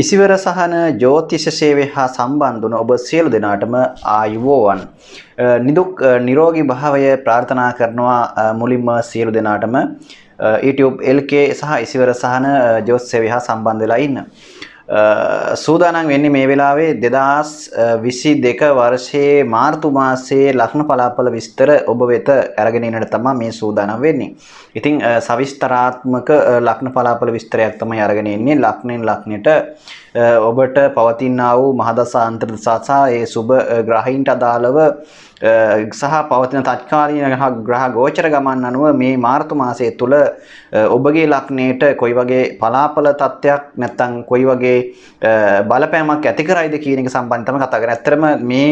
ඉසිවර සහන ජ්‍යෝතිෂ සේවය හා සම්බන්ධ වන ඔබ සියලු දෙනාටම ආයුබෝවන්. නිදුක් නිරෝගී භාවය ප්‍රාර්ථනා කරනවා මුලින්ම සියලු දෙනාටම YouTube LK සහ ඉසිවර සහන ජ්‍යෝතිෂ සේවය හා සම්බන්ධ වෙලා ඉන්න. සූදානම් වෙන්නේ මේ වෙලාවේ 2022 වර්ෂයේ මාර්තු මාසයේ ලග්න පලාපල විස්තර ඔබ වෙත අරගෙන එන්නට තමයි මේ සූදානම් වෙන්නේ. ඉතින් සවිස්තරාත්මක ලග්න පලාපල විස්තරයක් තමයි අරගෙන ඉන්නේ. ලග්නෙන් ලග්නෙට ඔබට පවතිනා වූ මහදසා අන්තර්දසා සහ ඒ සුබ ග්‍රහයින්ට අදාළව සහ පවතින තත්කාලීන ග්‍රහ ගෝචර ගමන් අනුව මේ මාර්තු මාසය තුළ ඔබගේ ලග්නයට කොයි වගේ පලාපල තත්ත්වයක් නැත්නම් කොයි වගේ බලපෑමක් ඇති කරයිද කියන එක සම්බන්ධව තමයි කතා කරන්නේ. ඇත්තටම මේ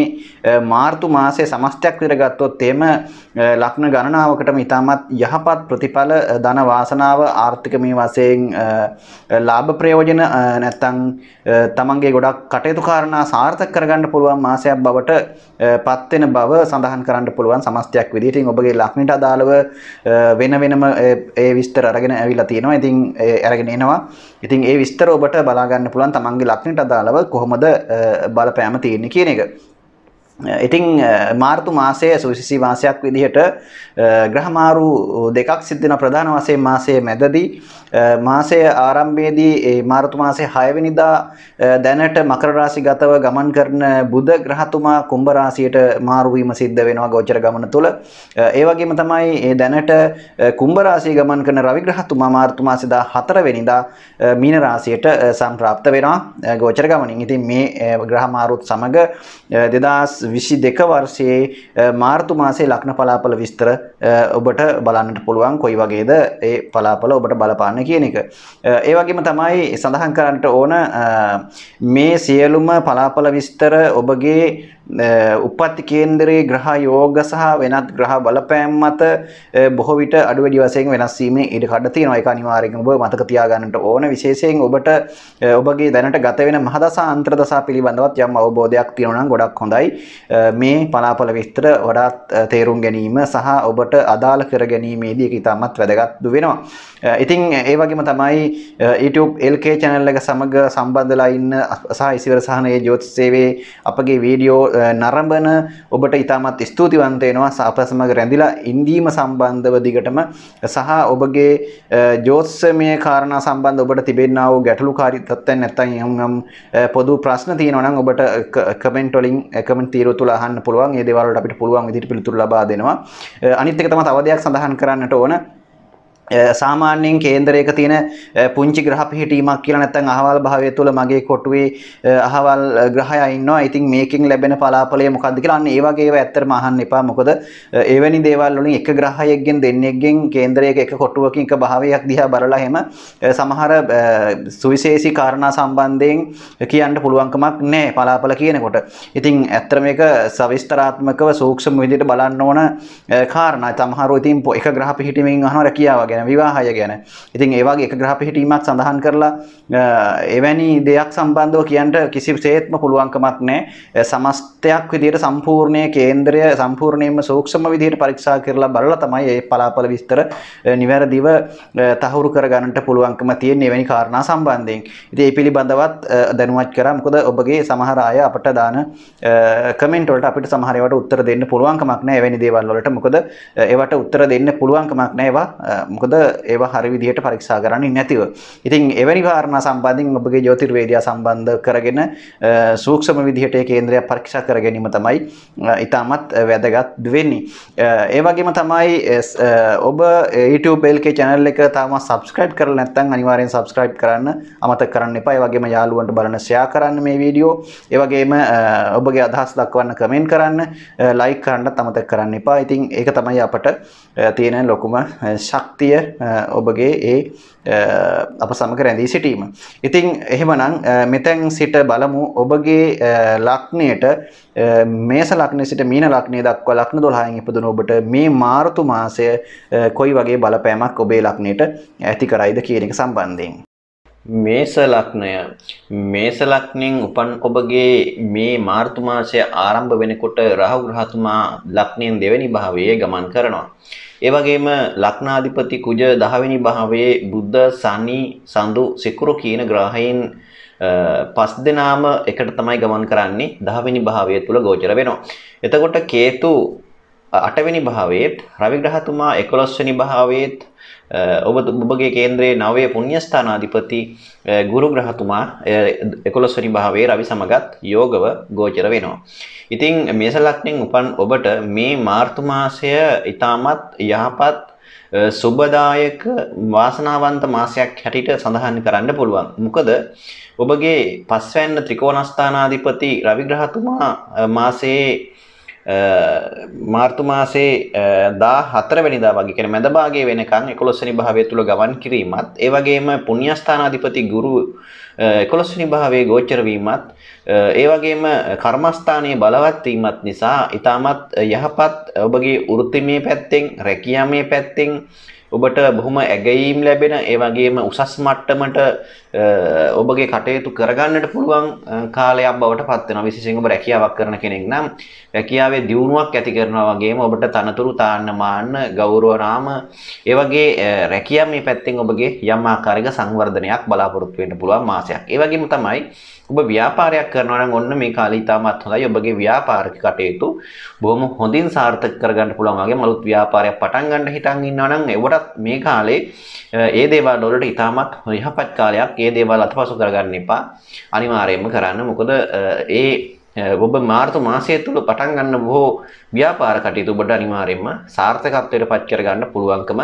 මාර්තු මාසයේ සමස්තයක් විතර ගත්තොත් එම ලග්න ගණනාවකටම ඉතාමත් යහපත් ප්‍රතිඵල ධන වාසනාව ආර්ථික මේ වශයෙන් ලාභ ප්‍රයෝජන නැත්නම් තමන්ගේ ගොඩක් කටයුතු කාරණා සාර්ථක කරගන්න පුළුවන් මාසයක් බවට පත් වෙන බව සඳහන් කරන්න පුළුවන් සමස්තයක් විදිහට. ඉතින් ඔබගේ ලග්නයට අදාළව වෙන වෙනම ඒ විස්තර අරගෙන ඇවිල්ලා තියෙනවා. ඉතින් අරගෙන එනවා. ඉතින් ඒ විස්තර ඔබට බලා ගන්න පුළුවන් තමන්ගේ ලග්නයට අදාළව කොහොමද බලපෑම තියෙන්නේ කියන එක. ඉතින් මාර්තු මාසයේ සුවිශේෂී මාසයක් විදිහට ග්‍රහමාරු දෙකක් සිද්ධ වෙන ප්‍රධාන වශයෙන් මාසයේ මැදදී මාසයේ ආරම්භයේදී මාර්තු මාසයේ 6 වෙනිදා දැනට මකර රාශිගතව ගමන් කරන බුධ ග්‍රහතුමා කුම්භ රාශියට මාරු වීම සිද්ධ වෙනවා ගෝචර ගමන තුල. ඒ වගේම තමයි දැනට කුම්භ රාශිය ගමන් කරන රවි ග්‍රහතුමා මාර්තු මාසයේ 14 වෙනිදා මීන රාශියට සම්ප්‍රාප්ත වෙනවා ගෝචර ගමනින්. ඉතින් මේ ග්‍රහමාරුත් සමග 2022 වර්ෂයේ මාර්තු මාසයේ ලග්න පලාපල විස්තර ඔබට බලන්නට පුළුවන් කොයි වගේද ඒ පලාපල ඔබට බලපාන්න කියන එක. ඒ වගේම තමයි සඳහන් කරන්නට ඕන මේ සියලුම පලාපල විස්තර ඔබගේ උප්පත්ති කේන්දරයේ ග්‍රහ යෝග සහ වෙනත් ග්‍රහ බලපෑම් මත බොහෝ විට අඩු වැඩි වශයෙන් වෙනස් වීමේ ඉඩ කඩ තියෙනවා. ඒක අනිවාර්යයෙන්ම ඔබ මතක තියාගන්නට ඕන. විශේෂයෙන් ඔබට ඔබගේ දැනට ගත වෙන මහදසා අන්තර්දසා පිළිබඳවත් යම් අවබෝධයක් තියෙනවා නම් ගොඩක් හොඳයි. මේ පලාපල විස්තර වඩාත් තේරුම් ගැනීම සහ ඔබට අදාළ කර ගැනීමේදී ඒක ඉතාමත් වැදගත් වෙනවා. ඉතින් ඒ වගේම තමයි YouTube LK channel එක සමග සම්බන්ධලා ඉන්න සහ ඉසිවර සහනයේ ජ්‍යොතිෂ සේවයේ අපගේ වීඩියෝ නරඹන ඔබට ඉතාමත් ස්තුතිවන්ත වෙනවා. අප සමග රැඳිලා ඉඳීම සම්බන්ධව දිගටම සහ ඔබගේ ජ්‍යොතිෂමය කාරණා සම්බන්ධ ඔබට තිබෙනා වූ ගැටලුකාරී තත්ත්වයන් නැත්නම් යම් පොදු ප්‍රශ්න තියෙනවා නම් ඔබට කමෙන්ට් වලින් කමෙන්ට් තීරුව තුල අහන්න පුළුවන්. ඒ දේවල් වලට අපිට පුළුවන් විදිහට පිළිතුරු ලබා දෙනවා. අනිත් එක තමයි තව දෙයක් සඳහන් කරන්නට ඕන. සාමාන්‍යයෙන් කේන්දරයක තියෙන පුංචි ග්‍රහ පිහිටීමක් කියලා නැත්නම් අහවල් භාවය තුළ මගේ කොටුවේ අහවල් ග්‍රහයා ඉන්නවා. ඉතින් මේකෙන් ලැබෙන පලාපලය මොකක්ද කියලා අන්න ඒ වගේ ඒවා ඇත්තටම අහන්න එපා. මොකද එවැනි දේවල් වලින් එක ග්‍රහයෙක්ගෙන් දෙන්නෙක්ගෙන් කේන්දරයක එක කොටුවකින් එක භාවයක් දිහා බලලා හැම සමහර සුවිශේෂී කාරණා සම්බන්ධයෙන් කියන්න පුළුවන්කමක් නැහැ පලාපල කියනකොට. ඉතින් ඇත්තට මේක සවිස්තරාත්මකව සූක්ෂම විදිහට බලන්න ඕන කාරණා. සමහරව ඉතින් එක ග්‍රහ පිහිටීමකින් අහනවා රැකියාව ගැන විවාහය ගැන. ඉතින් ඒ වගේ එක ග්‍රහ පිහිටීමක් සඳහන් කරලා එවැනි දෙයක් සම්බන්ධව කියන්න කිසිසේත්ම පුළුවන්කමක් නැහැ. සමස්තයක් විදිහට සම්පූර්ණ කේන්ද්‍රය සම්පූර්ණයෙන්ම සූක්ෂම විදිහට පරීක්ෂා කරලා බලලා තමයි මේ පලාපල විස්තර නිවැරදිව තහවුරු කරගන්නට පුළුවන්කම තියෙන එවැනි කාරණා සම්බන්ධයෙන්. ඉතින් මේ පිළිබඳවත් දැනුවත් කරා. මොකද ඔබගේ සමහර අය අපට දාන කමෙන්ට් වලට අපිට සමහර ඒවාට උත්තර දෙන්න පුළුවන්කමක් නැහැ එවැනි දේවල් වලට. මොකද ඒවට උත්තර දෙන්න පුළුවන්කමක් නැහැ ඒවා. මොකද ඒවා හරි විදිහට පරීක්ෂා කරන්නේ නැතිව. ඉතින් එවැනි කාරණා සම්බන්ධයෙන් ඔබගේ ජ්‍යොතිර්වේදය සම්බන්ධ කරගෙන සූක්ෂම විදිහට ඒ කේන්ද්‍රය පරීක්ෂා කර ගැනීම තමයි ඉතාමත් වැදගත් වෙන්නේ. ඒ වගේම තමයි ඔබ YouTube LK channel එක තාම subscribe කරලා නැත්නම් අනිවාර්යෙන් subscribe කරන්න අමතක කරන්න එපා. ඒ වගේම යාළුවන්ට බලන්න share කරන්න මේ වීඩියෝ. ඒ වගේම ඔබගේ අදහස් දක්වන්න comment කරන්න, like කරන්නත් අමතක කරන්න එපා. ඉතින් ඒක තමයි අපට තියෙන ලොකුම ශක්තිය ඔබගේ ඒ අප සමග රැඳී සිටීම. ඉතින් එහෙමනම් මෙතෙන් සිට බලමු ඔබගේ ලග්නයට මේස ලග්නයේ සිට මීන ලග්නය දක්වා ලග්න 12න් ඉපදුන ඔබට මේ මාර්තු මාසය කොයි වගේ බලපෑමක් ඔබේ ලග්නයට ඇති කරයිද කියන එක සම්බන්ධයෙන්. මේස ලග්නයෙන් උපන් ඔබගේ මේ මාර්තු මාසය ආරම්භ වෙනකොට රාහු ග්‍රහතුමා ලග්නයෙන් දෙවෙනි භාවයේ ගමන් කරනවා. ඒ වගේම ලග්නාධිපති කුජ 10 වෙනි භාවයේ බුද්ධ, සනි, සඳු, සිකුරු කියන ග්‍රහයන් පස් දෙනාම එකට තමයි ගමන් කරන්නේ 10 වෙනි භාවය තුල ගෝචර වෙනවා. එතකොට කේතු 8 වෙනි භාවයේත් රවි ග්‍රහතුමා 11 වෙනි භාවයේත් ඔබගේ කේන්ද්‍රයේ 9 පුණ්‍යස්ථානාධිපති ගුරු ග්‍රහතුමා 11 වෙනි භාවයේ රවි සමගත් යෝගව ගෝචර වෙනවා. ඉතින් මේෂ ලග්නෙන් උපන් ඔබට මේ මාර්තු මාසය ඊටමත් යහපත් සුබදායක වාසනාවන්ත මාසයක් හැටියට සඳහන් කරන්න පුළුවන්. මොකද ඔබගේ පස්වැන්න ත්‍රිකෝණස්ථානාධිපති රවි ග්‍රහතුමා මාසයේ මාර්තු මාසේ 14 වෙනිදා වගේ කියන්නේ මැද භාගයේ වෙනකන් 11 වෙනි භාවය තුල ගමන් කිරීමත් ඒ වගේම පුණ්‍යස්ථානාධිපති ගුරු 11 වෙනි භාවයේ ගෝචර වීමත් ඒ වගේම කර්මස්ථානයේ බලවත් වීමත් නිසා ඊටමත් යහපත් ඔබගේ වෘත්තිමය පැත්තෙන් රැකියාමය පැත්තෙන් ඔබට බොහොම ඇගයීම් ලැබෙන ඒ වගේම උසස් මට්ටමට ඔබගේ කටයුතු කරගන්නට පුළුවන් කාලයක් බවට පත් වෙනවා. විශේෂයෙන් ඔබ රැකියාවක් කරන කෙනෙක් නම් රැකියාවේ දියුණුවක් ඇති කරනවා වගේම ඔබට තනතුරු තාන්න මාන්න ගෞරව නාම ඒ වගේ රැකියාවේ පැත්තෙන් ඔබගේ යම් ආකාරයක සංවර්ධනයක් බලාපොරොත්තු වෙන්න පුළුවන් මාසයක්. ඒ වගේම තමයි ඔබ ව්‍යාපාරයක් කරනවා නම් ඔන්න මේ කාලය ඉතාමත් හොඳයි. ඔබගේ ව්‍යාපාරික කටයුතු බොහොම හොඳින් සාර්ථක කරගන්න පුළුවන් වගේ අලුත් ව්‍යාපාරයක් පටන් ගන්න හිතන් ඉන්නවා නම් ඒවටත් මේ කාලේ ඒ දේවල් වලට ඉතාමත් යහපත් කාලයක්. ඒ දේවල් අතපසු කරගන්න එපා. අනිවාර්යයෙන්ම කරන්න. මොකද ඔබ මාර්තු මාසය තුල පටන් ගන්න බොහෝ ව්‍යාපාර කටයුතු ඔබට අනිවාර්යයෙන්ම සාර්ථකත්වයට පත් කරගන්න පුළුවන්කම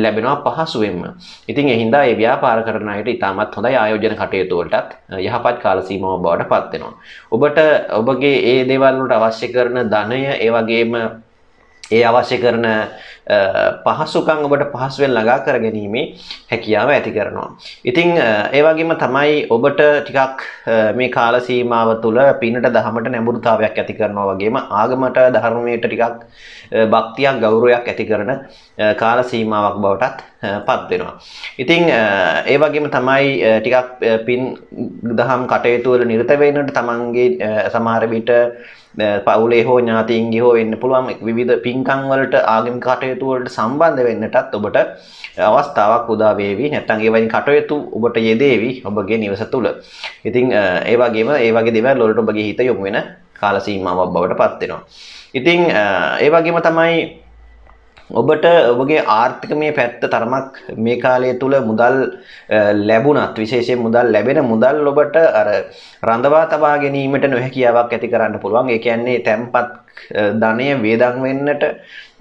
ලැබෙනවා පහසුවෙන්ම. ඉතින් ඒ හින්දා මේ ව්‍යාපාර කරන අයට ඉතාමත් හොඳයි ආයෝජන කටයුතු වලටත් යහපත් කාල සීමාවක් බවට පත් වෙනවා. ඔබට ඔබගේ ඒ දේවල් වලට අවශ්‍ය කරන ධනය ඒ වගේම ඒ අවශ්‍ය කරන පහසුකම් ඔබට පහසුවෙන් ළඟා කර ගැනීමේ හැකියාව ඇති කරනවා. ඉතින් ඒ වගේම තමයි ඔබට ටිකක් මේ කාල සීමාව තුළ පිනට දහමට නැඹුරුතාවයක් ඇති කරනවා වගේම ආගමට ධර්මයට ටිකක් භක්තියක් ගෞරවයක් ඇති කරන කාල සීමාවක් බවටත් පත් වෙනවා. ඉතින් ඒ වගේම තමයි ටිකක් පින් දහම් කටයුතු වල නිරත වෙන්නට තමන්ගේ සමහර විට පවුලේ හෝ ඥාතීන්ගේ හෝ වෙන්න පුළුවන් විවිධ පින්කම් වලට ආගමික කටයුතු වලට සම්බන්ධ වෙන්නටත් ඔබට අවස්ථාවක් උදා වේවි. නැත්නම් ඒ වගේ කටයුතු ඔබට යෙදේවි ඔබගේ නිවස තුල. ඉතින් ඒ වගේම ඒ වගේ දේවල් වලට ඔබගේ හිත යොමු වෙන කාල සීමාවක් බවට පත් වෙනවා. ඉතින් ඒ වගේම තමයි ඔබට ඔබගේ ආර්ථිකමය පැත්ත තරමක් මේ කාලය තුල මුදල් ලැබුණත් විශේෂයෙන් මුදල් ලැබෙන මුදල් ඔබට අර රඳවා තබා ගැනීමට නොහැකියාවක් ඇති කරන්න පුළුවන්. ඒ කියන්නේ තැම්පත් ධනය වේදන් වෙන්නට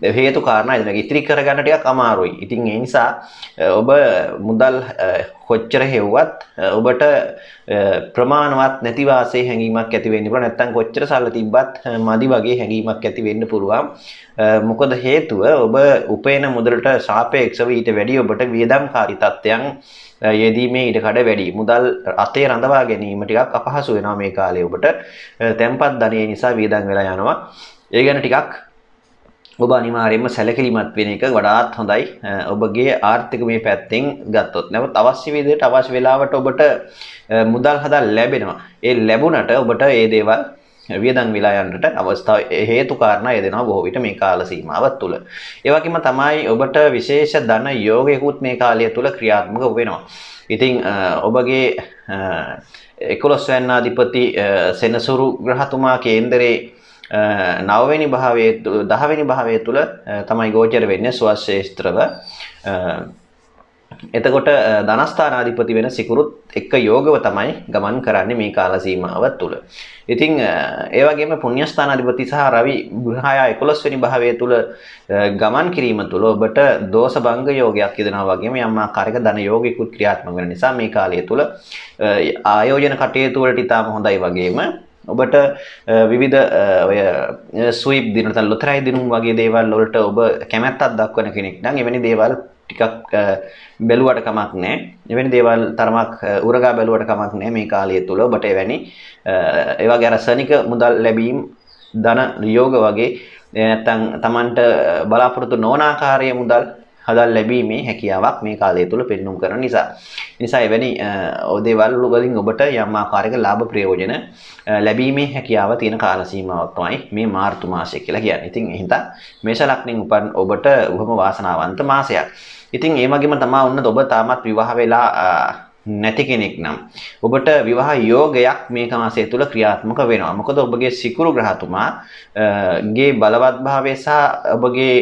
හේතු කාරණා ඉතින් ඉතිරි කරගන්න ටිකක් අමාරුයි. ඉතින් ඒ නිසා ඔබ මුදල් කොච්චර හෙව්වත් ඔබට ප්‍රමාණවත් නැති වාසේ හැඟීමක් ඇති වෙන්න පුළුවන්. නැත්නම් කොච්චර සල්ලි තිබ්බත් මදි වගේ හැඟීමක් ඇති වෙන්න පුළුවන්. මොකද හේතුව ඔබ උපයන මුදලට සාපේක්ෂව ඊට වැඩි ඔබට වියදම්කාරී තත්ත්වයන් යෙදීමේ ඉඩ කඩ වැඩි. මුදල් අතේ රඳවා ගැනීම ටිකක් අපහසු වෙනවා මේ කාලේ ඔබට. තැම්පත් ධනය නිසා වියදම් වෙලා යනවා. ඒ ගැන ටිකක් ඔබ අනිවාර්යයෙන්ම සැලකිලිමත් වෙන එක වඩාත් හොඳයි. ඔබගේ ආර්ථිකමය පැත්තෙන් ගත්තොත් නැවත අවශ්‍ය විදිහට අවශ්‍ය වෙලාවට ඔබට මුදල් හදා ලැබෙනවා. ඒ ලැබුණට ඔබට ඒ දේවල් වියදම් වෙලා යන්නට අවස්ථාව හේතු කාරණා යෙදෙනවා බොහෝ විට මේ කාල සීමාව තුළ. ඒ වගේම තමයි ඔබට විශේෂ ධන යෝගයකුත් මේ කාලය තුළ ක්‍රියාත්මක වෙනවා. ඉතින් ඔබගේ 11 වෙනිදාධිපති සෙනසුරු ග්‍රහතුමා කේන්දරේ 9 වෙනි භාවයේ 10 වෙනි භාවයේ තුල තමයි ගෝචර වෙන්නේ ස්වශේෂ්ත්‍රව. එතකොට ධනස්ථානාධිපති වෙන සිකුරුත් එක්ක යෝගව තමයි ගමන් කරන්නේ මේ කාල සීමාව තුල. ඉතින් ඒ වගේම පුණ්‍යස්ථානාධිපති සහ රවි ග්‍රහය 11 වෙනි භාවයේ තුල ගමන් කිරීම තුල ඔබට දෝෂ භංග යෝගයක් යෙදෙනවා වගේම යම් ආකාරයක ධන යෝගිකුත් ක්‍රියාත්මක වෙන නිසා මේ කාලය තුල ආයෝජන කටයුතු වලට ඉතාම හොඳයි වගේම ඔබට විවිධ ඔය ස්විප් දින නැත්නම් ලොතරැයි දිනුම් වගේ දේවල් වලට ඔබ කැමැත්තක් දක්වන කෙනෙක් නම් එවැනි දේවල් ටිකක් බැලුවට කමක් නැහැ. එවැනි දේවල් තරමක් උරගා බැලුවට කමක් නැහැ මේ කාලය තුල ඔබට එවැනි ඒ වගේ අර සනික මුදල් ලැබීම් ධන යෝග වගේ නැත්නම් Tamanට බලාපොරොත්තු නොවන ආකාරයේ මුදල් හදා ලැබීමේ හැකියාවක් මේ කාලය තුල පෙන්눔 කරන නිසා. නිසා එවැනි දේවල් වලින් ඔබට යම් ආකාරයක ලාභ ප්‍රයෝජන ලැබීමේ හැකියාව තියෙන කාල සීමාවක් තමයි මේ මාර්තු මාසය කියලා කියන්නේ. ඉතින් එහෙනම් මේෂ ලග්නෙන් උපන් ඔබට බොහොම වාසනාවන්ත මාසයක්. ඉතින් ඒ වගේම තමයි ඔන්න ඔබ තාමත් විවාහ වෙලා නැති කෙනෙක් නම් ඔබට විවාහ යෝගයක් මේ මාසය තුල ක්‍රියාත්මක වෙනවා. මොකද ඔබගේ සිකුරු ග්‍රහතුමා ගේ බලවත්භාවය සහ ඔබගේ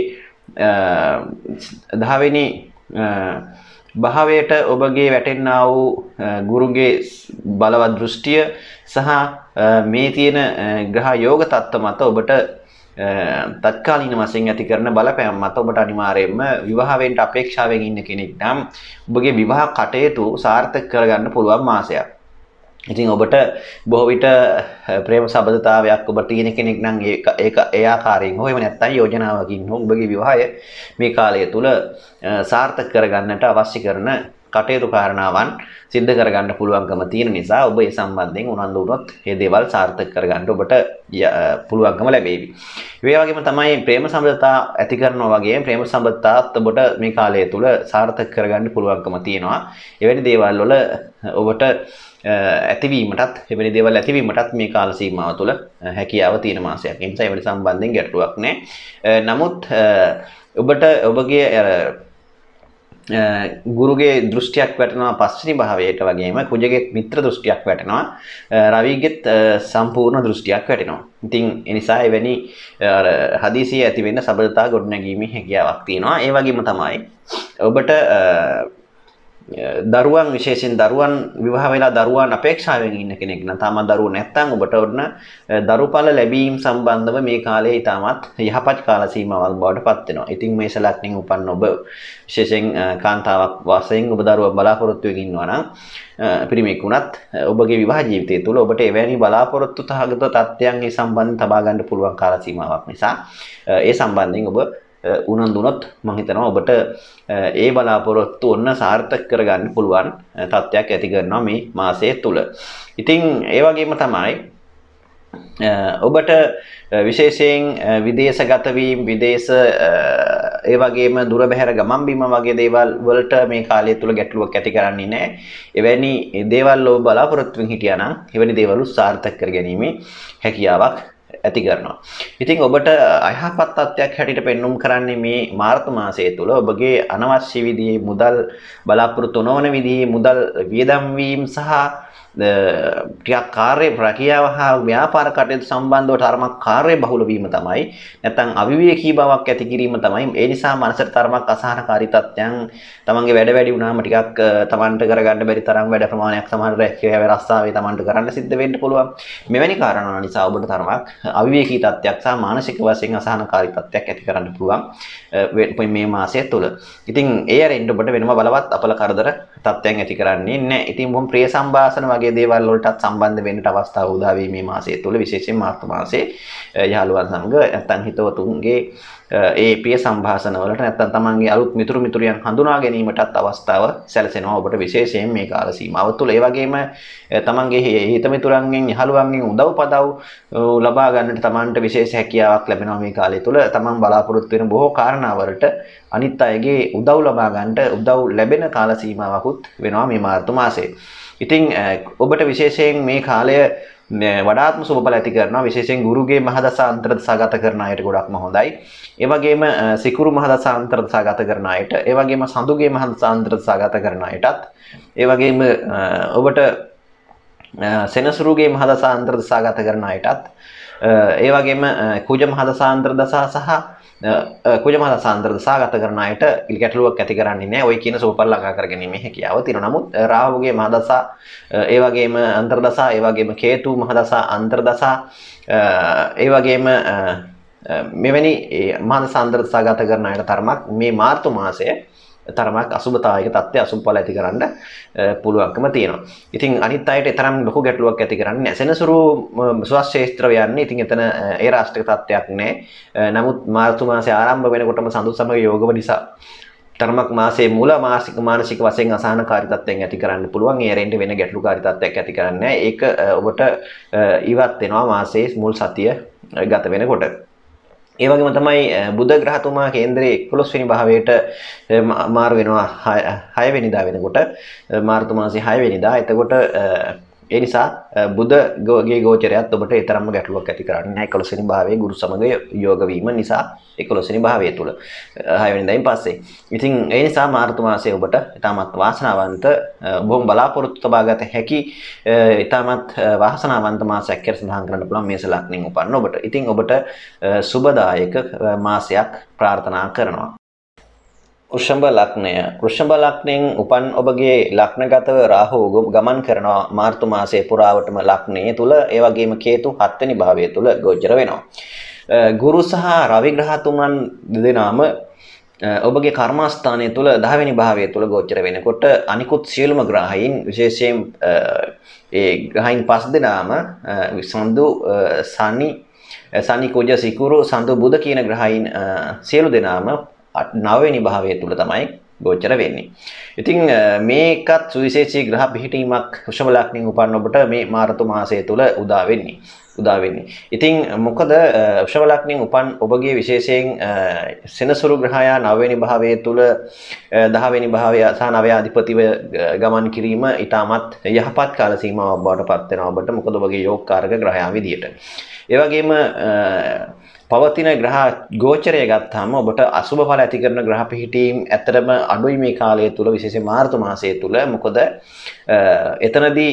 10 වෙනි භාවයට ඔබගේ වැටෙන්නා වූ ගුරුගේ බලවත් දෘෂ්ටිය සහ මේ තියෙන ග්‍රහ යෝග තත්ත්ව මත ඔබට තත්කාලීන වශයෙන් ඇති කරන බලපෑම් මත ඔබට අනිවාර්යයෙන්ම විවාහ වෙන්න අපේක්ෂාවෙන් ඉන්න කෙනෙක් නම් ඔබගේ විවාහ කටයුතු සාර්ථක කරගන්න පුළුවන් මාසයක්. ඉතින් ඔබට බොහෝ විට ප්‍රේම සබඳතාවයක් ඔබ තියෙන කෙනෙක් නම් ඒක ඒ ආකාරයෙන් හෝ එහෙම නැත්නම් යෝජනාවකින් හෝ ඔබගේ විවාහය මේ කාලය තුල සාර්ථක කරගන්නට අවශ්‍ය කරන කටයුතු කාරණාවන් සිද්ධ කරගන්න පුළුවන්කම තියෙන නිසා ඔබ ඒ සම්බන්ධයෙන් උනන්දු වුණොත් මේ දේවල් සාර්ථක කරගන්න ඔබට පුළුවන්කම ලැබෙවි. ඒ වගේම තමයි ප්‍රේම සම්බන්ධතා ඇති කරනවා වගේ ප්‍රේම සම්බන්ධතාවත් ඔබට මේ කාලය තුල සාර්ථක කරගන්න පුළුවන්කම තියෙනවා. එවැනි දේවල් වල ඔබට ඇතිවීමටත් එවැනි දේවල් ඇතිවීමටත් මේ කාල සීමාව තුළ හැකියාව තියෙන මාසයක්. ඒ නිසා එවැනි සම්බන්ධයෙන් ගැටලුවක් නැහැ. නමුත් ඔබට ඔබගේ ගුරුගේ දෘෂ්ටියක් වැටෙනවා පස්වෙනි භාවයට වගේම කුජගේ මිත්‍ර දෘෂ්ටියක් වැටෙනවා රවිගෙත් සම්පූර්ණ දෘෂ්ටියක් වැටෙනවා. ඉතින් ඒ නිසා එවැනි හදිසියෙ ඇති වෙන්න සබඳතා ගොඩනැගීමේ හැකියාවක් තියෙනවා. ඒ වගේම තමයි ඔබට දරුවන් විශේෂයෙන් දරුවන් විවාහ වෙලා දරුවන් අපේක්ෂාවෙන් ඉන්න කෙනෙක් නම් තාම දරුවෝ නැත්නම් ඔබට ඔන්න දරුපල ලැබීම් සම්බන්ධව මේ කාලේ ඊටමත් යහපත් කාල සීමාවක් බවට පත් වෙනවා. ඉතින් මේ සලක්නින් උපන්න ඔබ විශේෂයෙන් කාන්තාවක් වශයෙන් ඔබ දරුවා බලාපොරොත්තු වෙමින් ඉන්නවා නම් පිරිමියෙක් වුණත් ඔබගේ විවාහ ජීවිතය තුළ ඔබට එවැනි බලාපොරොත්තු සහගත තත්ත්වයන් ඒ සම්බන්ධයෙන් තබා ගන්න පුළුවන් කාල සීමාවක් නිසා ඒ සම්බන්ධයෙන් ඔබ උනන්දුනොත් මම හිතනවා ඔබට ඒ බලාපොරොත්තු ඔන්න සාර්ථක කරගන්න පුළුවන් තත්ත්වයක් ඇති කරනවා මේ මාසය තුල. ඉතින් ඒ වගේම තමයි ඔබට විශේෂයෙන් විදේශගත වීම විදේශ ඒ වගේම දුර බැහැර ගමන් බිම වගේ දේවල් වලට මේ කාලය තුල ගැටලුවක් ඇති කරන්නේ නැහැ. එවැනි දේවල් ඔබ බලාපොරොත්තු වෙමින් හිටියා නම් එවැනි දේවල් සාර්ථක කරගැනීමේ හැකියාවක් ඇති කරනවා. ඉතින් ඔබට අයහපත් තත්ත්වයක් හැටියට පෙන්눔 කරන්නේ මේ මාර්තු මාසය තුල ඔබගේ අනවශ්‍ය විදිහේ මුදල් බලාපොරොත්තු නොවන විදිහේ මුදල් වියදම් වීම සහ ටිකක් කාර්ය ප්‍රක්‍රියාව හා ව්‍යාපාර කටයුතු සම්බන්ධව තරමක් කාර්ය බහුල වීම තමයි නැත්නම් අවිවේකී බවක් ඇති කිරීම තමයි. ඒ නිසා මනසට තරමක් අසහනකාරී තත්ත්වයන් තමන්ගේ වැඩ වැඩි වුණාම ටිකක් තමන්ට කරගන්න බැරි තරම් වැඩ ප්‍රමාණයක් සමහර රැකියාවේ රස්සාවේ තමන්ට කරන්න සිද්ධ වෙන්න පුළුවන්. මෙවැනි කාරණා නිසා ඔබට තරමක් අවිවේකී තත්ත්වයක් සහ මානසික වශයෙන් අසහනකාරී තත්ත්වයක් ඇති කරන්න පුළුවන් මේ මාසය තුල. ඉතින් ඒ අරින්න ඔබට වෙනම බලවත් අපල කරදර තත්ත්වයන් ඇති කරන්නේ නැහැ. ඉතින් බොහොම ප්‍රිය සම්භාෂණ වගේ දේවල් වලටත් සම්බන්ධ වෙන්නට අවස්ථාව උදා වී මේ මාසය තුල විශේෂයෙන් මාර්තු මාසයේ යහළුවන් සමග නැත්නම් හිතවතුන්ගේ ඒ ප්‍රිය සම්භාෂණ වලට නැත්නම් තමන්ගේ අලුත් මිතුරු මිතුරියන් හඳුනා ගැනීමටත් අවස්ථාව සැලසෙනවා ඔබට විශේෂයෙන් මේ කාල සීමාව තුළ. ඒ වගේම තමන්ගේ හිත මිතුරන්ගෙන් යහළුවන්ගෙන් උදව් පදව් ලබා ගන්නට තමන්ට විශේෂ හැකියාවක් ලැබෙනවා මේ කාලය තුළ. තමන් බලාපොරොත්තු වෙන බොහෝ කාරණාවලට අනිත් අයගේ උදව් ලබා ගන්නට උදව් ලැබෙන කාල සීමාවකුත් වෙනවා මේ මාර්තු මාසයේ. ඉතින් ඔබට විශේෂයෙන් මේ කාලය වඩාත්ම සුබඵල ඇති කරනවා. විශේෂයෙන් ගුරුගේ මහදසා අන්තර්දසා ගත කරන අයට ගොඩක්ම හොඳයි. ඒ වගේම සිකුරු මහදසා අන්තර්දසා ගත කරන අයට, ඒ වගේම සඳුගේ මහදසා අන්තර්දසා ගත කරන අයටත්, ඒ වගේම ඔබට සෙනසුරුගේ මහදසා අන්තර්දසා ගත කරන අයටත්, ඒ වගේම කුජ මහදසා අන්තර්දසා සහ කුජ මහදසා අන්තර්දසා ගත කරන අයට ගැටලුවක් ඇති කරන්නේ නැහැ. ඔය කියන සුබඵල ළඟා කර ගැනීමේ හැකියාව තියෙනවා. නමුත් රාහුගේ මහදසා, ඒ වගේම අන්තර්දසා, ඒ වගේම කේතු මහදසා අන්තර්දසා, ඒ වගේම මෙවැනි මහදසා අන්තර්දසා ගත කරන අයට තරමක් මේ මාර්තු මාසය තරමක් අසුබතාවයක තත්ත්වය අසුබඵල ඇති කරන්න පුළුවන්කම තියෙනවා. ඉතින් අනිත් අයට තරම් ලොකු ගැටලුවක් ඇති කරන්නේ නැහැ. සෙනසුරු සුවශේෂ්ත්‍රව යන්නේ. ඉතින් එතන ඒ රාෂ්ට්‍රික තත්ත්වයක් නැහැ. නමුත් මාර්තු මාසයේ ආරම්භ වෙනකොටම සඳු සමග යෝගව නිසා තරමක් මාසයේ මුල මානසික වශයෙන් අසහනකාරී තත්ත්වයන් ඇති කරන්න පුළුවන්. ඒ රෙන්ට වෙන ගැටලුකාරී තත්ත්වයක් ඇති කරන්නේ නැහැ. ඒක ඔබට ඉවත් වෙනවා මාසයේ මුල් සතිය ගත වෙනකොට. ඒ වගේම තමයි බුධ ග්‍රහතුමා කේන්ද්‍රයේ 11 වෙනි භාවයට මාරු වෙනවා 6 වෙනිදා වෙනකොට මාර්තු මාසයේ 6 වෙනිදා. එතකොට ඒ නිසා බුධගේ ගෝචරයත් ඔබට ඒ තරම්ම ගැටලුවක් ඇති කරන්නේ නැහැ. 11 වෙනි භාවයේ ගුරු සමග යෝග වීම නිසා 11 වෙනි භාවය තුල 6 වෙනිදායින් පස්සේ. ඉතින් ඒ නිසා මාර්තු මාසයේ ඔබට ඉතාමත් වාසනාවන්ත බොහොම බලාපොරොත්තු තබාගත හැකි ඉතාමත් වාසනාවන්ත මාසයක් කියලා සඳහන් කරන්න පුළුවන් මේස ලග්නෙන් උපන්න ඔබට. ඉතින් ඔබට සුබදායක මාසයක් ප්‍රාර්ථනා කරනවා. වෘෂභ ලග්නය. වෘෂභ ලග්නෙන් උපන් ඔබගේ ලග්නගතව රාහු ගමන් කරනවා මාර්තු මාසයේ පුරාවටම ලග්නයේ තුල. ඒ වගේම කේතු 7 වෙනි භාවය තුල ගෝචර වෙනවා. ගුරු සහ රවි ග්‍රහතුමන් දෙදෙනාම ඔබගේ කර්මස්ථානය තුල 10 වෙනි භාවය තුල ගෝචර වෙනකොට අනිකුත් සියලුම ග්‍රහයන් විශේෂයෙන් ඒ ග්‍රහයන් පස් දෙනාම සඳු සනි කුජ සිකුරු සඳු බුධ කියන ග්‍රහයන් සියලු දෙනාම 9 වෙනි භාවය තුල තමයි ගෝචර වෙන්නේ. ඉතින් මේකත් සුවිශේෂී ග්‍රහ පිහිටීමක් වෘෂභ ලග්නෙන් උපන්න ඔබට මේ මාර්තු මාසය තුල උදා වෙන්නේ. ඉතින් මොකද වෘෂභ ලග්නෙන් උපන් ඔබගේ විශේෂයෙන් සෙනසුරු ග්‍රහයා 9 වෙනි භාවයේ තුල 10 වෙනි භාවය සහ 9 අධිපතිව ගමන් කිරීම ඊටමත් යහපත් කාල සීමාවක් බවට පත් වෙනවා ඔබට. මොකද ඔබගේ යෝගකාරක ග්‍රහයා විදියට. ඒ වගේම පවතින ග්‍රහ ගෝචරය ගත්තාම ඔබට අසුබ ඵල ඇති කරන ග්‍රහ පිහිටීම් ඇත්තටම අඩුයි මේ කාලය තුල විශේෂයෙන් මාර්තු මාසය තුල. මොකද එතනදී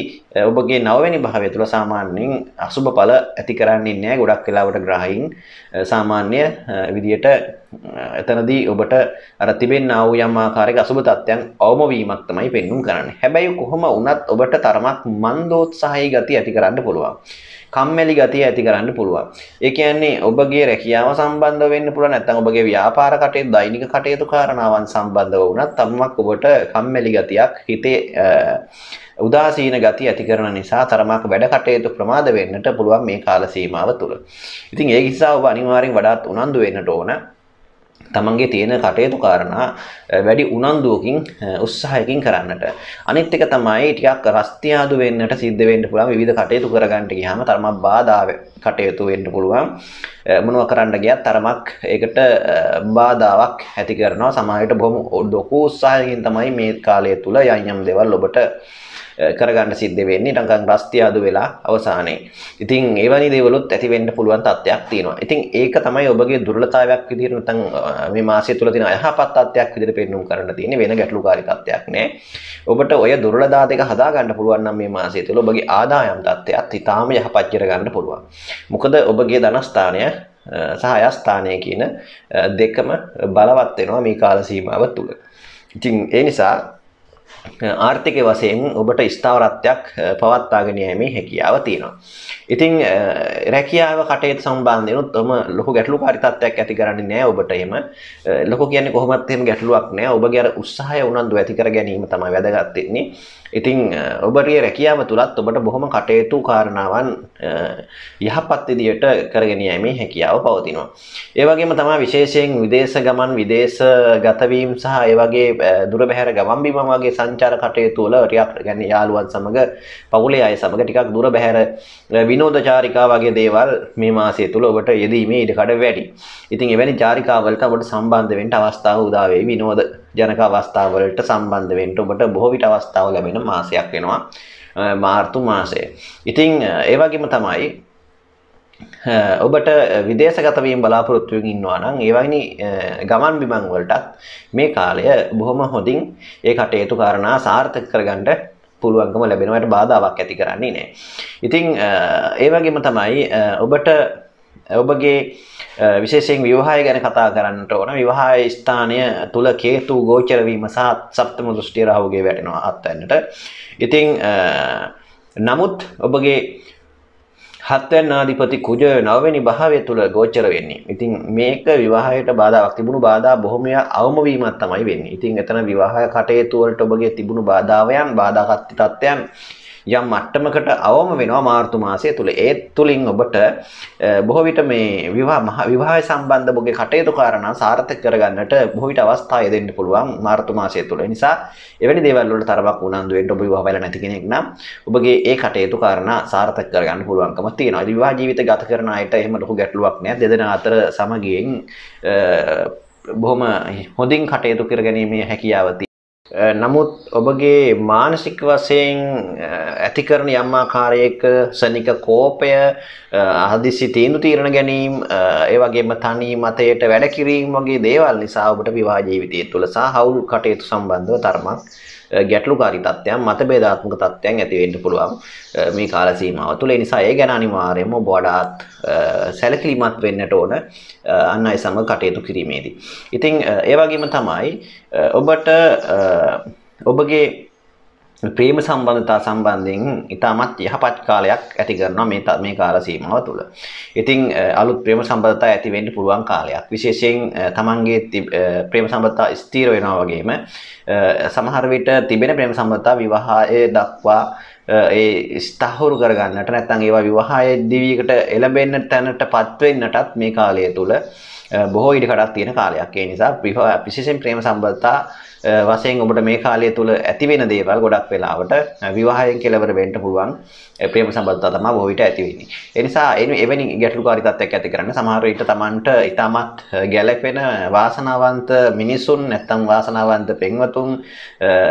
ඔබගේ 9 වෙනි භාවය තුල සාමාන්‍යයෙන් අසුබ ඵල ඇති කරන්නේ නැහැ. ගොඩක් වෙලාවට ග්‍රහයින් සාමාන්‍ය විදියට එතනදී ඔබට අර තිබෙනා වූ යම් ආකාරයක අසුබ තත්ත්වයන් අවම වීමක් තමයි පෙන්눔 කරන්නේ. හැබැයි කොහොම වුණත් ඔබට තරමක් මන්දෝත්සාහී ගතිය ඇති කරන්න පුළුවන්. කම්මැලි ගතිය ඇති කරන්න පුළුවන්. ඒ කියන්නේ ඔබගේ රැකියාව සම්බන්ධ වෙන්න පුළුවන්, නැත්නම් ඔබගේ ව්‍යාපාර කටයුතු දෛනික කටයුතු කාරණාවන් සම්බන්ධව වුණත් තමක් ඔබට කම්මැලි ගතියක් හිතේ උදාසීන ගතිය ඇති කරන නිසා තරමක් වැඩ කටයුතු ප්‍රමාද වෙන්නට පුළුවන් මේ කාල සීමාව තුළ. ඉතින් ඒ නිසා ඔබ අනිවාර්යෙන් වඩාත් උනන්දු වෙන්නට ඕන. තමන්ගේ තියෙන කටයුතු කාරණා වැඩි උනන්දුවකින් උත්සාහයකින් කරන්නට. අනිත් එක තමයි ටිකක් රස්තියාදු වෙන්නට සිද්ධ වෙන්න පුළුවන්. විවිධ කටයුතු කරගන්න ගියාම තරමක් බාධා කටයුතු වෙන්න පුළුවන්. මොනවා කරන්න ගියත් තරමක් ඒකට බාධාවක් ඇති කරනවා. සමහරවිට බොහොම ලොකු උත්සාහයකින් තමයි මේ කාලය තුල යම් දේවල් ඔබට කරගන්න සිද්ධ වෙන්නේ. ටංකන් රස්තියාදු වෙලා අවසානයේ. ඉතින් එවැනි දේවලුත් ඇති වෙන්න පුළුවන් තත්ත්වයක් තියෙනවා. ඉතින් ඒක තමයි ඔබගේ දුර්වලතාවයක් විදිහට නැත්නම් මේ මාසය තුල තියෙන අයහපත් තත්ත්වයක් විදිහට පෙන්වුම් කරන්න තියෙන්නේ. වෙන ගැටලුකාරී තත්ත්වයක් නෑ. ඔබට ඔය දුර්වලතා දෙක හදා ගන්න පුළුවන් නම් මේ මාසය තුල ඔබගේ ආදායම් තත්ත්වයත් ඊටාම යහපත් කර ගන්න පුළුවන්. මොකද ඔබගේ ධනස්ථානය සහ අයස්ථානය කියන දෙකම බලවත් වෙනවා මේ කාල සීමාව තුල. ඉතින් ඒ නිසා ආර්ථික වශයෙන් ඔබට ස්ථාවරත්වයක් පවත්වාගෙන යෑමේ හැකියාව තියෙනවා. ඉතින් රැකියාව කටයුතු සම්බන්ධයෙන් උත්ම ලොකු ගැටලුකාරී තත්ත්වයක් ඇති කරන්නේ නැහැ ඔබට. එහෙම ලොකු කියන්නේ කොහොමත් එහෙම ගැටලුවක් නැහැ. ඔබගේ අර උත්සාහය උනන්දු ඇති කර ගැනීම තමයි වැදගත් වෙන්නේ. ඉතින් ඔබගේ රැකියාව තුලත් ඔබට බොහොම කටයුතු කාරණාවන් යහපත් විදියට කරගෙන යෑමේ හැකියාව පවතිනවා. ඒ වගේම තමයි විශේෂයෙන් විදේශ ගමන් විදේශගත වීම සහ ඒ වගේ දුර බැහැර ගමන් බිමන් වගේ සංචාර කටයුතු වල ටිකක් يعني යාළුවන් සමග පවුලේ අය සමග ටිකක් දුර බැහැර විනෝද චාරිකා වගේ දේවල් මේ මාසය තුල ඔබට යෙදීමේ ඉඩකඩ වැඩි. ඉතින් එවැනි චාරිකාවලට ඔබට සම්බන්ධ වෙන්න අවස්ථාව උදා වෙයි. විනෝද ජනක අවස්ථාවලට සම්බන්ධ වෙන්න ඔබට බොහෝ විට අවස්ථාව ලැබෙන මාසයක් වෙනවා මාර්තු මාසය. ඉතින් ඒ වගේම තමයි ඔබට විදේශගත වීම බලාපොරොත්තු වෙමින් ඉන්නවා නම් ඒ වගේ ගමන් බිමන් වලටත් මේ කාලය බොහොම හොඳින් ඒ කටයුතු කාරණා සාර්ථක කරගන්න පුළුවන්කම ලැබෙනවට බාධාවක් ඇති කරන්නේ නැහැ. ඉතින් ඒ වගේම තමයි ඔබට ඔබගේ විශේෂයෙන් විවාහය ගැන කතා කරන්නට ඕන. විවාහය ස්ථානය තුල කේතු ගෝචර වීම සහ සප්තම දෘෂ්ටි රාහුගේ වැටෙනවා අත්වැන්නට. ඉතින් නමුත් ඔබගේ හත්වැන්න ආධිපති කුජ 9 වෙනි භාවය තුල ගෝචර වෙන්නේ. ඉතින් මේක විවාහයට බාධාවක් තිබුණු බාධා බොහොමයක් අවම වීමක් තමයි වෙන්නේ. ඉතින් එතන විවාහ කටයුතු වලට ඔබගේ තිබුණු බාධාවයන් බාධාකත් තත්ත්වයන් යම් මට්ටමකට අවම වෙනවා මාර්තු මාසය තුල. ඒ තුලින් ඔබට බොහෝ විට මේ විවාහය සම්බන්ධ ඔබගේ කටයුතු කාරණා සාර්ථක කරගන්නට බොහෝ විට අවස්ථා දෙන්න පුළුවන් මාර්තු මාසය තුල. ඒ නිසා එවැනි දේවල් වලට තරමක් උනන්දු වෙන්න ඔබ විවාහ වෙලා නැති කෙනෙක් නම් ඔබගේ ඒ කටයුතු කාරණා සාර්ථක කරගන්න පුළුවන්කම තියෙනවා. ඉතින් විවාහ ජීවිත ගත කරන අයට එහෙම ලොකු ගැටලුවක් නෑ. දෙදෙනා අතර සමගියෙන් බොහොම හොඳින් කටයුතු කරගැනීමේ හැකියාව නමුත් ඔබගේ මානසික වශයෙන් ඇති කරන යම් ආකාරයක සනික කෝපය හදිසි තීරණ ගැනීම ඒ වගේම තනි මතයට වැඩ කිරීම වගේ දේවල් නිසා ඔබට විවාහ ජීවිතය තුළ සහ හවුල් කටයුතු සම්බන්ධව තරමක් ගැටලුකාරී තත්ත්වයන් මතභේදාත්මක තත්ත්වයන් ඇති වෙන්න පුළුවන් මේ කාල සීමාව තුළ. ඒ නිසා ඒ ගැන අනිවාර්යයෙන්ම ඔබ වඩාත් සැලකිලිමත් වෙන්නට ඕන අන් අය සමග කටයුතු කිරීමේදී. ඉතින් ඒ වගේම තමයි ඔබට ඔබගේ ප්‍රේම සම්බන්ධතා සම්බන්ධයෙන් ඉතාමත් යහපත් කාලයක් ඇති කරනවා මේ කාල සීමාව තුළ. ඉතින් අලුත් ප්‍රේම සම්බන්ධතා ඇති වෙන්න පුළුවන් කාලයක්. විශේෂයෙන් තමන්ගේ ප්‍රේම සම්බන්ධතා ස්ථිර වෙනවා වගේම සමහර විට තිබෙන ප්‍රේම සම්බන්ධතා විවාහය දක්වා ඒ ස්ථාවර කරගන්නට නැත්නම් ඒවා විවාහයේ දිවියකට එළඹෙන්න තැනටපත් වෙන්නටත් මේ කාලය තුළ බොහෝ ඉඩකඩක් තියෙන කාලයක්. ඒ නිසා විශේෂයෙන් ප්‍රේම සම්බන්ධතා වශයෙන් ඔබට මේ කාලය තුළ ඇති වෙන දේවල් ගොඩක් වෙලාවට විවාහයෙන් කෙලවර වෙන්න පුළුවන් ප්‍රේම සම්බන්ධතා තමයි බොහෝ විට ඇති වෙන්නේ. ඒ නිසා එවැනි ගැටලුකාරී තත්ත්වයක් ඇති කරන්න සමහර විට Tamanට ඉතාමත් ගැළපෙන වාසනාවන්ත මිනිසුන් නැත්නම් වාසනාවන්ත පෙම්වතුන්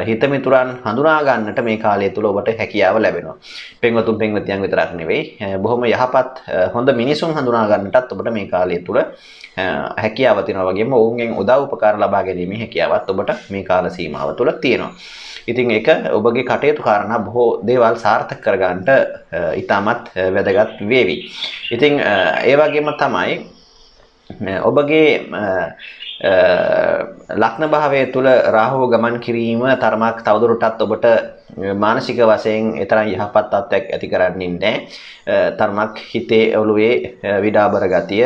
හිතමිතුරන් හඳුනා ගන්නට මේ කාලය තුළ ඔබට හැකියාව ලැබෙනවා. පෙම්වතුන් පෙම්වතියන් විතරක් නෙවෙයි බොහොම යහපත් හොඳ මිනිසුන් හඳුනා ගන්නටත් ඔබට මේ කාලය තුළ හැකියාව තියෙනවා වගේම ඔවුන්ගෙන් උදව් උපකාර ලබා ගැනීමේ හැකියාවත් ඔබට මේ කාල සීමාව තුළ තියෙනවා. ඉතින් ඒක ඔබගේ කටයුතු කාරණා බොහෝ දේවල් සාර්ථක කරගන්නට ඉතාමත් වැදගත් වේවි. ඉතින් ඒ වගේම තමයි ඔබගේ ලග්න භාවය තුළ රාහුව ගමන් කිරීම තරමක් තවදුරටත් ඔබට මානසික වශයෙන් තරම් යහපත් තත්ත්වයක් ඇති කරන්නේ නැහැ. තරමක් හිතේ ඔළුවේ විඩාබර ගතිය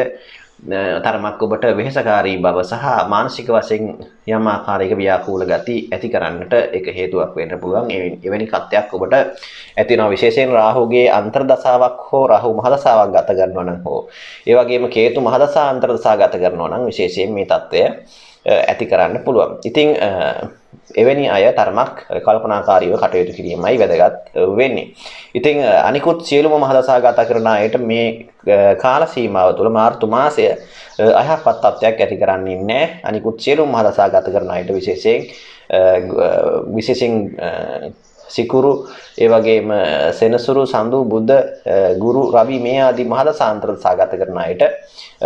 තරමක් ඔබට වෙහෙසකාරී බව සහ මානසික වශයෙන් යම් ආකාරයක ව්‍යාකූල ගති ඇති කරන්නට එක හේතුවක් වෙන්න පුළුවන්. එවැනි කත්යක් ඔබට ඇති වෙනවා. විශේෂයෙන් රාහුගේ අන්තර්දශාවක් හෝ රාහු මහදශාවක් ගත කරනවා නම් හෝ ඒ වගේම කේතු මහදශා අන්තර්දශා ගත කරනවා නම් විශේෂයෙන් මේ தত্ত্বය ඇති කරන්න පුළුවන්. ඉතින් එවැනි අය තරමක් කල්පනාකාරීව කටයුතු කිරීමයි වැදගත් වෙන්නේ. ඉතින් අනිකුත් සියලුම මහදශා ගත කරන අයට මේ කාල සීමාව තුළ මාර්තු මාසය අයහපත් තත්ත්වයක් ඇති කරන්නේ නැහැ. අනිකුත් සියලුම මහදශා ගත කරන අයට විශේෂයෙන් සිකුරු ඒ වගේම සෙනසුරු සඳු බුද්ධ ගුරු රවි මේ ආදී මහදශාන්තර සාගත කරන අයට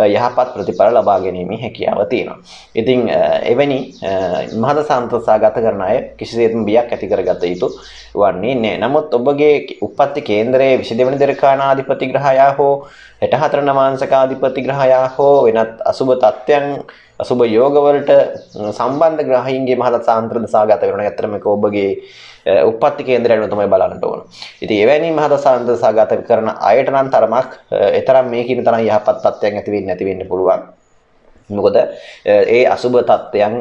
යහපත් ප්‍රතිඵල ලබා ගැනීමේ හැකියාව තියෙනවා. ඉතින් එවැනි මහදශාන්තර සාගත කරන අය කිසිසේත්ම බියක් ඇති කරගත යුතු වන්නේ නැහැ. නමුත් ඔබගේ උප්පත්ති කේන්දරයේ 22 වෙනි දරකානාධිපති ග්‍රහයා හෝ 64 නවාංශකාධිපති ග්‍රහයා හෝ වෙනත් අසුබ තත්ත්වයන් අසුබ යෝග වලට සම්බන්ධ ග්‍රහයින්ගේ මහදශාන්තර සාගත වෙනවා. ඇත්තටම මේක ඔබගේ උප්පත්ති කේන්දරයම තමයි බලන්න ඕන. ඉතින් එවැනි මහදශාන්තර සාගත කරන අයට නම් තරමක් තරම් මේ කියන තරම් යහපත් තත්ත්වයන් ඇති වෙන්නේ නැති වෙන්න පුළුවන්. මොකද ඒ අසුබ තත්ත්වයන්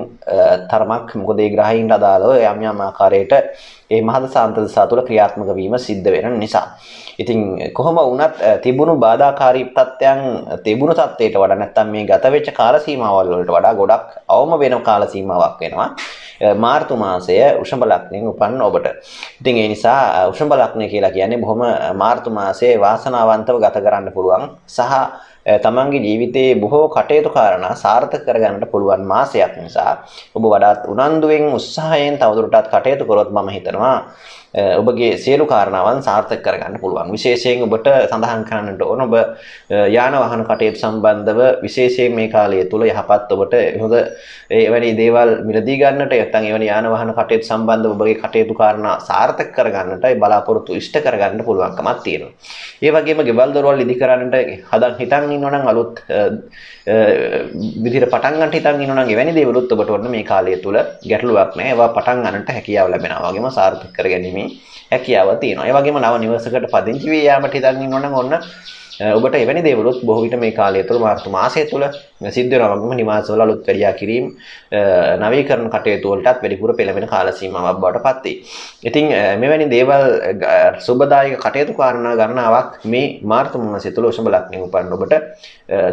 තරමක් මොකද ඒ ග්‍රහයින්ට අදාළව යම් යම් ආකාරයට ඒ මහදශාන්තර සාතුල ක්‍රියාත්මක වීම සිද්ධ වෙන නිසා. ඉතින් කොහොම වුණත් තිබුණු බාධාකාරී තත්ත්වයන් තිබුණු තත්ත්වයට වඩා නැත්තම් මේ ගත වෙච්ච කාල සීමාවල් වලට වඩා ගොඩක් අවම වෙන කාල සීමාවක් වෙනවා. මාර්තු මාසය වෘෂභ ලග්නයෙන් උපන්න ඔබට. ඉතින් ඒ නිසා වෘෂභ ලග්නය කියලා කියන්නේ බොහොම මාර්තු මාසයේ වාසනාවන්තව ගත කරන්න පුළුවන් සහ තමන්ගේ ජීවිතයේ බොහෝ කටයුතු කාරණා සාර්ථක කරගන්නට පුළුවන් මාසයක් නිසා ඔබ වඩාත් උනන්දුවෙන් උත්සාහයෙන් තවදුරටත් කටයුතු කරොත් මම හිතනවා ඔබගේ සියලු කාරණාවන් සාර්ථක කරගන්න පුළුවන්. විශේෂයෙන් ඔබට සඳහන් කරන්නට ඕන ඔබ යාන වාහන කටයුතු සම්බන්ධව විශේෂයෙන් මේ කාලය තුල යහපත් ඔබට හොඳ එවැනි දේවල් මිලදී ගන්නට නැත්නම් එවැනි යාන වාහන කටයුතු සම්බන්ධව ඔබගේ කටයුතු කාරණා සාර්ථක කරගන්නට බලාපොරොත්තු ඉෂ්ට කරගන්න පුළුවන්කමක් තියෙනවා. ඒ වගේම ගෙවල් දොරවල් ඉදි කරන්නට හිතන් ඉන්නවනම් අලුත් විදිහට පටන් ගන්න හිතන් ඉන්නවනම් එවැනි දේවලුත් ඔබට වන්න මේ කාලය තුල ගැටලුවක් නැහැ. ඒවා පටන් ගන්නට හැකියාව ලැබෙනවා. වගේම සාර්ථක කරගැනීමේ හැකියාව තියෙනවා. ඒ වගේම නව නිවසකට පදිංචි වී යාමට හිතන් ඉන්නවනම් ඔන්න ඔබට එවැනි දේවලුත් බොහෝ විට මේ කාලය තුළ මාර්තු මාසය තුළ සිද්ධ වෙනවා. වගේම නිවාසවල අලුත් වැඩියා කිරීම නවීකරණ කටයුතු වලටත් වැඩිපුර පෙළඹෙන කාල සීමාවක් බවට පත් වේ. ඉතින් මෙවැනි දේවල් සුබදායක කටයුතු කාරණා ගණනාවක් මේ මාර්තු මාසය තුළ වෘෂභ ලග්නයෙන් උපන්න ඔබට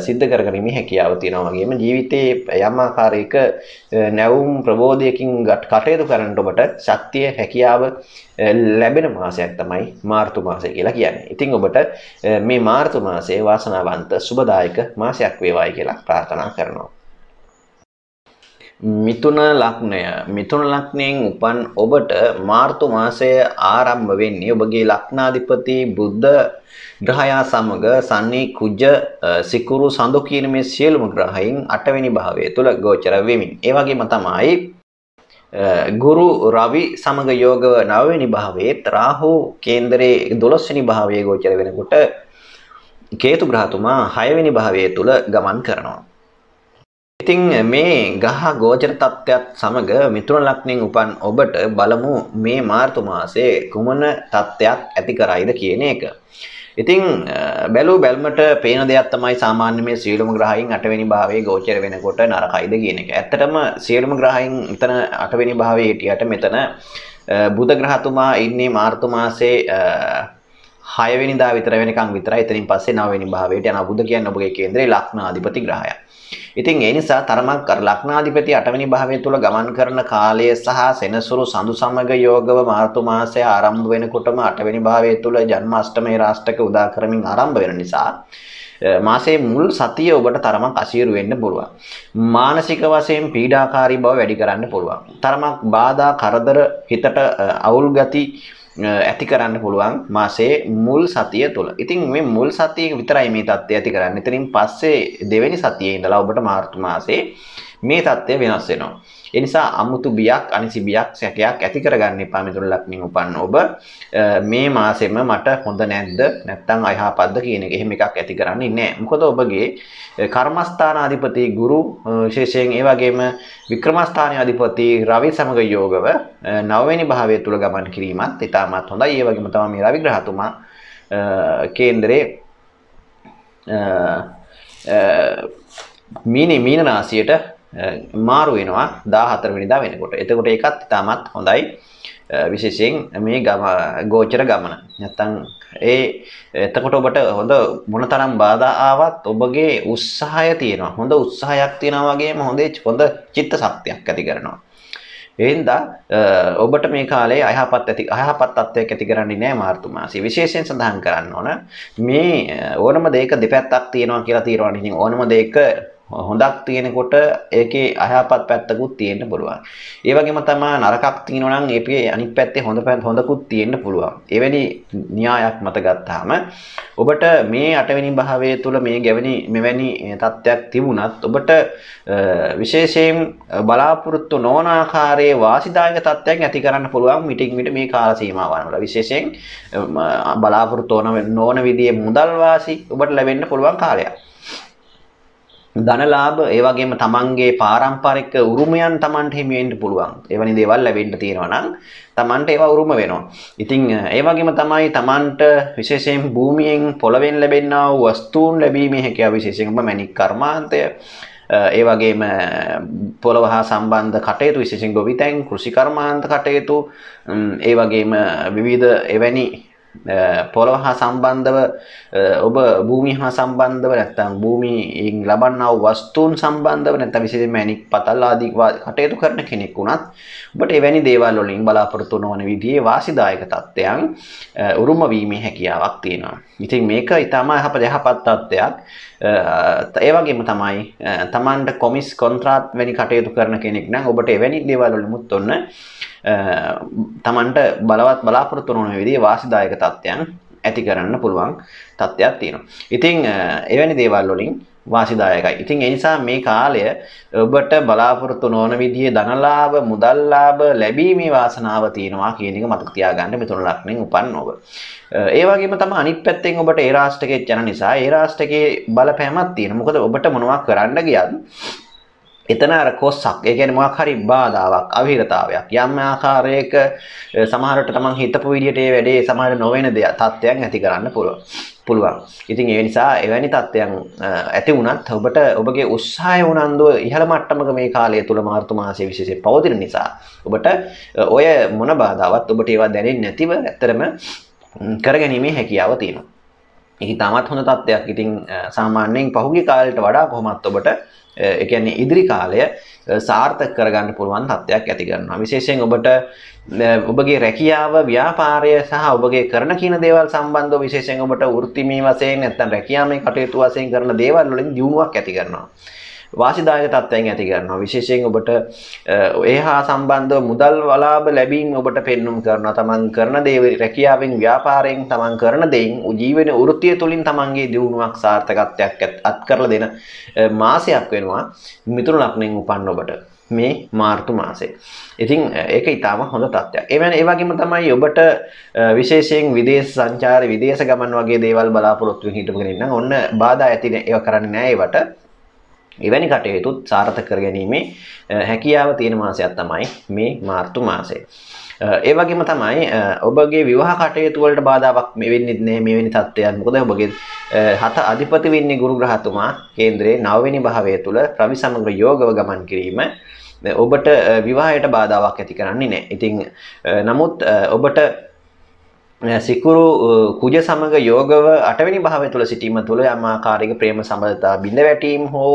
සිද්ධ කරගැනීමේ හැකියාව තියෙනවා. වගේම ජීවිතයේ යම් ආකාරයක නැවුම් ප්‍රබෝධයකින් කටයුතු කරන්නට ඔබට ශක්තිය හැකියාව ලැබෙන මාසයක් තමයි මාර්තු මාසය කියලා කියන්නේ. ඉතින් ඔබට මේ මාර්තු මාසයේ වාසනාවන්ත සුබදායක මාසයක් වේවායි කියලා ප්‍රාර්ථනා කරනවා. මිථුන ලග්නයෙන් උපන් ඔබට මාර්තු මාසය ආරම්භ වෙන්නේ ඔබගේ ලග්නාධිපති බුද්ධ ග්‍රහයා සමග සන්නි කුජ සිකුරු සඳු කියන මේ සියලුම ග්‍රහයන් 8 වෙනි භාවය තුල ගෝචර වෙමින් ඒ වගේම තමයි ගුරු රවි සමග යෝගව 9 වෙනි භාවයේ රාහු කේන්දරයේ 12 වෙනි භාවයේ ගෝචර වෙනකොට කේතු ග්‍රහතුමා 6 වෙනි භාවයේ තුල ගමන් කරනවා. ඉතින් මේ ගහ ගෝචර තත්ත්වයක් සමග මිථුන ලග්නයෙන් උපන් ඔබට බලමු මේ මාර්තු මාසයේ කුමන තත්ත්වයක් ඇති කරයිද කියන එක. ඉතින් බැලුමට පේන දෙයක් තමයි සාමාන්‍ය මේ සියලුම ග්‍රහයන් 8 වෙනි භාවයේ ගෝචර වෙනකොට නරකයිද කියන එක. ඇත්තටම සියලුම ග්‍රහයන් එතන 8 වෙනි භාවයේ හිටියට මෙතන බුධ ග්‍රහතුමා ඉන්නේ මාර්තු මාසයේ 6 වෙනිදා විතර වෙනකන් විතරයි. එතනින් පස්සේ 9 වෙනි භාවයට යන බුධ කියන්නේ ඔබගේ කේන්දරේ ලග්නාධිපති ග්‍රහයා. ඉතින් ඒ නිසා තරමක් ලග්නාධිපති 8 වෙනි භාවය තුල ගමන් කරන කාලය සහ සෙනසුරු සඳු සමග යෝගව මාර්තු මාසය ආරම්භ වෙනකොටම 8 වෙනි භාවය තුල ජන්මාෂ්ටමයේ රාෂ්ටක උදා කරමින් ආරම්භ වෙන නිසා මාසයේ මුල් සතිය ඔබට තරමක් අසීරු වෙන්න පුළුවන්. මානසික වශයෙන් පීඩාකාරී බව වැඩි කරන්න පුළුවන්. තරමක් බාධා කරදර හිතට අවුල් ගති ඇති කරන්න පුළුවන් මාසයේ මුල් සතිය තුල. ඉතින් මේ මුල් සතියේ විතරයි මේ தත්ත්වය ඇති කරන්නේ. එතනින් පස්සේ දෙවෙනි සතියේ ඉඳලා ඔබට මාර්තු මාසයේ මේ தත්ත්වය වෙනස් වෙනවා. ඒ නිසා අමුතු බියක්, අනිසි බියක්, සැකයක් ඇති කරගන්න එපා. මිථුන ලග්නයෙන් උපන්න ඔබ මේ මාසෙම මට හොඳ නැද්ද නැත්නම් අයහපත්ද කියන එක එහෙම එකක් ඇති කරන්නේ නැහැ. මොකද ඔබගේ කර්මස්ථානාධිපති ගුරු විශේෂයෙන් ඒ වගේම වික්‍රමස්ථානාධිපති රවි සමග යෝගව 9 වෙනි භාවය තුල ගමන් කිරීමත් ඉතාමත් හොඳයි. ඒ වගේම තමයි මේ රවි ග්‍රහතුමා කේන්දරේ මීන රාශියට මාරු වෙනවා 14 වෙනිදා වෙනකොට. එතකොට ඒකත් ඉතාමත් හොඳයි. විශේෂයෙන් මේ ගෝචර ගමන. නැත්තම් එතකොට ඔබට හොඳ මොනතරම් බාධා ආවත් ඔබගේ උත්සාහය තියෙනවා. හොඳ උත්සාහයක් තියෙනවා වගේම හොඳ චිත්ත ශක්තියක් ඇති කරනවා. ඒ හින්දා ඔබට මේ කාලේ අයහපත් තත්ත්වයක් ඇති කරන්නේ නැහැ මාර්තු මාසයේ. විශේෂයෙන් සඳහන් කරන්න ඕන මේ ඕනම දෙයක දෙපැත්තක් තියෙනවා කියලා తీරවන්නේ. ඉතින් ඕනම දෙයක හොඳක් තියෙනකොට ඒකේ අයහපත් පැත්තකුත් තියෙන්න පුළුවන්. ඒ වගේම තමයි නරකක් තියෙනවා නම් ඒකේ අනිත් පැත්තේ හොඳකුත් තියෙන්න පුළුවන්. එවැනි න්‍යායක් මත ගත්තාම ඔබට මේ 8 වෙනි භාවයේ තුල මෙවැනි තත්ත්වයක් තිබුණත් ඔබට විශේෂයෙන් බලාපොරොත්තු නොවන ආකාරයේ වාසිදායක තත්ත්වයක් ඇති කරන්න පුළුවන් මිටින් මිට මේ කාල සීමාවන් වල. විශේෂයෙන් බලාපොරොත්තු නොවන විදිහේ මුදල් වාසි ඔබට ලැබෙන්න පුළුවන් කාලයක්. ධනලාභ ඒ වගේම තමන්ගේ පාරම්පරික උරුමයන් තමන්ට හිමි වෙන්න පුළුවන්. එවැනි දේවල් ලැබෙන්න තියෙනවා නම් තමන්ට ඒවා උරුම වෙනවා. ඉතින් ඒ වගේම තමයි තමන්ට විශේෂයෙන් භූමියෙන් පොළවෙන් ලැබෙනා වූ වස්තුන් ලැබීමේ හැකියාව විශේෂයෙන්ම මැණික් කර්මාන්තය ඒ වගේම පොළව හා සම්බන්ධ කටයුතු විශේෂයෙන් ගොවිතැන් කෘෂි කර්මාන්ත කටයුතු ඒ වගේම විවිධ එවැනි පොළව හා සම්බන්ධව ඔබ භූමිය හා සම්බන්ධව නැත්නම් භූමියෙන් ලබන්නා වූ වස්තුන් සම්බන්ධව නැත්නම් විශේෂයෙන් මැණික් පතල් ආදී කටයුතු කරන කෙනෙක් වුණත් ඔබට එවැනි දේවල් වලින් බලාපොරොත්තු නොවන විදිහේ වාසිදායක තත්ත්වයන් උරුම වීමේ හැකියාවක් තියෙනවා. ඉතින් මේක ඊටම යහපත් තත්ත්වයක්. ඒ වගේම තමයි තමන්ට කොමිස් කොන්ත්‍රාත් වැනි කටයුතු කරන කෙනෙක් නම් ඔබට එවැනි දේවල් වලිමුත් ඔන්න තමන්ට බලවත් බලාපොරොත්තු නොවන විදිහේ වාසිදායක තත්ත්වයන් ඇති කරන්න පුළුවන් තත්ත්වයක් තියෙනවා. ඉතින් එවැනි දේවල් වලින් වාසිදායකයි. ඉතින් ඒ නිසා මේ කාලය ඔබට බලාපොරොත්තු නොවන විදිහේ ධනලාභ, මුදල් ලාභ ලැබීමේ වාසනාව තියෙනවා කියන එක මතක තියාගන්න මිථුන ලග්නෙන් උපන් ඔබ. ඒ වගේම තමයි අනිත් පැත්තෙන් ඔබට ඒ රාශියක යන නිසා ඒ රාශියකේ බලපෑමක් තියෙනවා. මොකද ඔබට මොනවා කරන්න ගියත් එතන අර කොස්සක් ඒ කියන්නේ මොකක් හරි බාධාවක් අවිහිරතාවයක් යම් ආකාරයක සමහරට තමන් හිතපු විදිහට ඒ වැඩේ සමහර නොවන තත්ත්වයන් ඇති කරන්න පුළුවන්. ඉතින් ඒ නිසා එවැනි තත්ත්වයන් ඇති වුණත් ඔබට ඔබගේ උත්සාහය උනන්දුව ඉහළ මට්ටමක මේ කාලය තුල මාර්තු මාසයේ විශේෂයෙන් පවතින නිසා ඔබට ඔය මොන බාධාවත් ඔබට ඒවා දැනෙන්නේ නැතිව ඇත්තරම කරගැනීමේ හැකියාව තියෙනවා. ඒක තාමත් හොඳ තත්ත්වයක්. ඉතින් සාමාන්‍යයෙන් පහුගිය කාලයට වඩා කොහොමත් ඔබට ඒ කියන්නේ ඉදිරි කාලය සාර්ථක කරගන්න පුළුවන් තත්ත්වයක් ඇති කරනවා. විශේෂයෙන් ඔබට ඔබගේ රැකියාව, ව්‍යාපාරය සහ ඔබගේ කරන කින දේවල් සම්බන්ධව විශේෂයෙන් ඔබට වෘත්තිමය වශයෙන් නැත්නම් රැකියාවේ කටයුතු වශයෙන් කරන දේවල් වලින් දියුණුවක් ඇති කරනවා. වාසිදායක තත්ත්වයන් ඇති කරනවා. විශේෂයෙන් ඔබට ඒ හා සම්බන්ධව මුදල් වලාභ ලැබීම ඔබට පෙන්눔 කරනවා. තමන් කරන දේ රැකියාවෙන් ව්‍යාපාරයෙන් තමන් කරන දෙයින් ජීවන වෘත්තිය තුළින් තමන්ගේ දියුණුවක් සාර්ථකත්වයක් අත් කරලා දෙන මාසයක් වෙනවා මිථුන ලග්නයෙන් උපන්න ඔබට මේ මාර්තු මාසේ. ඉතින් ඒක ඊටාම හොඳ තත්ත්වයක්. ඒ වගේම තමයි ඔබට විශේෂයෙන් විදේශ සංචාර විදේශ ගමන් වගේ දේවල් බලාපොරොත්තු වෙමින් හිටපු කෙනෙක් නම් ඔන්න බාධා ඇති ඒව කරන්නේ නැහැ ඒවට. එවැනි කටයුතුත් සාර්ථක කර ගැනීමේ හැකියාව තියෙන මාසයක් තමයි මේ මාර්තු මාසය. ඒ වගේම තමයි ඔබගේ විවාහ කටයුතු වලට බාධාවක් වෙන්නේ නැහැ මෙවැනි තත්ත්වයන්. මොකද ඔබගේ හත අධිපති වෙන්නේ ගුරු ග්‍රහතුමා කේන්ද්‍රයේ 9 වෙනි භාවය තුල රවි සමග යෝගව ගමන් කිරීම ඔබට විවාහයට බාධාවක් ඇති කරන්නේ නැහැ. ඉතින් නමුත් ඔබට සිකුරු කුජ සමග යෝගව 8 වෙනි භාවය තුල සිටීම තුළ යම් ආකාරයක ප්‍රේම සම්බන්ධතා බිඳ වැටීම් හෝ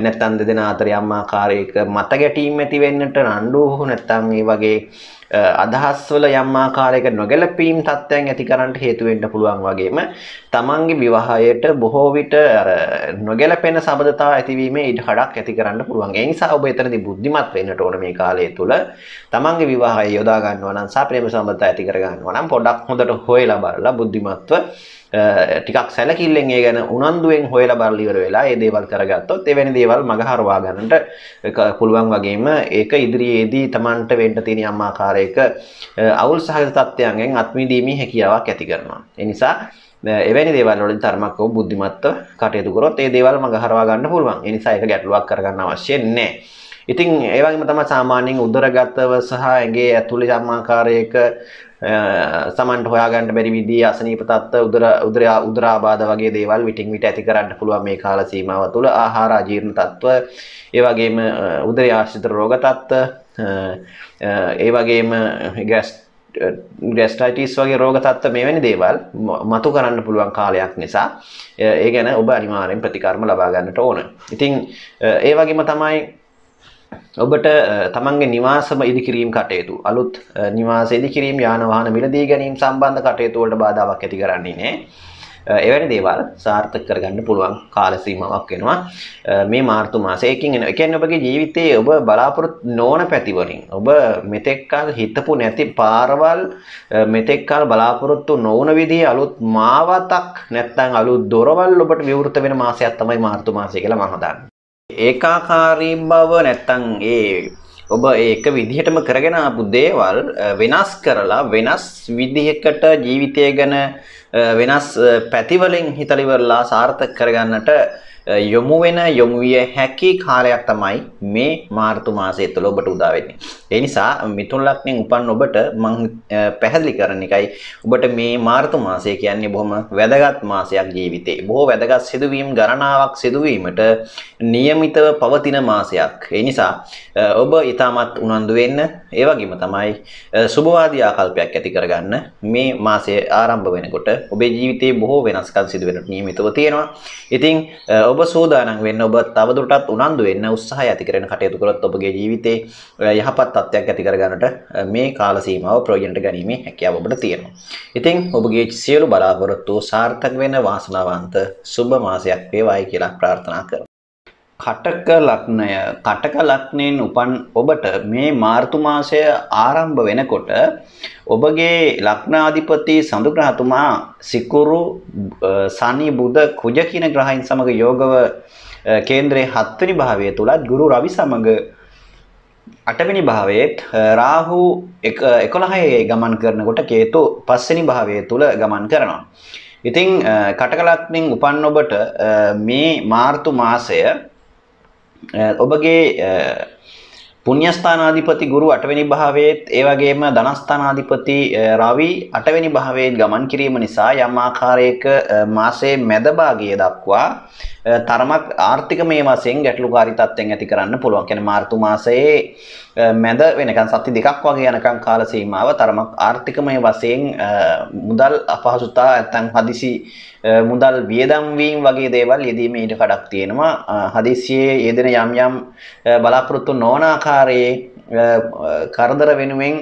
නැත්නම් දෙදෙනා අතර යම් ආකාරයක මත ගැටීම් ඇති වෙන්නට රණ්ඩු හෝ නැත්නම් මේ වගේ අදහස් වල යම් ආකාරයක නොගැලපීම් තත්ත්වයන් ඇති කරන්නට හේතු වෙන්න පුළුවන් වගේම තමන්ගේ විවාහයට බොහෝ විට අර නොගැලපෙන සම්බන්ධතා ඇතිවීමේ ඉඩ කඩක් ඇති කරන්න පුළුවන්. ඒ නිසා ඔබ එතනදී බුද්ධිමත් වෙන්නට ඕන මේ කාලය තුල තමන්ගේ විවාහය යොදා ගන්නවා නම් සහ ප්‍රේම සම්බන්ධතා ඇති කර ගන්නවා නම් පොඩ්ඩක් හොඳට හොයලා බලලා බුද්ධිමත්ව ටිකක් සැලකිල්ලෙන් ඒ ගැන උනන්දුවෙන් හොයලා බලලා ඉවර වෙලා මේ දේවල් කරගත්තොත් එවැනි දේවල් මගහරවා ගන්නට පුළුවන් වගේම ඒක ඉදිරියේදී Tamanට වෙන්න තියෙන යම් ආකාරයක අවුල් සහගත තත්ත්වයන්ගෙන් අත්මිදීමේ හැකියාවක් ඇති කරනවා. ඒ නිසා එවැනි දේවල් වලින් තරමක් ඔබ බුද්ධිමත්ව කටයුතු කරොත් ඒ දේවල් මගහරවා ගන්න පුළුවන්. ඒ නිසා ඒක ගැටලුවක් කරගන්න අවශ්‍ය නැහැ. ඉතින් ඒ වගේම තමයි සාමාන්‍යයෙන් උදරගතව සහ ඇඟේ ඇතුළේ යම් ආකාරයක සමන්ට හොයාගන්න බැරි විදිහේ අසනීප තත්ත්ව උදරාබාධ වගේ දේවල් විටින් විට ඇති කරන්න පුළුවන් මේ කාල සීමාව තුළ. ආහාර අජීර්ණ තත්ත්ව, ඒ වගේම උදරය ආශ්‍රිත රෝග තත්ත්ව, ඒ වගේම ගෑස්ට්‍රයිටිස් වගේ රෝග තත්ත්ව මෙවැනි දේවල් මතු කරන්න පුළුවන් කාලයක් නිසා ඒ ගැන ඔබ අනිවාර්යෙන් ප්‍රතිකර්ම ලබා ගන්නට ඕන. ඉතින් ඒ වගේම තමයි ඔබට තමන්ගේ නිවාසම ඉදිකිරීම කටයුතු අලුත් නිවාස ඉදිකිරීම යාන වාහන මිලදී ගැනීම සම්බන්ධ කටයුතු වලට බාධාවක් ඇති කරන්නේ නැහැ. එවැනි දේවල් සාර්ථක කරගන්න පුළුවන් කාල සීමාවක් වෙනවා මේ මාර්තු මාසයේ. ඒ කියන්නේ ඔබගේ ජීවිතයේ ඔබ බලාපොරොත්තු නොවන පැති වලින් ඔබ මෙතෙක් කල හිතපු නැති පාරවල් මෙතෙක් කල බලාපොරොත්තු නොවන විදිහේ අලුත් මාවතක් නැත්නම් අලුත් දොරවල් ඔබට විවෘත වෙන මාසයක් තමයි මාර්තු මාසය කියලා මම හදාන්නේ. ඒකාකාරී බව නැත්තම් ඔබ ඒක විදිහටම කරගෙන ආපු දේවල් වෙනස් කරලා වෙනස් විදිහකට ජීවිතය ගැන වෙනස් පැතිවලින් හිතලා ඉවරලා සාර්ථක කරගන්නට යොමු විය හැකි කාලයක් තමයි මේ මාර්තු මාසය තුළ ඔබට උදා වෙන්නේ. ඒ නිසා මිථුන ලග්නයෙන් උපන් ඔබට මම පැහැදිලි කරන එකයි ඔබට මේ මාර්තු මාසය කියන්නේ බොහොම වැදගත් මාසයක් ජීවිතේ. බොහෝ වැදගත් සිදුවීම් ගණනාවක් සිදුවීමට નિયમિતව පවතින මාසයක්. ඒ නිසා ඔබ ඊටමත් උනන්දු වෙන්න, ඒ වගේම තමයි සුබවාදී ආකල්පයක් ඇති කරගන්න මේ මාසය ආරම්භ වෙනකොට ඔබේ ජීවිතේ බොහෝ වෙනස්කම් සිදු වෙන්නට નિયમિતව තියෙනවා. ඉතින් ඔබ සෝදානම් වෙන්න, ඔබ තවදුරටත් උනන්දු වෙන්න උත්සාහය ඇති කරගෙන කටයුතු කරොත් ඔබගේ ජීවිතේ යහපත් තත්ත්වයක් ඇති කරගන්නට මේ කාල සීමාව ප්‍රයෝජනට ගැනීමේ හැකියාව ඔබට තියෙනවා. ඉතින් ඔබගේ සියලු බලාපොරොත්තු සාර්ථක වෙන වාසනාවන්ත සුබ මාසයක් වේවායි කියලා ප්‍රාර්ථනා කරමි. කටක ලග්නය, කටක ලග්නයෙන් උපන් ඔබට මේ මාර්තු මාසය ආරම්භ වෙනකොට ඔබගේ ලග්නාධිපති සඳු ග්‍රහතුමා සිකුරු සනි බුධ කුජ කියන ග්‍රහයන් සමග යෝගව කේන්ද්‍රයේ 7 වෙනි භාවය තුලත් ගුරු රවි සමග 8 වෙනි භාවයේත් රාහු 11 ගමන් කරනකොට කේතු 5 වෙනි භාවය තුල ගමන් කරනවා. ඉතින් කටක ලග්නයෙන් උපන් ඔබට මේ මාර්තු මාසය ඔබගේ පුණ්‍යස්ථානාධිපති ගුරු 8 වෙනි භාවයේත් ඒ වගේම ධනස්ථානාධිපති රවි 8 වෙනි භාවයේ ගමන් කිරීම නිසා යම් ආකාරයක මාසයේ මැද භාගයේ දක්වා තරමක් ආර්ථිකමය වශයෙන් ගැටලුකාරී තත්ත්වයන් ඇති කරන්න පුළුවන්. කියන්නේ මාර්තු මාසයේ මැද වෙනකන් සති දෙකක් වගේ යනකම් කාල සීමාව තරමක් ආර්ථිකමය වශයෙන් මුදල් අපහසුතා නැත්නම් හදිසි මුදල් වියදම් වීම වගේ දේවල් යෙදීමේ ඉඩ කඩක් තියෙනවා. හදිසියේ යෙදෙන යම් යම් බලාපොරොත්තු නොවන ආකාරයේ කරදර වෙනුවෙන්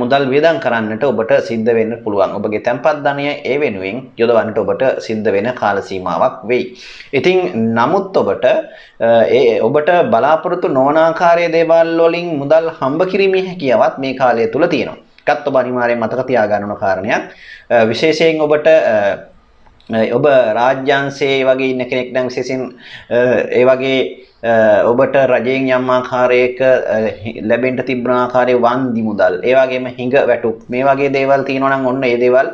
මුදල් වියදම් කරන්නට ඔබට සිද්ධ වෙන්න පුළුවන්. ඔබගේ තැන්පත් ධනය ඒ වෙනුවෙන් යොදවන්නට ඔබට සිද්ධ වෙන කාල සීමාවක් වෙයි. ඉතින් නමුත් ඔබට බලාපොරොත්තු නොවන ආකාරයේ දේවල් වලින් මුදල් හම්බ කිරීමේ හැකියාවක් මේ කාලය තුල තියෙනවා. ඒකත් ඔබ අනිවාර්යෙන් මතක තියාගන්න ඕන කාරණයක්. විශේෂයෙන් ඔබට ඔබ රාජ්‍යංශයේ වගේ ඉන්න කෙනෙක් නම් විශේෂයෙන් ඒ වගේ ඔබට රජයෙන් යම් ආකාරයක ලැබෙන්න තිබුණ ආකාරයේ වන්දි මුදල් ඒ වගේම හිඟ වැටුප් මේ වගේ දේවල් තියෙනවා නම් ඔන්න ඒ දේවල්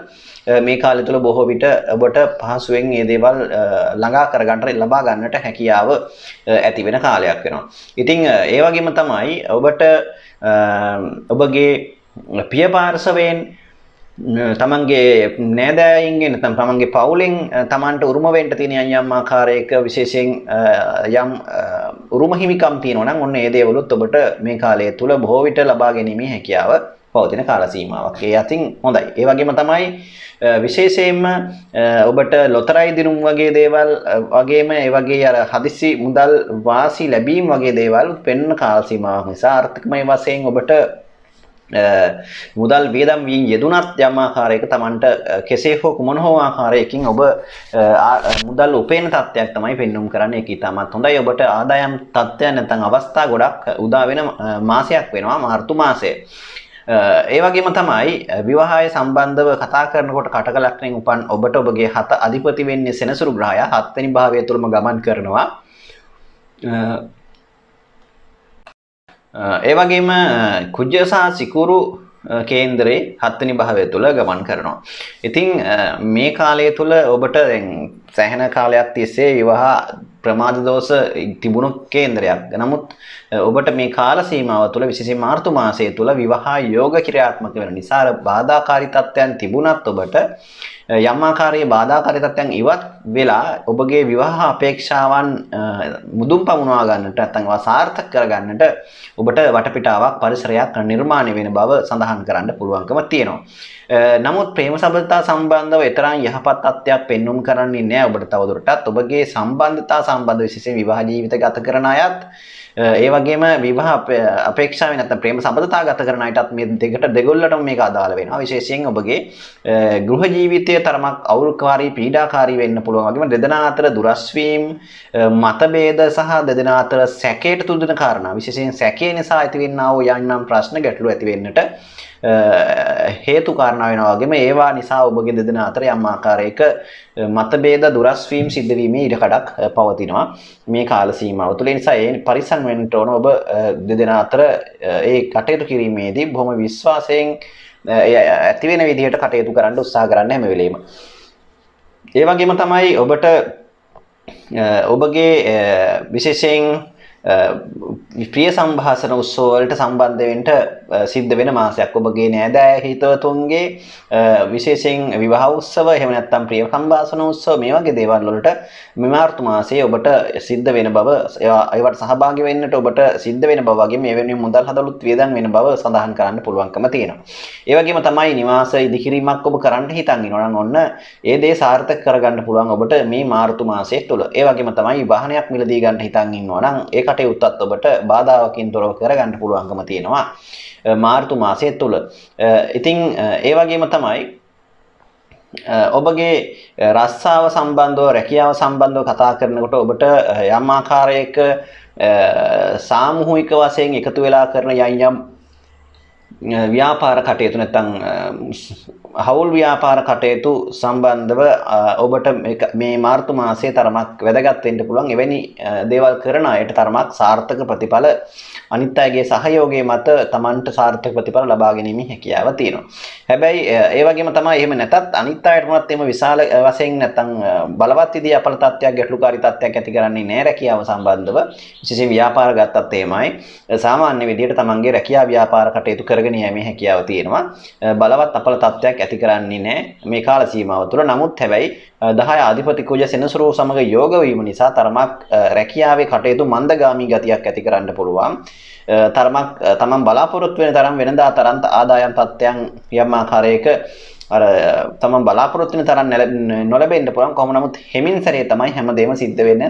මේ කාලය තුල බොහෝ විට ඔබට පහසුවෙන් මේ දේවල් ළඟා කරගන්නට ලබා ගන්නට හැකියාව ඇති වෙන කාලයක් වෙනවා. ඉතින් ඒ වගේම තමයි ඔබට ඔබගේ පිය පාර්ශවයෙන් තමන්ගේ නෑදෑයින්ගෙන් නැත්නම් තමන්ගේ පවුලෙන් තමන්ට උරුම වෙන්න තියෙන යම් ආකාරයක විශේෂයෙන් යම් උරුම හිමිකම් තියෙනවා නම් ඔන්න ඒ දේවලුත් ඔබට මේ කාලය තුල බොහෝ විට ලබා ගැනීමේ හැකියාව පවතින කාල සීමාවක්. ඒ අතින් හොඳයි. ඒ වගේම තමයි විශේෂයෙන්ම ඔබට ලොතරැයි දිනුම් වගේ දේවල් වගේම ඒ වගේ අර හදිසි මුදල් වාසි ලැබීම් වගේ දේවල් පෙන්වන කාල සීමාවක් නිසා ආර්ථිකමය වශයෙන් ඔබට මුදල් වියදම් වීම යෙදුනත් යම් ආකාරයක Tamanට කෙසේ හෝ කුමන හෝ ආකාරයකින් ඔබ මුදල් උපයන තත්ත්වයක් තමයි පෙන්වුම් කරන්නේ. ඒක ඉතාමත් හොඳයි. ඔබට ආදායම් තත්ත්වයන් නැත්නම් අවස්ථා ගොඩක් උදා වෙන මාසයක් වෙනවා මාර්තු මාසය. ඒ වගේම තමයි විවාහය සම්බන්ධව කතා කරනකොට කටක ලක්ෂණයෙන් උපන් ඔබට ඔබගේ හත අධිපති වෙන්නේ සෙනසුරු ග්‍රහය 7 වෙනි භාවය තුලම ගමන් කරනවා. ඒ වගේම කුජ සහ සිකුරු කේන්දරේ 7 වෙනි භාවය තුල ගමන් කරනවා. ඉතින් මේ කාලය තුල ඔබට දැන් සෑහෙන කාලයක් තිස්සේ විවාහ ප්‍රමාද දෝෂ තිබුණු කේන්දරයක්. නමුත් ඔබට මේ කාල සීමාව තුළ විශේෂයෙන් මාර්තු මාසය තුළ විවාහ යෝග ක්‍රියාත්මක වෙන නිසා බාධාකාරී තත්ත්වයන් තිබුණත් ඔබට යම් ආකාරයේ බාධාකාරී තත්ත්වයන් ඉවත් වෙලා ඔබගේ විවාහ අපේක්ෂාවන් මුදුන් පමුණවා ගන්නට නැත්නම් ඒවා සාර්ථක කර ගන්නට ඔබට වටපිටාවක් පරිසරයක් නිර්මාණය වෙන බව සඳහන් කරන්න පුළුවන්කම තියෙනවා. නමුත් ප්‍රේම සම්බන්ධතා සම්බන්ධව තරම් යහපත් තත්ත්වයක් පෙන්වුම් කරන්නේ නැහැ ඔබට තවදුරටත්. ඔබගේ සම්බන්ධතා සම්බන්ධ විශේෂයෙන් විවාහ ජීවිත ගත කරන අයත් ඒ වගේම විවාහ අපේක්ෂාවෙන් නැත්නම් ප්‍රේම සම්බන්ධතා ගත කරන අයටත් මේ දෙකට දෙගොල්ලටම මේක අදාළ වෙනවා. විශේෂයෙන් ඔබගේ ගෘහ ජීවිතයේ තරමක් අවුල්කාරී පීඩාකාරී වෙන්න පුළුවන්. වගේම දෙදෙනා අතර දුරස් වීම, මතභේද සහ දෙදෙනා අතර සැකයට තුඩන කාරණා විශේෂයෙන් සැකේ නිසා ඇතිවෙනා වූ යන්නම් ප්‍රශ්න ගැටලු ඇති වෙන්නට හේතු කාරණා වෙනවා. වගේම ඒවා නිසා ඔබගේ දෙදෙනා අතර යම් ආකාරයක මතභේද දුරස් වීම සිද්ධ වීමේ ඉඩකඩක් පවතිනවා මේ කාල සීමාව තුළ. ඒ නිසා ඒ පරිසම් වෙන්න ඕන ඔබ දෙදෙනා අතර ඒ කටයුතු කිරීමේදී බොහොම විශ්වාසයෙන් ඇති වෙන විදිහට කටයුතු කරන්න උත්සාහ කරන්න හැම වෙලෙම. ඒ වගේම තමයි ඔබට ඔබගේ විශේෂයෙන් ප්‍රිය සම්භාෂණ උත්සව වලට සම්බන්ධ වෙන්න සිද්ධ වෙන මාසයක්. ඔබගේ නෑදෑ හිතවතුන්ගේ විශේෂයෙන් විවාහ උත්සව එහෙම නැත්නම් ප්‍රිය සම්භාෂණ උත්සව මේ වගේ දේවල් වලට මේ මාර්තු මාසයේ ඔබට සිද්ධ වෙන බව ඒවට සහභාගී වෙන්නට ඔබට සිද්ධ වෙන බව වගේ මේ වෙනුවෙන් මුදල් හදලුත් වියදම් වෙන බව සඳහන් කරන්න පුළුවන්කම තියෙනවා. ඒ වගේම තමයි නිවාස ඉදිකිරීමක් ඔබ කරන්න හිතන් ඉනවා නම් ඔන්න ඒ දේ සාර්ථක කරගන්න පුළුවන් ඔබට මේ මාර්තු මාසයේ තුල. ඒ වගේම තමයි වාහනයක් මිලදී ගන්න හිතන් ඉන්නවා නම් ඒ කටයුත්තත් ඔබට බාධාවකින් තොරව කරගන්න පුළුවන්කම තියෙනවා මාර්තු මාසය තුල. ඉතින් ඒ වගේම තමයි ඔබගේ රස්සාව සම්බන්ධව රැකියාව සම්බන්ධව කතා කරනකොට ඔබට යම් ආකාරයක සාමූහික වශයෙන් එකතු වෙලා කරන යම් ව්‍යාපාර කටයුතු නැත්නම් හවුල් ව්‍යාපාර කටයුතු සම්බන්ධව ඔබට මේ මාර්තු මාසයේ තරමක් වැදගත් වෙන්න පුළුවන්. එවැනි දේවල් කරන අයට තරමක් සාර්ථක ප්‍රතිඵල අනිත් අයගේ සහයෝගය මත Tamanට සාර්ථක ප්‍රතිඵල ලබා ගැනීමේ හැකියාව තියෙනවා. හැබැයි ඒ වගේම තමයි එහෙම නැතත් අනිත් අයට මොනවත් එහෙම විශාල වශයෙන් නැත්නම් බලවත් විදිහේ අපල තත්ත්වයක් ගැටලුකාරී තත්ත්වයක් ඇති කරන්නේ නැහැ රැකියාව සම්බන්ධව. විශේෂයෙන් ව්‍යාපාර ගත්තත් එහෙමයි. සාමාන්‍ය විදිහට Tamanගේ රැකියාව ව්‍යාපාර කටයුතු කරගෙන යෑමේ හැකියාව තියෙනවා. බලවත් අපල තත්ත්වයක් ඇති කරන්නේ නැහැ මේ කාල සීමාව තුළ. නමුත් හැබැයි 10 අධිපති කුජ සෙනසුරු සමග යෝග වීම නිසා තරමක් රැකියාවේ කටයුතු මන්දගාමී ගතියක් ඇති කරන්න පුළුවන්. තරමක් තමන් බලාපොරොත්තු වෙන තරම් වෙනදා තරම් ආදායම් තත්ත්වයන් යම් ආකාරයක අර තමන් බලාපොරොත්තු වෙන තරම් නොලැබෙන්න පුළුවන්. කොහොම නමුත් හෙමින් සැරේ තමයි හැමදේම සිද්ධ වෙන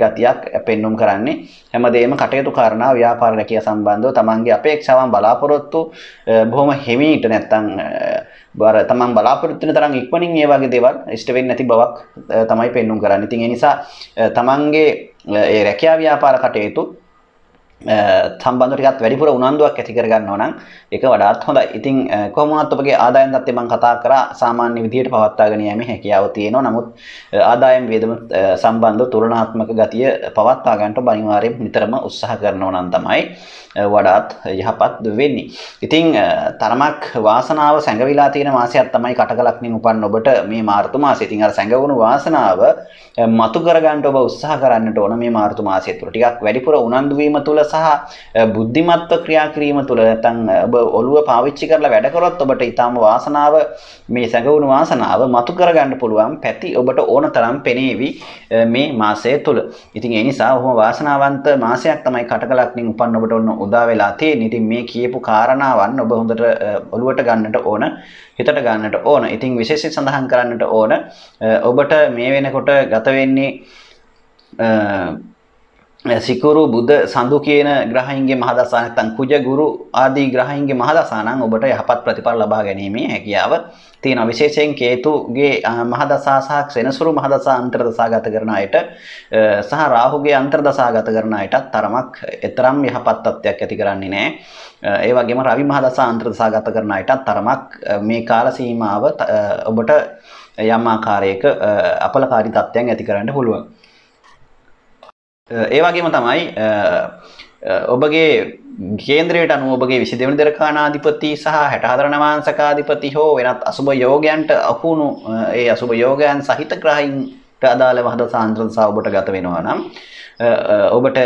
ගතියක් පෙන්눔 කරන්නේ. හැමදේම කටයුතු කරනා ව්‍යාපාර රැකියා සම්බන්ධව තමන්ගේ අපේක්ෂාවන් බලාපොරොත්තු බොහොම හිමීට නැත්තම් තමන් බලාපොරොත්තු වෙන තරම් ඉක්මනින් මේ වගේ දේවල් ඉෂ්ට වෙන්නේ නැති බවක් තමයි පෙන්눔 කරන්නේ. ඉතින් ඒ නිසා තමන්ගේ ඒ රැකියා ව්‍යාපාර කටයුතු සම්බන්ධව ටිකක් වැඩිපුර උනන්දුවක් ඇති කර ගන්නවා නම් ඒක වඩාත් හොඳයි. ඉතින් කොහොමවත් ඔබගේ ආදායම් තත්ත්වය මම කතා කරා සාමාන්‍ය විදිහට පවත්වාගෙන යෑමේ හැකියාව තියෙනවා. නමුත් ආදායම් වේදම සම්බන්ධව තුලනාත්මක ගතිය පවත්වා ගන්නට ඔබ අනිවාර්යයෙන් නිතරම උත්සාහ කරනවා නම් තමයි වඩාත් යහපත් වෙන්නේ. ඉතින් තරමක් වාසනාව සැඟවිලා තියෙන මාසයක් තමයි කටකලක්නින් උපන් ඔබට මේ මාර්තු මාසය. ඉතින් අර සැඟවුණු වාසනාව මතු කර ගන්නට ඔබ උත්සාහ කරන්නට ඕන මේ මාර්තු මාසය තුළ. ටිකක් වැඩිපුර උනන්දු වීම තුළ සහ බුද්ධිමත්ව ක්‍රියා කිරීම තුළ නැත්නම් ඔබ ඔළුව පාවිච්චි කරලා වැඩ කරොත් ඔබට ඊටාම වාසනාව මේ සැඟවුණු වාසනාව මතු කර ගන්න පුළුවන් පැති ඔබට ඕන තරම් පෙනේවි මේ මාසය තුළ. ඉතින් ඒ නිසා ඔහොම වාසනාවන්ත මාසයක් තමයි කටකලක්නින් උපන් ඔබට ඔන්න උදා වෙලා තියෙන්නේ. ඉතින් මේ කියපු කාරණාවන් ඔබ හොඳට ඔළුවට ගන්නට ඕන, හිතට ගන්නට ඕන. ඉතින් විශේෂයෙන් සඳහන් කරන්නට ඕන ඔබට මේ වෙනකොට ගත වෙන්නේ සිකුරු බුද සඳු කියන ග්‍රහයින්ගේ මහදසා නැත්නම් කුජ ගුරු ආදී ග්‍රහයින්ගේ මහදසා නම් ඔබට යහපත් ප්‍රතිඵල ලබා ගැනීමේ හැකියාව තියෙනවා. විශේෂයෙන් කේතුගේ මහදසා සහ සෙනසුරු මහදසා අන්තර්දසා ගත කරන අයට සහ රාහුගේ අන්තර්දසා ගත කරන අයටත් තරමක් එතරම් යහපත් තත්ත්වයක් ඇති කරන්නේ නැහැ. ඒ වගේම රවි මහදසා අන්තර්දසා ගත කරන අයටත් තරමක් මේ කාල සීමාව ඔබට යම් ආකාරයක අපලකාරී තත්ත්වයන් ඇති කරන්න පුළුවන්. ඒ වගේම තමයි ඔබගේ කේන්ද්‍රයට අනුව ඔබගේ 22 වෙනි දරකානාධිපති සහ 64 නවාංශකාධිපති හෝ වෙනත් අසුබ යෝගයන්ට අකුණු ඒ අසුබ යෝගයන් සහිත ග්‍රහයින්ට අදාළ මහදසා අන්තර්දසා ඔබට ගත වෙනවා නම් ඔබට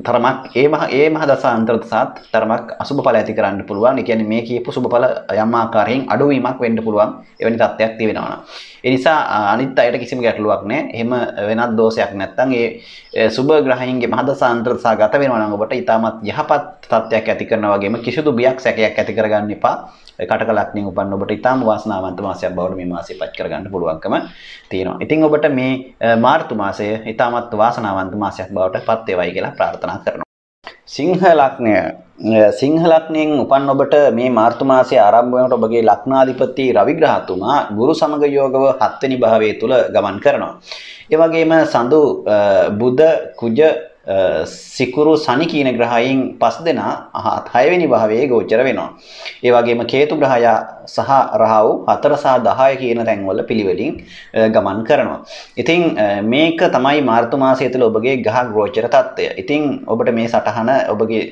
තරමක් ඒ මහදසා අන්තර්දසාත් තරමක් අසුබ ඵල ඇති කරන්න පුළුවන්. ඒ කියන්නේ මේ කියපු සුබ ඵල යම් ආකාරයෙන් අඩුවීමක් වෙන්න පුළුවන්. එවැනි තත්ත්වයක් තියෙනවා නම්. ඒ නිසා අනිත් අයට කිසිම ගැටලුවක් නැහැ. එහෙම වෙනත් දෝෂයක් නැත්නම් ඒ සුබ ග්‍රහයින්ගේ මහදසා අන්තර්දසා ගත වෙනවා නම් ඔබට ඊටමත් යහපත් තත්ත්වයක් ඇති කරනවා වගේම කිසිදු බියක් සැකයක් ඇති කරගන්න එපා. කටකලක්නින් උපන් ඔබට ඊටම වාසනාවන්ත මාසයක් බවට මේ මාසෙ පත් කරගන්න පුළුවන්කම තියෙනවා. ඉතින් ඔබට මේ මාර්තු මාසය ඊටමත් වාසනාවන්ත මාසයක් බවට පත් වේවයි කියලා ප්‍රාර්ථනා කරනවා. සිංහ ලග්නයෙන් උපන් ඔබට මේ මාර්තු මාසයේ ආරම්භ වෙනකොට ඔබගේ ලග්නාධිපති රවි ග්‍රහතුමා ගුරු සමග යෝගව 7 වෙනි භාවයේ තුල ගමන් කරනවා. ඒ වගේම සඳු බුද කුජ සිකුරු සනි කියන ග්‍රහයන් 5 දෙනා 6 වෙනි භාවයේ ගෝචර වෙනවා. ඒ වගේම කේතු ග්‍රහය සහ රාහු 4 සහ 10 කියන තැන්වල පිළිවෙලින් ගමන් කරනවා. ඉතින් මේක තමයි මාර්තු මාසය තුළ ඔබගේ ග්‍රහ ගෝචර තත්ත්වය. ඉතින් ඔබට මේ සටහන ඔබගේ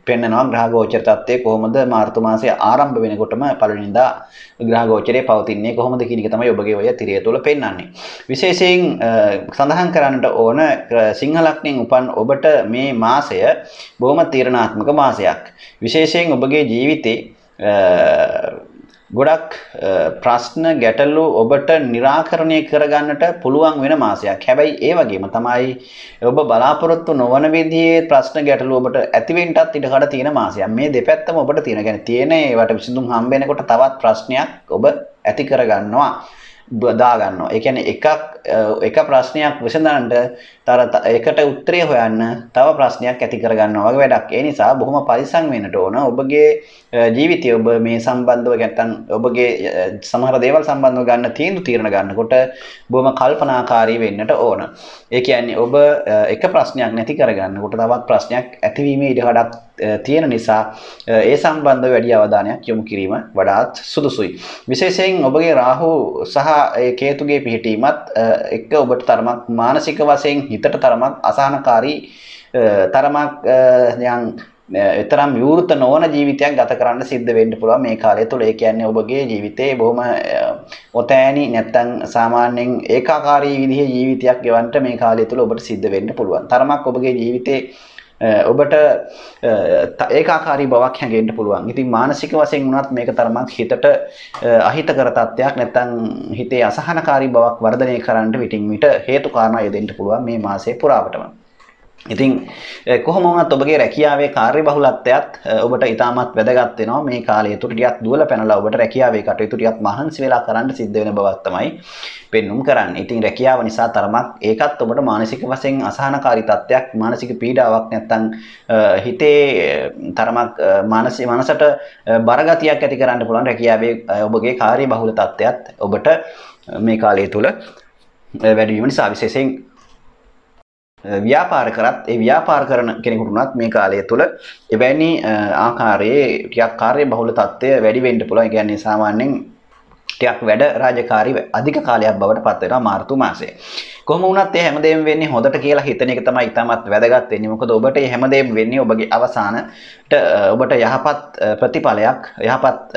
පෙන්නනවා ග්‍රහ ගෝචර තත්ත්වය කොහොමද මාර්තු මාසය ආරම්භ වෙනකොටම පළවෙනිදා ග්‍රහ ගෝචරයේ පවතින්නේ කොහොමද කියන එක තමයි ඔබගේ ඔය තිරය තුළ පෙන්වන්නේ. විශේෂයෙන් සඳහන් කරන්නට ඕන සිංහ ලග්නයෙන් උපන් ඔබට මේ මාසය බොහොම තීරණාත්මක මාසයක්. විශේෂයෙන් ඔබගේ ජීවිතේ ගොඩක් ප්‍රශ්න ගැටලු ඔබට निराකරණය කරගන්නට පුළුවන් වෙන මාසයක්. හැබැයි ඒ වගේම තමයි ඔබ බලාපොරොත්තු නොවන විදිහේ ප්‍රශ්න ගැටලු ඔබට ඇතිවෙන්නටත් ඉඩ කඩ තියෙන මාසයක්. මේ දෙපැත්තම ඔබට තියෙන. يعني තියෙන ඒවට විසඳුම් හම්බ වෙනකොට තවත් ප්‍රශ්නයක් ඔබ ඇති කරගන්නවා. දා ගන්නවා. ඒ කියන්නේ එක ප්‍රශ්නයක් විසඳනට ඒකට උත්තරය හොයන්න තව ප්‍රශ්නයක් ඇති කර ගන්නවා වගේ වැඩක්. ඒ නිසා බොහොම පරිස්සම් වෙන්නට ඕන. ඔබගේ ජීවිතය ඔබ මේ සම්බන්ධව නැත්නම් ඔබගේ සමහර දේවල් සම්බන්ධව ගන්න තීරණ ගන්නකොට බොහොම කල්පනාකාරී වෙන්නට ඕන. ඒ කියන්නේ ඔබ එක ප්‍රශ්නයක් නැති කරගන්නකොට තවත් ප්‍රශ්නයක් ඇතිවීමේ ඉඩකඩක් තියෙන නිසා ඒ සම්බන්ධව වැඩි අවධානයක් යොමු කිරීම වඩාත් සුදුසුයි. විශේෂයෙන් ඔබගේ රාහු සහ ඒ කේතුගේ පිහිටීමත් එක්ක ඔබට තරමක් මානසික වශයෙන් හිතට තරමක් අසහනකාරී තරමක් එතරම් විවෘත නොවන ජීවිතයක් ගත කරන්න සිද්ධ වෙන්න පුළුවන් මේ කාලය තුළ. ඒ කියන්නේ ඔබගේ ජීවිතේ බොහොම ඔතෑණි නැත්තම් සාමාන්‍යයෙන් ඒකාකාරී විදිහේ ජීවිතයක් ගෙවන්න මේ කාලය තුළ ඔබට සිද්ධ වෙන්න පුළුවන්. තරමක් ඔබගේ ජීවිතේ ඔබට ඒකාකාරී බවක් හැඟෙන්න පුළුවන්. ඉතින් මානසික වශයෙන් වුණත් මේක තරමක් හිතට අහිතකර තත්ත්වයක් නැත්නම් හිතේ අසහනකාරී බවක් වර්ධනය කරන්නට විටින් විට හේතු කාරණා යෙදෙන්න පුළුවන් මේ මාසයේ පුරාවටම. ඉතින් කොහොම වුණත් ඔබගේ රැකියාවේ කාර්යබහුලත්වයත් ඔබට ඉතාමත් වැදගත් වෙනවා මේ කාලය තුල ටිකක් දුවලා පැනලා ඔබට රැකියාවේ කටයුතු ටිකක් මහන්සි වෙලා කරන්න සිද්ධ වෙන බවක් තමයි පෙන්눔 කරන්නේ. ඉතින් රැකියාව නිසා තරමක් ඒකත් ඔබට මානසික වශයෙන් අසහනකාරී තත්ත්වයක් මානසික පීඩාවක් නැත්තම් හිතේ තරමක් මනසට බරගතියක් ඇති කරන්න පුළුවන් රැකියාවේ ඔබගේ කාර්යබහුල තත්ත්වයත් ඔබට මේ කාලය තුල වැඩි වීම නිසා විශේෂයෙන් ව්‍යාපාර කරත් ඒ ව්‍යාපාර කරන කෙනෙකුට උනත් මේ කාලය තුල එවැනි ආකාරයේ ටිකක් කාර්යබහුල තත්ත්වය වැඩි වෙන්න පුළුවන්. ඒ කියන්නේ සාමාන්‍යයෙන් ටිකක් වැඩ රාජකාරී අධික කාලයක් බවට පත් වෙනවා මාර්තු මාසයේ. කොහොම වුණත් මේ හැමදේම වෙන්නේ හොඳට කියලා හිතන එක තමයි ඉතාමත් වැදගත් වෙන්නේ. මොකද ඔබට මේ හැමදේම වෙන්නේ ඔබගේ අවසානට ඔබට යහපත් ප්‍රතිඵලයක් යහපත්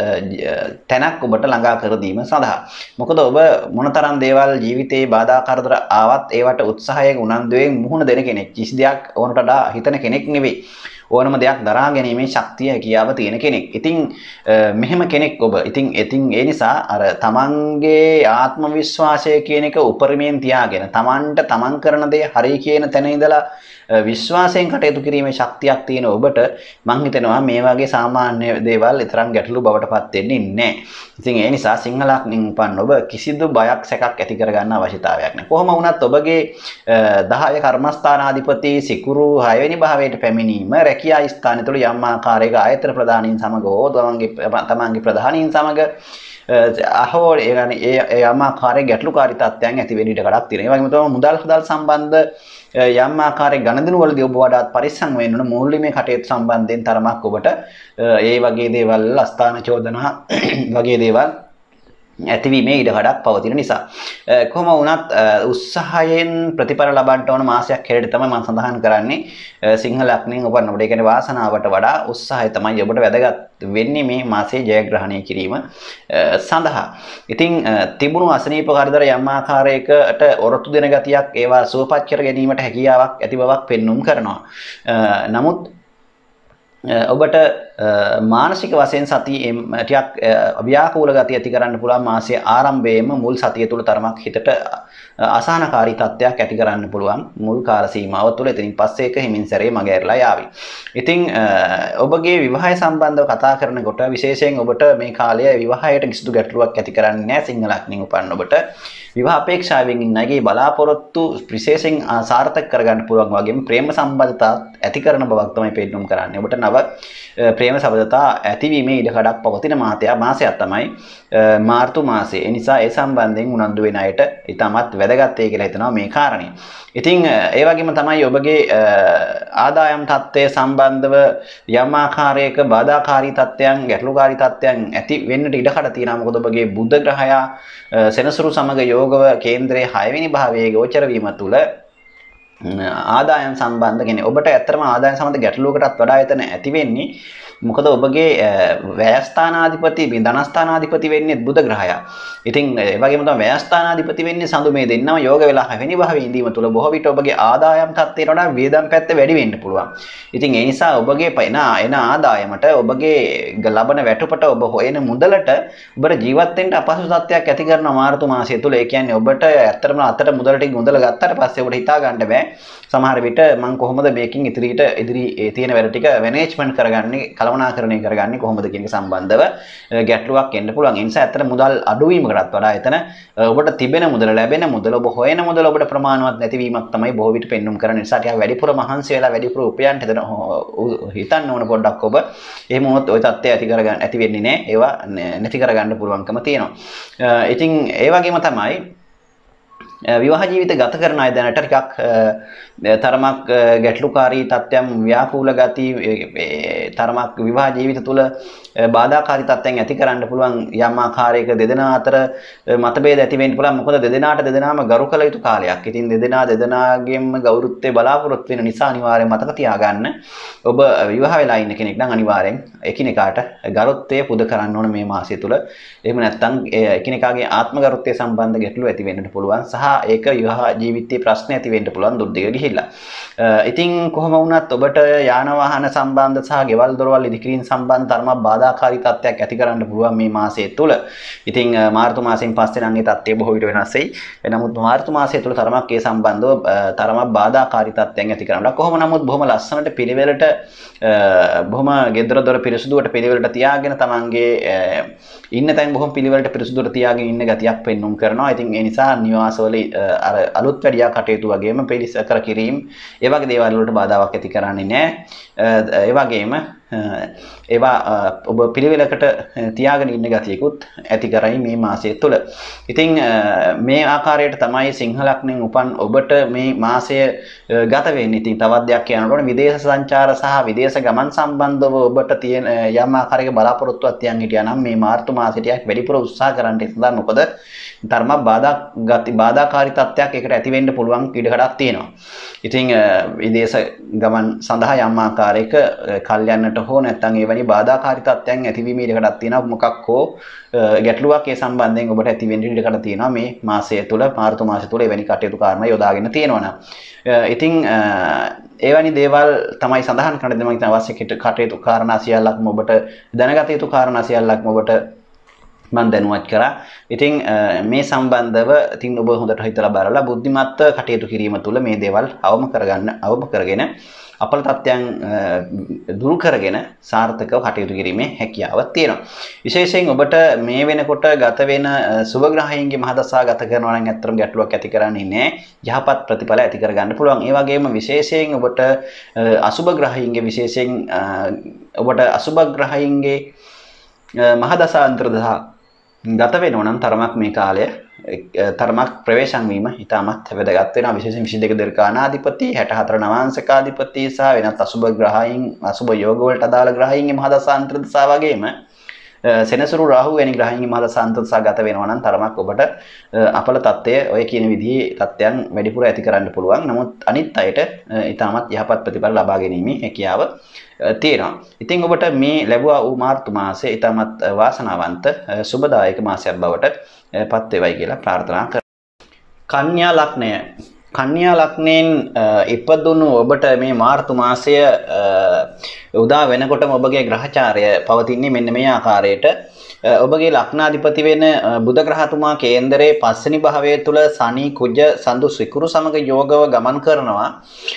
තැනක් ඔබට ළඟා කර දීම සඳහා. මොකද ඔබ මොනතරම් දේවල් ජීවිතේ බාධා කරදර ආවත් ඒවට උත්සාහයෙන් උනන්දුවෙන් මුහුණ දෙන කෙනෙක්. කිසි දෙයක් ඕනට වඩා හිතන කෙනෙක් නෙවෙයි. ඕනම දෙයක් දරා ගැනීමේ ශක්තිය හැකියාව තියෙන කෙනෙක්. ඉතින් මෙහෙම කෙනෙක් ඔබ. ඉතින් ඒ නිසා අර තමන්ගේ ආත්ම විශ්වාසය කියන එක උපරිමයෙන් තියාගෙන තමන්ට තමන් කරන දේ හරි කියන තැන ඉඳලා විශ්වාසයෙන් කටයුතු කිරීමේ ශක්තියක් තියෙන ඔබට මම හිතනවා මේ වගේ සාමාන්‍ය දේවල් තරම් ගැටලු බවට පත් වෙන්නේ නැහැ. ඉතින් ඒ නිසා සිංහලක්නින් උපන් ඔබ කිසිදු බයක් සැකක් ඇති කරගන්න අවශ්‍යතාවයක් නැහැ. කොහොම වුණත් ඔබගේ 10 කර්මස්ථානාධිපති සිකුරු 6 වෙනි භාවයට පැමිණීම රැකියා ස්ථානය තුළ යම් ආකාරයක ආයතන ප්‍රධානීන් සමග හෝ තමන්ගේ ප්‍රධානීන් සමග අහෝ ඒ යම් ආකාරයක ගැටලුකාරී තත්ත්වයන් ඇති වෙන ඉඩ කඩක් තියෙනවා. ඒ වගේම තමයි මුදල් හදල් සම්බන්ධ යම් ආකාරයක ගණදෙනු වලදී ඔබ වඩාත් පරිස්සම් වෙන්න ඕන. මූල්‍යමය කටයුතු සම්බන්ධයෙන් තරමක් ඔබට ඒ වගේ දේවල් අස්ථාන චෝදනා වගේ දේවල් ඇතිවීමේ ඉඩකඩක් පවතින නිසා කොහොම වුණත් උත්සාහයෙන් ප්‍රතිඵල ලබන්න ඕන මාසයක් හැරෙට තමයි මම සඳහන් කරන්නේ සිංහල ලග්නයෙන් උපන්න ඔබට. ඒ කියන්නේ වාසනාවට වඩා උත්සාහය තමයි ඔබට වැදගත් වෙන්නේ මේ මාසයේ ජයග්‍රහණය කිරීම සඳහා. ඉතින් තිබුණු අසනීප කරදර යම් ආකාරයකට ඔරොත්තු දෙන ගතියක් ඒවා සුවපත් කර ගැනීමට හැකියාවක් ඇති බවක් පෙන්눔 කරනවා. නමුත් ඔබට මානසික වශයෙන් සතිය ටිකක් ව්‍යාකූල ගතිය ඇති කරන්න පුළුවන් මාසයේ ආරම්භයේම මුල් සතිය තුල තරමක් හිතට අසහනකාරී තත්ත්වයක් ඇති කරන්න පුළුවන් මුල් කාල සීමාව තුළ. එතනින් පස්සේ ඒක හිමින් සැරේ මගහැරලා යාවි. ඉතින් ඔබගේ විවාහය සම්බන්ධව කතා කරනකොට විශේෂයෙන් ඔබට මේ කාලය විවාහයට කිසිදු ගැටලුවක් ඇති කරන්නේ නැහැ. සිංහල ලග්නයෙන් උපන් ඔබට විවාහ අපේක්ෂාවෙන් ඉන්නගේ බලාපොරොත්තු විශේෂයෙන් සාර්ථක කරගන්න පුළුවන් වගේම ප්‍රේම සම්බන්ධතා ඇති කරන බවක් තමයි පෙන්눔 කරන්නේ. ඔබට නව ප්‍රේම සම්බන්ධතා ඇතිවීමේ ඉඩකඩක් පවතින මාසයක් තමයි මාර්තු මාසය. ඒ නිසා ඒ සම්බන්ධයෙන් උනන්දු වෙන අයට ඉතාමත් වැදගත් වෙයි කියලා හිතනවා මේ කාරණේ. ඉතින් ඒ වගේම තමයි ඔබගේ ආදායම් තත්ත්වය සම්බන්ධව යම් ආකාරයක බාධාකාරී තත්ත්වයන් ගැටලුකාරී තත්ත්වයන් ඇති වෙන්නට ඉඩකඩ තියෙනවා. මොකද ඔබගේ බුධ ග්‍රහයා සෙනසුරු සමග යෝගව කේන්ද්‍රයේ 6 වෙනි භාවයේ ගෝචර වීම තුළ ආදායම් සම්බන්ධ කියන්නේ ඔබට ඇත්තටම ආදායම් සම්බන්ධ ගැටලුවකටත් වඩා එතන ඇති වෙන්නේ. මොකද ඔබගේ වැයස්ථානාධිපති ධනස්ථානාධිපති වෙන්නේ බුධ ග්‍රහයා. ඉතින් ඒ වගේම තමයි වැයස්ථානාධිපති වෙන්නේ සඳු මේ දෙන්නම යෝග වෙලා 6 වෙනි භාවයේ ඉඳීම තුළ බොහෝ විට ඔබගේ ආදායම් තත්ත්වයට වඩා වියදම් පැත්ත වැඩි වෙන්න පුළුවන්. ඉතින් ඒ නිසා ඔබගේ එන ආදායමට ඔබගේ ලබන වැටුපට ඔබ හොයන මුදලට ඔබට ජීවත් වෙන්න අපහසු තත්ත්වයක් ඇති කරන මාර්තු මාසය තුළ. ඒ කියන්නේ ඔබට ඇත්තටම අතට මුදල ගත්තට පස්සේ ඔබට හිතා ගන්න බෑ සමහර විට මම කොහොමද මේකින් ඉදිරි තියෙන වැඩ ටික මැනේජ්මන්ට් කරගන්නේ කළමනාකරණය කරගන්නේ කොහොමද කියන එක සම්බන්ධව ගැටලුවක් එන්න පුළුවන්. ඒ නිසා ඇත්තට මුදල් අඩුවීමකටත් වඩා එතන ඔබට තිබෙන මුදල ලැබෙන මුදල ඔබ හොයන මුදල ඔබට ප්‍රමාණවත් නැතිවීමක් තමයි බොහෝ විට පෙන්눔 කරන නිසා ටිකක් වැඩිපුර මහන්සි වෙලා වැඩිපුර උපයන්න හිතන්න ඕන පොඩ්ඩක් ඔබ. එහෙම වුණොත් ওই තත්ත්වය ඇති වෙන්නේ නැහැ. ඒවා නැති කරගන්න පුළුවන්කම තියෙනවා. ඉතින් ඒ වගේම තමයි විවාහ ජීවිත ගත කරන අය දැනට ටිකක් තරමක් ගැටලුකාරී තත්ත්වයන් ව්‍යාකූල ගති තරමක් විවාහ ජීවිත තුළ බාධාකාරී තත්ත්වයන් ඇති කරන්න පුළුවන් යම් ආකාරයක දෙදෙනා අතර මතභේද ඇති වෙන්න පුළුවන්. මොකද දෙදෙනාට දෙදෙනාම ගරු කළ යුතු කාලයක්. ඉතින් දෙදෙනාගේම ගෞරවත්වයේ බලාපොරොත්තු වෙන නිසා අනිවාර්යයෙන් මතක තියාගන්න ඔබ විවාහ වෙලා ඉන්න කෙනෙක් නම් අනිවාර්යෙන් එකිනෙකාට ගරුත්වය පුද කරන්න ඕන මේ මාසය තුළ. එහෙම නැත්නම් එකිනෙකාගේ ආත්ම ගරුත්වය සම්බන්ධ ගැටලු ඇති වෙන්නට පුළුවන්. සහ ඒක විවාහ ජීවිතයේ ප්‍රශ්න ඇති වෙන්න පුළුවන් දුර දිග ගිහිල්ලා. ඉතින් කොහොම වුණත් ඔබට යාන වාහන සම්බන්ධ සහ ගෙවල් දොරවල් ඉදිකිරීම සම්බන්ධ තරමක් බාධාකාරී තත්ත්වයක් ඇති කරන්න පුළුවන් මේ මාසය තුළ. ඉතින් මාර්තු මාසයෙන් පස්සේ නම් ඒ තත්ත්වය බොහෝ විට වෙනස් වෙයි. නමුත් මාර්තු මාසය තුළ තරමක් ඒ සම්බන්ධව තරමක් බාධාකාරී තත්ත්වයන් ඇති කරනවා. කොහොම නමුත් බොහොම ලස්සනට පිළිවෙලට බොහොම ගෙදර දොර පිරිසුදුවට පිළිවෙලට තියාගෙන තමන්ගේ ඉන්න තැන් බොහොම පිළිවෙලට පිරිසුදුවට තියාගෙන ඉන්න ගතියක් පෙන්වුම් කරනවා. ඉතින් ඒ නිසා නිවාසවල අර අලුත් වැඩියා කටයුතු වගේම පිළිසකර කිරීම ඒ වගේ දේවල් වලට බාධාවක් ඇති කරන්නේ නැහැ. ඒ වගේම ඒවා ඔබ පිළිවෙලකට තියාගෙන ඉන්න ගතියකුත් ඇති කරයි මේ මාසය තුළ. ඉතින් මේ ආකාරයට තමයි සිංහ ලග්නෙන් උපන් ඔබට මේ මාසය ගත වෙන්නේ. ඉතින් තවත් දෙයක් කියනකොට විදේශ සංචාර සහ විදේශ ගමන් සම්බන්ධව ඔබට තියෙන යම් ආකාරයක බලාපොරොත්තුවක් තියන් හිටියා නම් මේ මාර්තු මාසෙට වැඩිපුර උත්සාහ කරන්න ඉස්සලා මොකද ධර්ම බාධාකාරී තත්ත්වයක් ඒකට ඇති වෙන්න පුළුවන් ඉඩකඩක් තියෙනවා. ඉතින් විදේශ ගමන් සඳහා යම් ආකාරයක කල්යන්නට හෝ නැත්නම් එවැනි බාධාකාරී තත්ත්වයන් ඇතිවීමේ ඉඩකඩක් තියෙනවා. මොකක් හෝ ගැටලුවක් ඒ සම්බන්ධයෙන් ඔබට ඇති වෙන්න ඉඩකඩ තියෙනවා මේ මාසය තුළ මාර්තු මාසය තුළ එවැනි කටයුතු කාරණා යොදාගෙන තියෙනවා නම්. ඉතින් එවැනි දේවල් තමයි සඳහන් කරන්න දෙනවා. ඉතින් අවශ්‍ය කටයුතු කාරණා සියල්ලක්ම ඔබට දැනගත යුතු කාරණා සියල්ලක්ම ඔබට මම දැනුවත් කරා. ඉතින් මේ සම්බන්ධව ඉතින් ඔබ හොඳට හිතලා බලලා බුද්ධිමත්ව කටයුතු කිරීම තුළ මේ දේවල් අවම කරගෙන අපල තත්ත්වයන් දුරු කරගෙන සාර්ථකව කටයුතු කිරීමේ හැකියාව තියෙනවා. විශේෂයෙන් ඔබට මේ වෙනකොට ගත වෙන සුබ ග්‍රහයන්ගේ මහදසා ගත කරනවා නම් ඇත්තටම ගැටලුවක් ඇති කරන්නේ නැහැ. යහපත් ප්‍රතිඵල ඇති කරගන්න පුළුවන්. ඒ වගේම විශේෂයෙන් ඔබට අසුබ ග්‍රහයන්ගේ විශේෂයෙන් ඔබට අසුබ ග්‍රහයන්ගේ මහදසා අන්තර්දසා ගත වෙනවා නම් තරමක් මේ කාලය තරමක් ප්‍රවේශම් වීම ඉතාමත් වැදගත් වෙනවා. විශේෂයෙන් 22 දර්කානාධිපති 64 නවාංශකාධිපති සහ වෙනත් අසුබ ග්‍රහයන් අසුබ යෝග වලට අදාළ ග්‍රහයන්ගේ මහදසා අන්තර්දසා වගේම සෙනසුරු රාහු වැනි ග්‍රහයන්ගේ මහදසා අන්තර්දසා ගත වෙනවා නම් තරමක් ඔබට අපල තත්ත්වය ඔය කියන විදිහේ තත්ත්වයන් වැඩිපුර ඇති කරන්න පුළුවන්. නමුත් අනිත් අයට ඉතාමත් යහපත් ප්‍රතිඵල ලබා ගැනීමේ හැකියාව තියෙනවා. ඉතින් ඔබට මේ ලැබුවා වූ මාර්තු මාසය ඉතාමත් වාසනාවන්ත සුබදායක මාසයක් බවට පත් වේවයි කියලා ප්‍රාර්ථනා කරනවා. කන්‍යා ලග්නය. කන්‍යා ලග්නයෙන් ඉපදුණු ඔබට මේ මාර්තු මාසය උදා වෙනකොටම ඔබගේ ග්‍රහචාරය පවතින්නේ මෙන්න මේ ආකාරයට. ඔබගේ ලග්නාධිපති වෙන බුධ ග්‍රහතුමා කේන්දරයේ පස්වෙනි භාවය තුල සනි කුජ සඳු සිකුරු සමග යෝගව ගමන් කරනවා.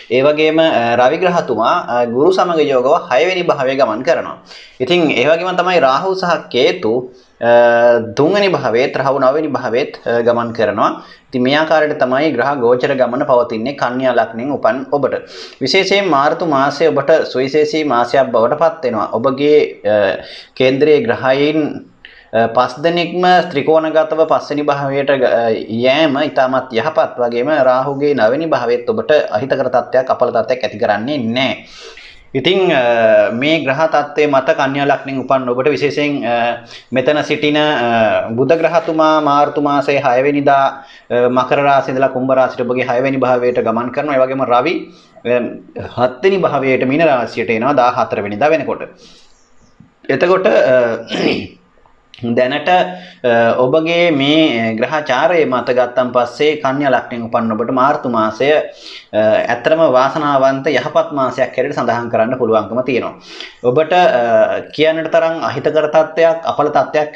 ඒ වගේම රවි ග්‍රහතුමා ගුරු සමග යෝගව 6 වෙනි භාවයේ ගමන් කරනවා. ඉතින් ඒ වගේම තමයි රාහු සහ කේතු 3 වෙනි භාවයේත් රාහු 9 වෙනි වෙනිත් ගමන් කරනවා. ඉතින් මේ ආකාරයට තමයි ග්‍රහ ගෝචර ගමන පවතින්නේ කන්‍යා ලග්නෙන් උපන් ඔබට. විශේෂයෙන් මාර්තු මාසය ඔබට සුවිශේෂී මාසයක් බවට පත් වෙනවා. ඔබගේ කේන්ද්‍රයේ ග්‍රහයන් 5 දෙනෙක්ම ත්‍රිකෝණගතව 5 වෙනි භාවයට යෑම ඉතාමත් යහපත්. වගේම රාහුගේ 9 වෙනි භාවයේත් ඔබට අහිතකර තත්ත්වයක් අපල තත්ත්වයක් ඇති කරන්නේ නැහැ. ඉතින් මේ ග්‍රහ තත්ත්වයේ මත කන්‍යා ලග්නෙන් උපන් ඔබට විශේෂයෙන් මෙතන සිටින බුධ ග්‍රහතුමා මාර්තු මාසයේ 6 වෙනිදා මකර රාශිය ඉඳලා කුම්භ රාශියට ඔබගේ 6 වෙනි භාවයට ගමන් කරනවා. ඒ වගේම රවි 7 වෙනි භාවයට මීන රාශියට එනවා 14 වෙනිදා වෙනකොට. එතකොට දැනට ඔබගේ මේ ග්‍රහචාරයේ මත ගත්තන් පස්සේ කන්‍යා ලග්නෙන් උපන් ඔබට මාර්තු මාසය ඇත්තටම වාසනාවන්ත යහපත් මාසයක් හැටියට සඳහන් කරන්න පුළුවන්කම තියෙනවා. ඔබට කියන්නට තරම් අහිතකර තත්ත්වයක් අපල තත්ත්වයක්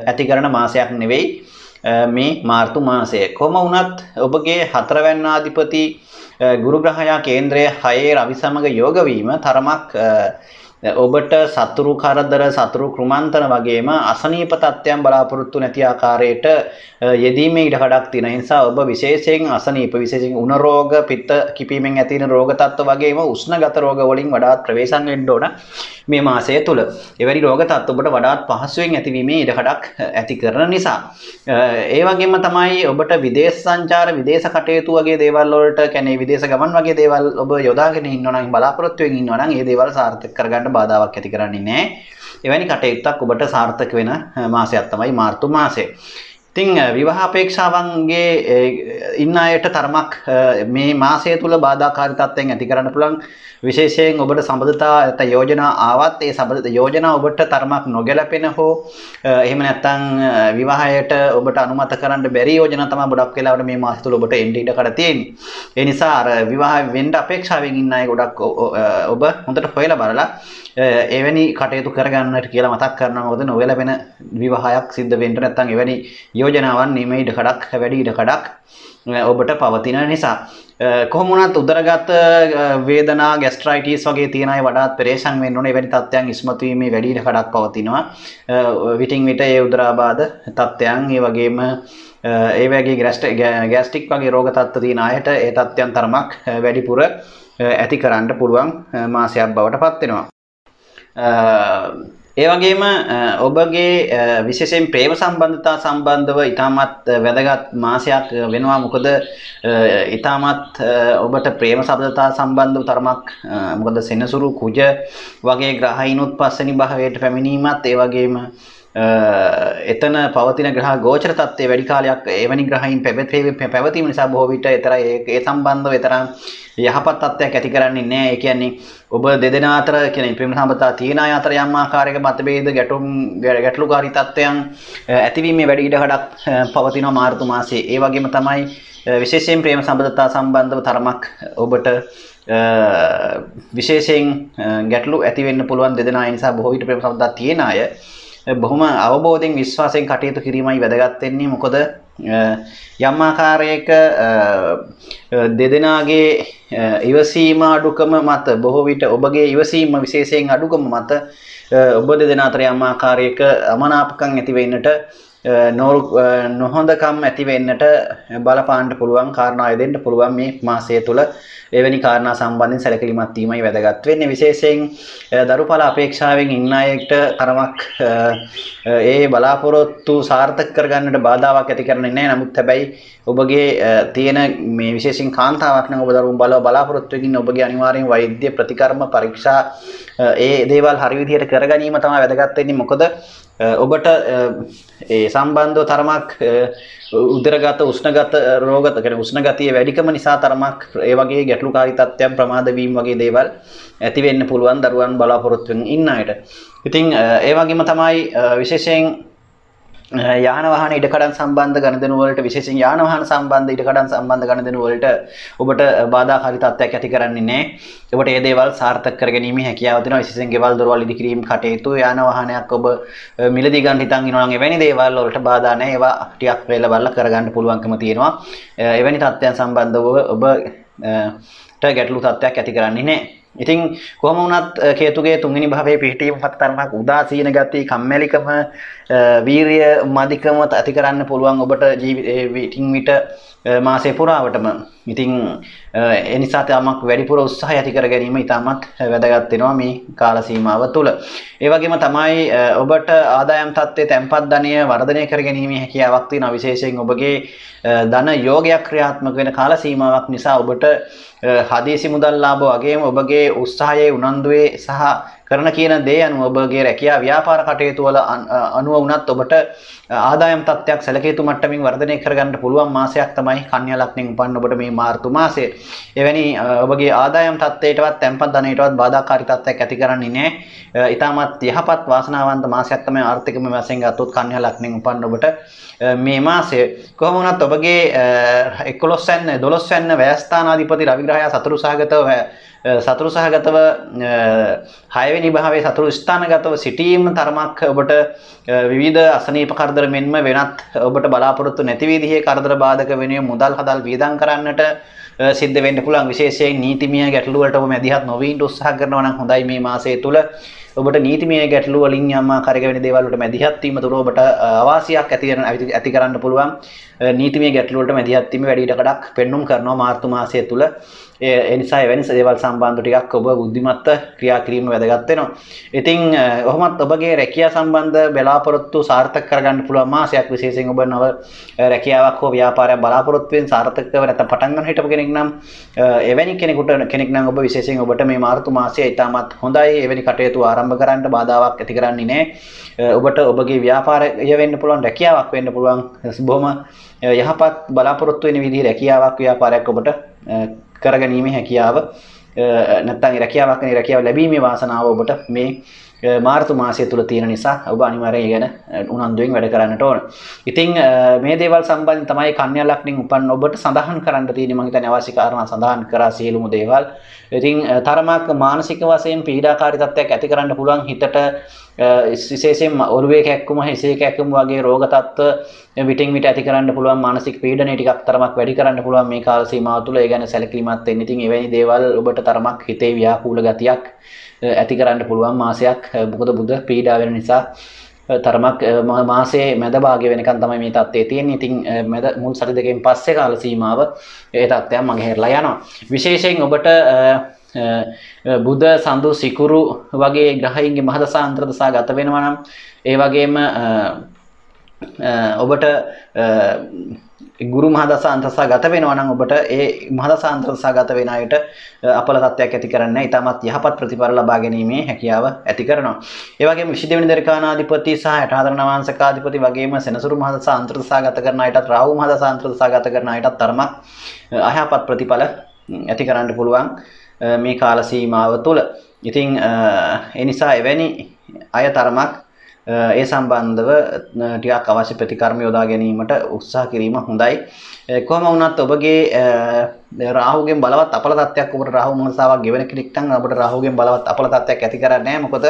ඇති කරන මාසයක් නෙවෙයි මේ මාර්තු මාසය. කොහොම වුණත් ඔබගේ 4 වැන්නාධිපති ගුරු ග්‍රහයා කේන්ද්‍රයේ 6 රවි සමග යෝග වීම තරමක් ඔබට සතුරු කරදර සතුරු ක්‍රුමන්තන වගේම අසනීප තත්ත්වයන් බලාපොරොත්තු නැති ආකාරයට යෙදීමේ ඉඩකඩක් තියෙන නිසා ඔබ විශේෂයෙන් අසනීප විශේෂයෙන් උණ රෝග පිත්ත කිපීමෙන් ඇති වෙන රෝග තත්ත්ව වගේම උෂ්ණගත රෝග වලින් වඩාත් ප්‍රවේශම් වෙන්න ඕන මේ මාසය තුල. එවැනි රෝග තත්ත්ව ඔබට වඩාත් පහසුවෙන් ඇතිවීමේ ඉඩකඩක් ඇති කරන නිසා. ඒ වගේම තමයි ඔබට විදේශ සංචාර විදේශ කටයුතු වගේ දේවල් වලට කියන්නේ විදේශ ගමන් වගේ දේවල් ඔබ යොදාගෙන ඉන්නවා නම් බලාපොරොත්තු වෙමින් ඉන්නවා නම් මේ දේවල් සාර්ථක කරගන්න බාධාවක් ඇති කරන්නේ නැහැ. එවැනි කටයුත්තක් ඔබට සාර්ථක වෙන මාසයක් තමයි මාර්තු මාසය. ඉතින් විවාහ අපේක්ෂාවන්ගේ ඉන්න අයට තරමක් මේ මාසය තුල බාධාකාරී තත්ත්වයන් ඇති කරන්න පුළුවන්. විශේෂයෙන් ඔබට සම්බන්ධතා නැත්නම් යෝජනා ආවත් ඒ සම්බන්ධ යෝජනා ඔබට තරමක් නොගැලපෙන හෝ එහෙම නැත්නම් විවාහයට ඔබට අනුමත කරන්න බැරි යෝජනා තමයි ගොඩක් වෙලාවට මේ මාසය තුල ඔබට එන්න ඉඩ කඩ තියෙන්නේ. ඒ නිසා අර විවාහ වෙන්න අපේක්ෂාවෙන් ඉන්න අය ගොඩක් ඔබ හොඳට හොයලා බලලා එවැනි කටයුතු කරගන්නට කියලා මතක් කරනවා. මොකද නොවැළපෙන විවාහයක් සිද්ධ වෙන්න නැත්නම් එවැනි යෝජනාවන් නිමේ ඉඩ කඩක් වැඩි ඉඩ කඩක් ඔබට පවතින නිසා කොහොම වුණත් උදරගත වේදනා ગેස්ට්‍රයිටිස් වගේ තියෙන අය වඩාත් පෙරේෂන් වෙන්න ඕනේ. එවැනි තත්ත්වයන් ඉස්මතු වීමේ වැඩි ඉඩ කඩක් පවතිනවා. විටින් විට ඒ උදරාබාධ තත්ත්වයන් ඒ වගේම ඒ වගේ ගෑස්ට්‍රික් වගේ රෝග තත්ත්ව තියෙන අයට ඒ තත්ත්වයන් තරමක් වැඩිපුර ඇති කරන්න පුළුවන් මාසයක් බවට පත් වෙනවා. ඒ වගේම ඔබගේ විශේෂයෙන් ප්‍රේම සම්බන්ධතා සම්බන්ධව ඉතාමත් වැදගත් මාසයක් වෙනවා. මොකද ඉතාමත් ඔබට ප්‍රේම සම්බන්ධතා සම්බන්ධව තරමක් මොකද සෙනසුරු කුජ වගේ ග්‍රහයිනුත් පස්වෙනි භාවයට පැමිණීමත් ඒ වගේම එතන පවතින ග්‍රහ ගෝචර තත්ත්වයේ වැඩි කාලයක් එවැනි ග්‍රහයින් පැවතීම නිසා බොහෝ විට ඒ සම්බන්ධව තරම් යහපත් තත්ත්වයක් ඇති කරන්නේ නැහැ. ඒ කියන්නේ ඔබ දෙදෙනා අතර කියන්නේ ප්‍රේම සම්බන්ධතා තියෙන අය අතර යම් ආකාරයක මතභේද ගැටලුකාරී තත්ත්වයන් ඇතිවීමේ වැඩි ඉඩකඩක් පවතිනවා මාර්තු මාසයේ. ඒ වගේම තමයි විශේෂයෙන් ප්‍රේම සම්බන්ධතා සම්බන්ධව තරමක් ඔබට විශේෂයෙන් ගැටලු ඇති වෙන්න පුළුවන් දෙදෙනා. ඒ නිසා බොහෝ විට ප්‍රේම සම්බන්ධතා තියෙන අය බොහොම අවබෝධයෙන් විශ්වාසයෙන් කටයුතු කිරීමයි වැදගත් වෙන්නේ. මොකද යම් ආකාරයක දෙදෙනාගේ ඉවසීම අඩුකම මත බොහෝ විට ඔබගේ ඉවසීම විශේෂයෙන් අඩුකම මත ඔබ දෙදෙනා අතර යම් ආකාරයක අමනාපකම් ඇති වෙන්නට නොහොඳකම් ඇති වෙන්නට බලපාන්න පුළුවන් කාරණා දෙන්න පුළුවන් මේ මාසය තුල. එවැනි කාරණා සම්බන්ධයෙන් සැලකිලිමත් වීමයි වැදගත් වෙන්නේ. විශේෂයෙන් දරුඵල අපේක්ෂාවෙන් ඉන්න අයට තරමක් ඒ බලාපොරොත්තු සාර්ථක කරගන්නට බාධාවක් ඇති කරන්නේ නැහැ. නමුත් හැබැයි ඔබගේ තියෙන මේ විශේෂයෙන් කාන්තාවක් නම් ඔබ දරුවෝ බලාපොරොත්තු වෙකින් ඔබගේ අනිවාර්යෙන් වෛද්‍ය ප්‍රතිකර්ම පරීක්ෂා ඒ දේවල් හරි විදිහට කරගැනීම තමයි වැදගත් වෙන්නේ. මොකද ඔබට ඒ සම්බන්ධව තරමක් උදරගත උෂ්ණගත රෝගත කියන්නේ උෂ්ණ ගතිය වැඩිකම නිසා තරමක් ඒ වගේ ගැටලුකාරී තත්ත්වයන් ප්‍රමාද වීම වගේ දේවල් ඇති වෙන්න පුළුවන් දරුවන් බලාපොරොත්තු වෙන ඉන්න අයට. ඉතින් ඒ වගේම තමයි විශේෂයෙන් යාන වාහන ඉඩකඩම් සම්බන්ධ ගණදෙනු වලට විශේෂයෙන් යාන වාහන සම්බන්ධ ඉඩකඩම් සම්බන්ධ ගණදෙනු වලට ඔබට බාධාකාරී තත්ත්වයක් ඇති කරන්නේ නැහැ. ඔබට මේ දේවල් සාර්ථක කරගැනීමේ හැකියාව තියෙනවා. විශේෂයෙන් ගෙවල් දොරවල් ඉදිකිරීම කටයුතු යාන වාහනයක් ඔබ මිලදී ගන්න හිතන් ඉනවා නම් එවැනි දේවල් වලට බාධා නැහැ. ඒවා ටිකක් වේල බලලා කරගන්න පුළුවන්කම තියෙනවා. එවැනි තත්ත්වයන් සම්බන්ධව ඔබට ගැටලු තත්ත්වයක් ඇති කරන්නේ නැහැ. ඉතින් කොහොම වුණත් කේතුගේ තුන්වෙනි භාවයේ පිහිටීම පත් තරමක් උදාසීන ගති, කම්මැලිකම, වීරිය මදිකම ඇති කරන්න පුළුවන් ඔබට ජීවිතින් විට මාසේ පුරාවටම. ඉතින් ඒ නිසා තමක් වැඩිපුර උත්සාහය ඇති කර ගැනීම ඉතාමත් වැදගත් වෙනවා මේ කාල සීමාව තුළ. ඒ වගේම තමයි ඔබට ආදායම් තත්ත්වයේ තැන්පත් ධනය වර්ධනය කර ගැනීමේ හැකියාවක් තියෙනවා. විශේෂයෙන් ඔබගේ ධන යෝගයක් ක්‍රියාත්මක වෙන කාල සීමාවක් නිසා ඔබට හදිසි මුදල් ලාභ වගේම ඔබගේ උත්සාහයේ උනන්දුවේ සහ කරන කියන දේ අනුව ඔබගේ රැකියා ව්‍යාපාර කටයුතු වල අනුව වුණත් ඔබට ආදායම් තත්ත්වයක් සැලකිය යුතු මට්ටමින් වර්ධනය කරගන්න පුළුවන් මාසයක් තමයි කන්‍යා ලග්නෙන් උපන්න ඔබට මේ මාර්තු මාසය. එවැනි ඔබගේ ආදායම් තත්ත්වයටවත් තැන්පත් ධනයටවත් බාධාකාරී තත්ත්වයක් ඇති කරන්නේ නැහැ. ඊටමත් යහපත් වාසනාවන්ත මාසයක් තමයි ආර්ථිකම වශයෙන් ගත්තොත් කන්‍යා ලග්නෙන් උපන්න ඔබට මේ මාසය. කොහොම වුණත් ඔබගේ 11 වෙනි ව්‍යයස්ථානාධිපති රවි ග්‍රහයා සතුරු සහගතව 6 වෙනි භාවයේ සතුරු ස්ථානගතව සිටීම තරමක් ඔබට විවිධ අසනීප කරදර මෙන්ම වෙනත් ඔබට බලාපොරොත්තු නැති විදිහේ කරදර බාධක වෙනුවෙන් මුදල් හදල් වියදම් කරන්නට සිද්ධ වෙන්න පුළුවන්. විශේෂයෙන් නීතිමය ගැටලු වලට ඔබ මැදිහත් නොවී උත්සාහ කරනවා නම් හොඳයි. මේ මාසය තුල ඔබට නීතිමය ගැටලු වලින් යම් ආකාරයක වෙන දේවල් වලට මැදිහත් වීම තුළ ඔබට අවාසියක් ඇති කරන්න පුළුවන්. නීතිමය ගැටලු වලට මැදිහත් වීම වැඩි ඉඩකඩක් පෙන්눔 කරනවා මාර්තු මාසය තුල. ඒ නිසා එවැනි දේවල් සම්බන්ධව ටිකක් ඔබ බුද්ධිමත්ව ක්‍රියා කිරීම වැදගත් වෙනවා. ඉතින් ඔහොමත් ඔබගේ රැකියා සම්බන්ධ බලාපොරොත්තු සාර්ථක කරගන්න පුළුවන් මාසයක්. විශේෂයෙන් ඔබ නව රැකියාවක් හෝ ව්‍යාපාරයක් බලාපොරොත්තු වෙන සාර්ථකව නැත්නම් පටන් ගන්න හිටපු කෙනෙක් නම් එවැනි කෙනෙක් නම් ඔබ විශේෂයෙන් ඔබට මේ මාර්තු මාසය ඉතාමත් හොඳයි. එවැනි කටයුතු ආරම්භ ආරම්භ කරන්න බාධාවක් ඇති කරන්නේ නැහැ. ඔබට ඔබගේ ව්‍යාපාරය වෙන්න පුළුවන්, රැකියාවක් වෙන්න පුළුවන්. බොහොම යහපත් බලාපොරොත්තු වෙන විදිහේ රැකියාවක් ව්‍යාපාරයක් ඔබට කරගැනීමේ හැකියාව නැත්නම් රැකියාවක් නේ රැකියාව ලැබීමේ වාසනාව ඔබට මේ මාර්තු මාසය තුල තියෙන නිසා ඔබ අනිවාර්යයෙන් ගැන උනන්දුවෙන් වැඩ කරන්නට ඕන. ඉතින් මේ දේවල් සම්බන්ධයෙන් තමයි කන්‍යා ලග්නෙන් උපන් ඔබට සඳහන් කරන්න තියෙන්නේ. මම හිතන්නේ අවශ්‍ය කාරණා සඳහන් කරා සියලුම දේවල්. ඉතින් තරමක් මානසික වශයෙන් පීඩාකාරී තත්ත්වයක් ඇති කරන්න පුළුවන් හිතට විශේෂයෙන් ඔළුවේ කැක්කුම, හිසේ කැක්කුම වගේ රෝග තත්ත්ව විටින් විට ඇති කරන්න පුළුවන්. මානසික පීඩනය ටිකක් තරමක් වැඩි කරන්න පුළුවන් මේ කාල සීමාව තුළ. ඒ ගැන සැලකිලිමත් වෙන්න. ඉතින් එවැනි දේවල් ඔබට තරමක් හිතේ ව්‍යාකූල ගතියක් ඇති කරන්න පුළුවන් මාසයක්. මොකද බුධ පීඩා වෙන නිසා තරමක් මාසයේ මැද භාගය වෙනකන් තමයි මේ තත්ත්වය තියෙන්නේ. ඉතින් මැද මුල් සති දෙකෙන් පස්සේ කාල සීමාව ඒ තත්ත්වයන් මගහැරලා යනවා. විශේෂයෙන් ඔබට බුධ සඳු සිකුරු වගේ ග්‍රහයන්ගේ මහදසා අන්තර්දසා ගත වෙනවා නම් ඒ වගේම ඔබට ගුරු මහදසා අන්තර්දසා ගත වෙනවා නම් ඔබට ඒ මහදසා අන්තර්දසා ගත වෙන අයට අපල තත්ත්වයක් ඇති කරන්නේ ඊටමත් යහපත් ප්‍රතිඵල ලබා ගැනීමේ හැකියාව ඇති කරනවා. ඒ වගේම 22 වෙනි දරිකානාධිපති සහ 64 නවාංශකාධිපති වගේම සෙනසුරු මහදසා අන්තර්දසා ගත කරන අයටත් රාහු මහදසා අන්තර්දසා ගත කරන අයටත් තරමක් අයහපත් ප්‍රතිඵල ඇති කරන්න පුළුවන් මේ කාල සීමාව තුළ. ඉතින් ඒ නිසා එවැනි අය තරමක් ඒ සම්බන්ධව ටිකක් අවශ්‍ය ප්‍රතිකර්ම යොදා ගැනීමට උත්සාහ කිරීම හොඳයි. කොහොම වුණත් ඔබගේ රාහුගෙන් බලවත් අපල තත්ත්වයක් ඔබට රාහු මහසාවක් ගෙවෙන කෙනෙක් නම් ඔබට රාහුගෙන් බලවත් අපල තත්ත්වයක් ඇති කරන්නේ නැහැ. මොකද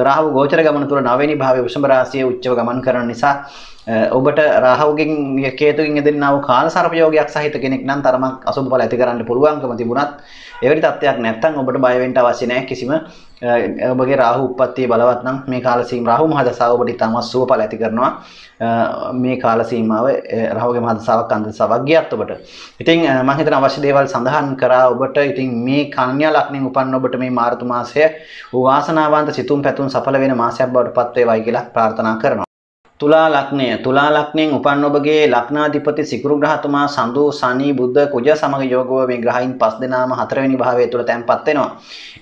රාහු ගෝචර ගමන තුළ 9 වෙනි භාවයේ වෘෂභ රාශියේ උච්චව ගමන් කරන නිසා ඔබට රාහුගෙන් කේතුකින් යෙදෙනා වූ කාල සර්ප යෝගයක් සහිත කෙනෙක් නම් තරමක් අසුබ ඵල ඇති කරන්න පුළුවන්කම තිබුණත් එවැනි තත්ත්වයක් නැත්නම් ඔබට බය වෙන්න අවශ්‍ය නැහැ. කිසිම ඔබගේ රාහු උප්පත්තිය බලවත් නම් මේ කාල සීම රාහු මහදසාව ඔබට ඉතාමත් සුව ඵල ඇති කරනවා. මේ කාල සීමාව රාහුගේ මහදසාවක් අන්දසාවක් ගියත් ඔබට. ඉතින් මම හිතන අවශ්‍ය දේවල් සඳහන් කරා ඔබට. ඉතින් මේ කන්‍යා ලග්නෙන් උපන්න ඔබට මේ මාර්තු මාසය වාසනාවන්ත සිතුම් පැතුම් සඵල වෙන මාසයක් බවට පත් වේවායි කියලා ප්‍රාර්ථනා කරනවා. තුලා ලග්නයෙන් උපන් ඔබගේ ලග්නාධිපති සිකුරු ග්‍රහතුමා සඳු සනි බුද්ධ කුජ සමග යෝගව මේ ග්‍රහයින් 5 දෙනාම 4 වෙනි භාවය තුල තැන්පත් වෙනවා.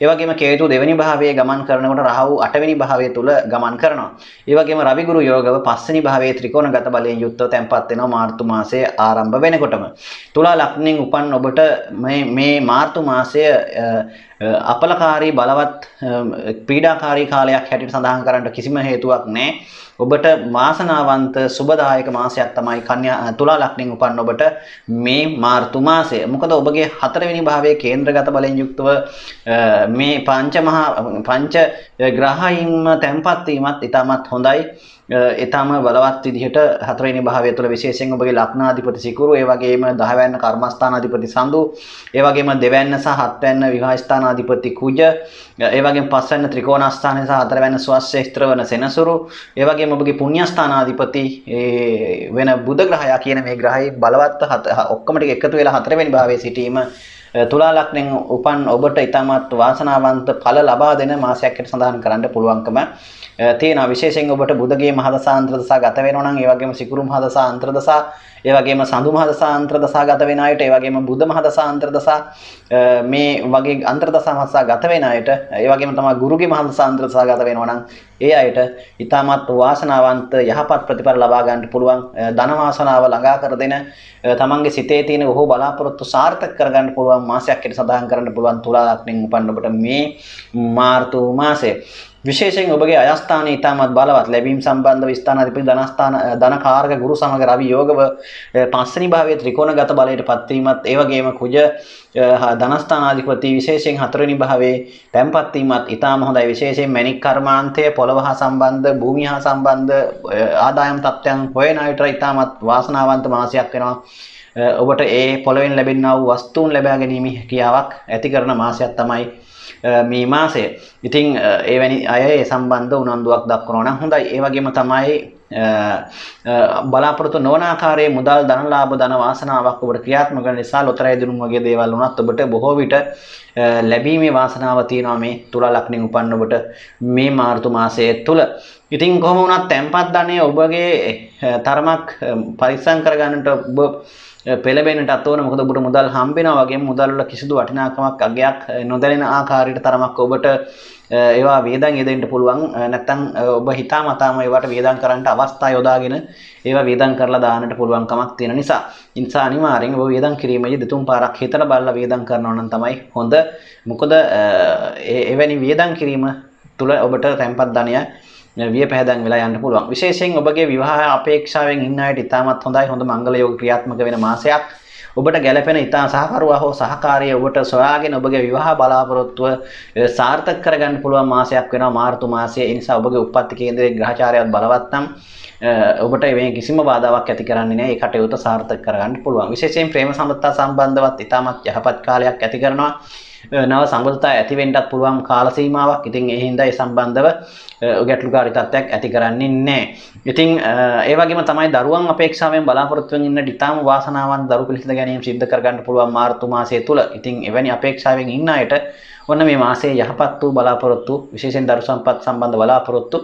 ඒ වගේම කේතු 2 වෙනි භාවයේ ගමන් කරනකොට රාහු 8 වෙනි භාවය තුල ගමන් කරනවා. ඒ වගේම රවි ගුරු යෝගව 5 වෙනි භාවයේ ත්‍රිකෝණගත බලයෙන් යුක්තව තැන්පත් වෙනවා මාර්තු මාසයේ ආරම්භ වෙනකොටම. තුලා ලග්නයෙන් උපන් ඔබට මේ මාර්තු මාසය අපලකාරී බලවත් පීඩාකාරී කාලයක් හැටියට සඳහන් කරන්න කිසිම හේතුවක් නැහැ. ඔබට වාසනාවන්ත සුබදායක මාසයක් තමයි තුලා ලග්නෙන් උපන් ඔබට මේ මාර්තු මාසය. මොකද ඔබගේ 4 වෙනි භාවයේ කේන්ද්‍රගත බලයෙන් යුක්තව මේ පංච ග්‍රහයින්ම තැන්පත් වීමත් ඉතාමත් හොඳයි. ඊටම බලවත් විදිහට 4 වෙනි භාවය තුළ විශේෂයෙන් ඔබගේ ලග්නාධිපති සිකුරු, ඒ වගේම 10 වැන්න කර්මස්ථානාධිපති සඳු, ඒ වගේම 2 වැන්න සහ 7 වැන්න විවාහස්ථානාධිපති කුජ, ඒ වගේම 5 වැන්න ත්‍රිකෝණස්ථානයේ සහ 4 වැන්න ස්වස්ථේත්‍ර වන සෙනසුරු, ඒ වගේම ඔබගේ පුණ්‍යස්ථානාධිපති වෙන බුධ ග්‍රහයා කියන මේ ග්‍රහයි බලවත් ඔක්කොම ටික එකතු වෙලා 4 වෙනි භාවයේ සිටීම තුලා ලග්නෙන් උපන් ඔබට ඉතාමත් වාසනාවන්ත ඵල ලබා දෙන මාසයක් හැටියට සඳහන් කරන්න පුළුවන්කම තියෙනවා. විශේෂයෙන් ඔබට බුධගේ මහදසා අන්තර්දසා ගත වෙනවා නම්, ඒ වගේම සිකුරු මහදසා අන්තර්දසා, ඒ වගේම සඳු මහදසා අන්තර්දසා ගත වෙන අයට, ඒ වගේම බුධ මහදසා අන්තර්දසා මේ වගේ අන්තර්දසා මහදසා ගත වෙන අයට, ඒ වගේම තමයි ගුරුගේ මහදසා අන්තර්දසා ගත වෙනවා නම් ඒ අයට ඉතාමත් වාසනාවන්ත යහපත් ප්‍රතිඵල ලබා ගන්න පුළුවන්. ධන වාසනාව ළඟා කර දෙන, තමන්ගේ සිතේ තියෙන බොහෝ බලාපොරොත්තු සාර්ථක කරගන්න පුළුවන් මාසයක් හැටියට සඳහන් කරන්න පුළුවන් තුලා ලග්නෙන් උපන් ඔබට මේ මාර්තු මාසය. විශේෂයෙන් ඔබගේ අයස්ථානයේ ඉතාමත් බලවත් ලැබීම් සම්බන්ධව ස්ථානාධිපති ධනකාරක ගුරු සමග රවි යෝගව 5 වෙනි භාවයේ ත්‍රිකෝණගත බලයට පත් වීමත්, ඒ වගේම කුජ ධනස්ථානාධිපති විශේෂයෙන් 4 වෙනි භාවයේ තැන්පත් වීමත් ඉතාම හොඳයි. විශේෂයෙන් මැණික් කර්මාන්තය, පොළව හා සම්බන්ධ, භූමිය හා සම්බන්ධ ආදායම් තත්ත්වයන් හොයන අයට ඉතාමත් වාසනාවන්ත මාසයක් වෙනවා. ඔබට ඒ පොළවෙන් ලැබෙනා වූ වස්තුන් ලබා ගැනීමේ හැකියාවක් ඇති කරන මාසයක් තමයි මේ මාසය. ඉතින් එවැනි අය ඒ සම්බන්ධ උනන්දුවක් දක්වනවා නම් හොඳයි. ඒ වගේම තමයි බලාපොරොත්තු නොවන ආකාරයේ මුදල් ධනලාභ ධන වාසනාවක් ඔබට ක්‍රියාත්මක වෙන නිසා ලොතරැයි දුනුම් වගේ දේවල් වුණත් ඔබට බොහෝ විට ලැබීමේ වාසනාව තියෙනවා මේ තුලා ලග්නෙන් උපන්න ඔබට මේ මාර්තු මාසය තුල. ඉතින් කොහොම වුණත් තැන්පත් ධනය ඔබගේ තරමක් පරිස්සම් කරගන්නට ඔබ පෙළඹෙන්නටත් ඕන. මොකද ඔබට මුදල් හම්බ වෙනවා වගේම මුදල් වල කිසිදු වටිනාකමක් අගයක් නොදැනෙන ආකාරයට තරමක් ඔබට ඒවා වේදන් යෙදෙන්න පුළුවන්. නැත්නම් ඔබ හිතාමතාම ඒවට වේදන් කරන්නට අවස්ථා යොදාගෙන ඒවා වේදන් කරලා දාන්නට පුළුවන් කමක් තියෙන නිසා. ඒ නිසා අනිවාර්යෙන් ඔබ වේදන් කිරීමේදී දෙතුන් පාරක් හිතලා බලලා වේදන් කරනවා නම් තමයි හොඳ. මොකද එවැනි වේදන් කිරීම තුළ ඔබට තැන්පත් ධනය විය පැහැදන් වෙලා යන්න පුළුවන්. විශේෂයෙන් ඔබගේ විවාහ අපේක්ෂාවෙන් ඉන්න අයට ඉතාමත් හොඳයි. හොඳ මංගල යෝග ක්‍රියාත්මක වෙන මාසයක්. ඔබට ගැළපෙන ඉතා සහකරුවා හෝ සහකාරිය ඔබට සොයාගෙන ඔබගේ විවාහ බලාපොරොත්තුව සාර්ථක කරගන්න පුළුවන් මාසයක් වෙනවා මාර්තු මාසය. ඒ නිසා ඔබගේ උප්පත්ති කේන්දරයේ ග්‍රහචාරයත් බලවත් නම් ඔබට මේ කිසිම බාධාවක් ඇති කරන්නේ නැහැ. ඒ කටයුත්ත සාර්ථක කරගන්න පුළුවන්. විශේෂයෙන් ප්‍රේම සම්බන්ධතා සම්බන්ධවත් ඉතාමත් යහපත් කාලයක් ඇති කරනවා. නව සම්බන්ධතා ඇති වෙන්නත් පුළුවන් කාල සීමාවක්. ඉතින් ඒ හින්දා ඒ සම්බන්ධව ගැටලුකාරී තත්ත්වයක් ඇති කරන්නේ නැහැ. ඉතින් ඒ වගේම තමයි දරුවන් අපේක්ෂාවෙන් බලාපොරොත්තු වෙන ඉන්න ඩිතාම වාසනාවන්ත දරු පිළිසිඳ ගැනීම සිද්ධ කරගන්න පුළුවන් මාර්තු මාසය තුල. ඉතින් එවැනි අපේක්ෂාවෙන් ඉන්න අයට ඔන්න මේ මාසයේ යහපත් වූ බලාපොරොත්තු විශේෂයෙන් දරු සම්පත් සම්බන්ධ බලාපොරොත්තු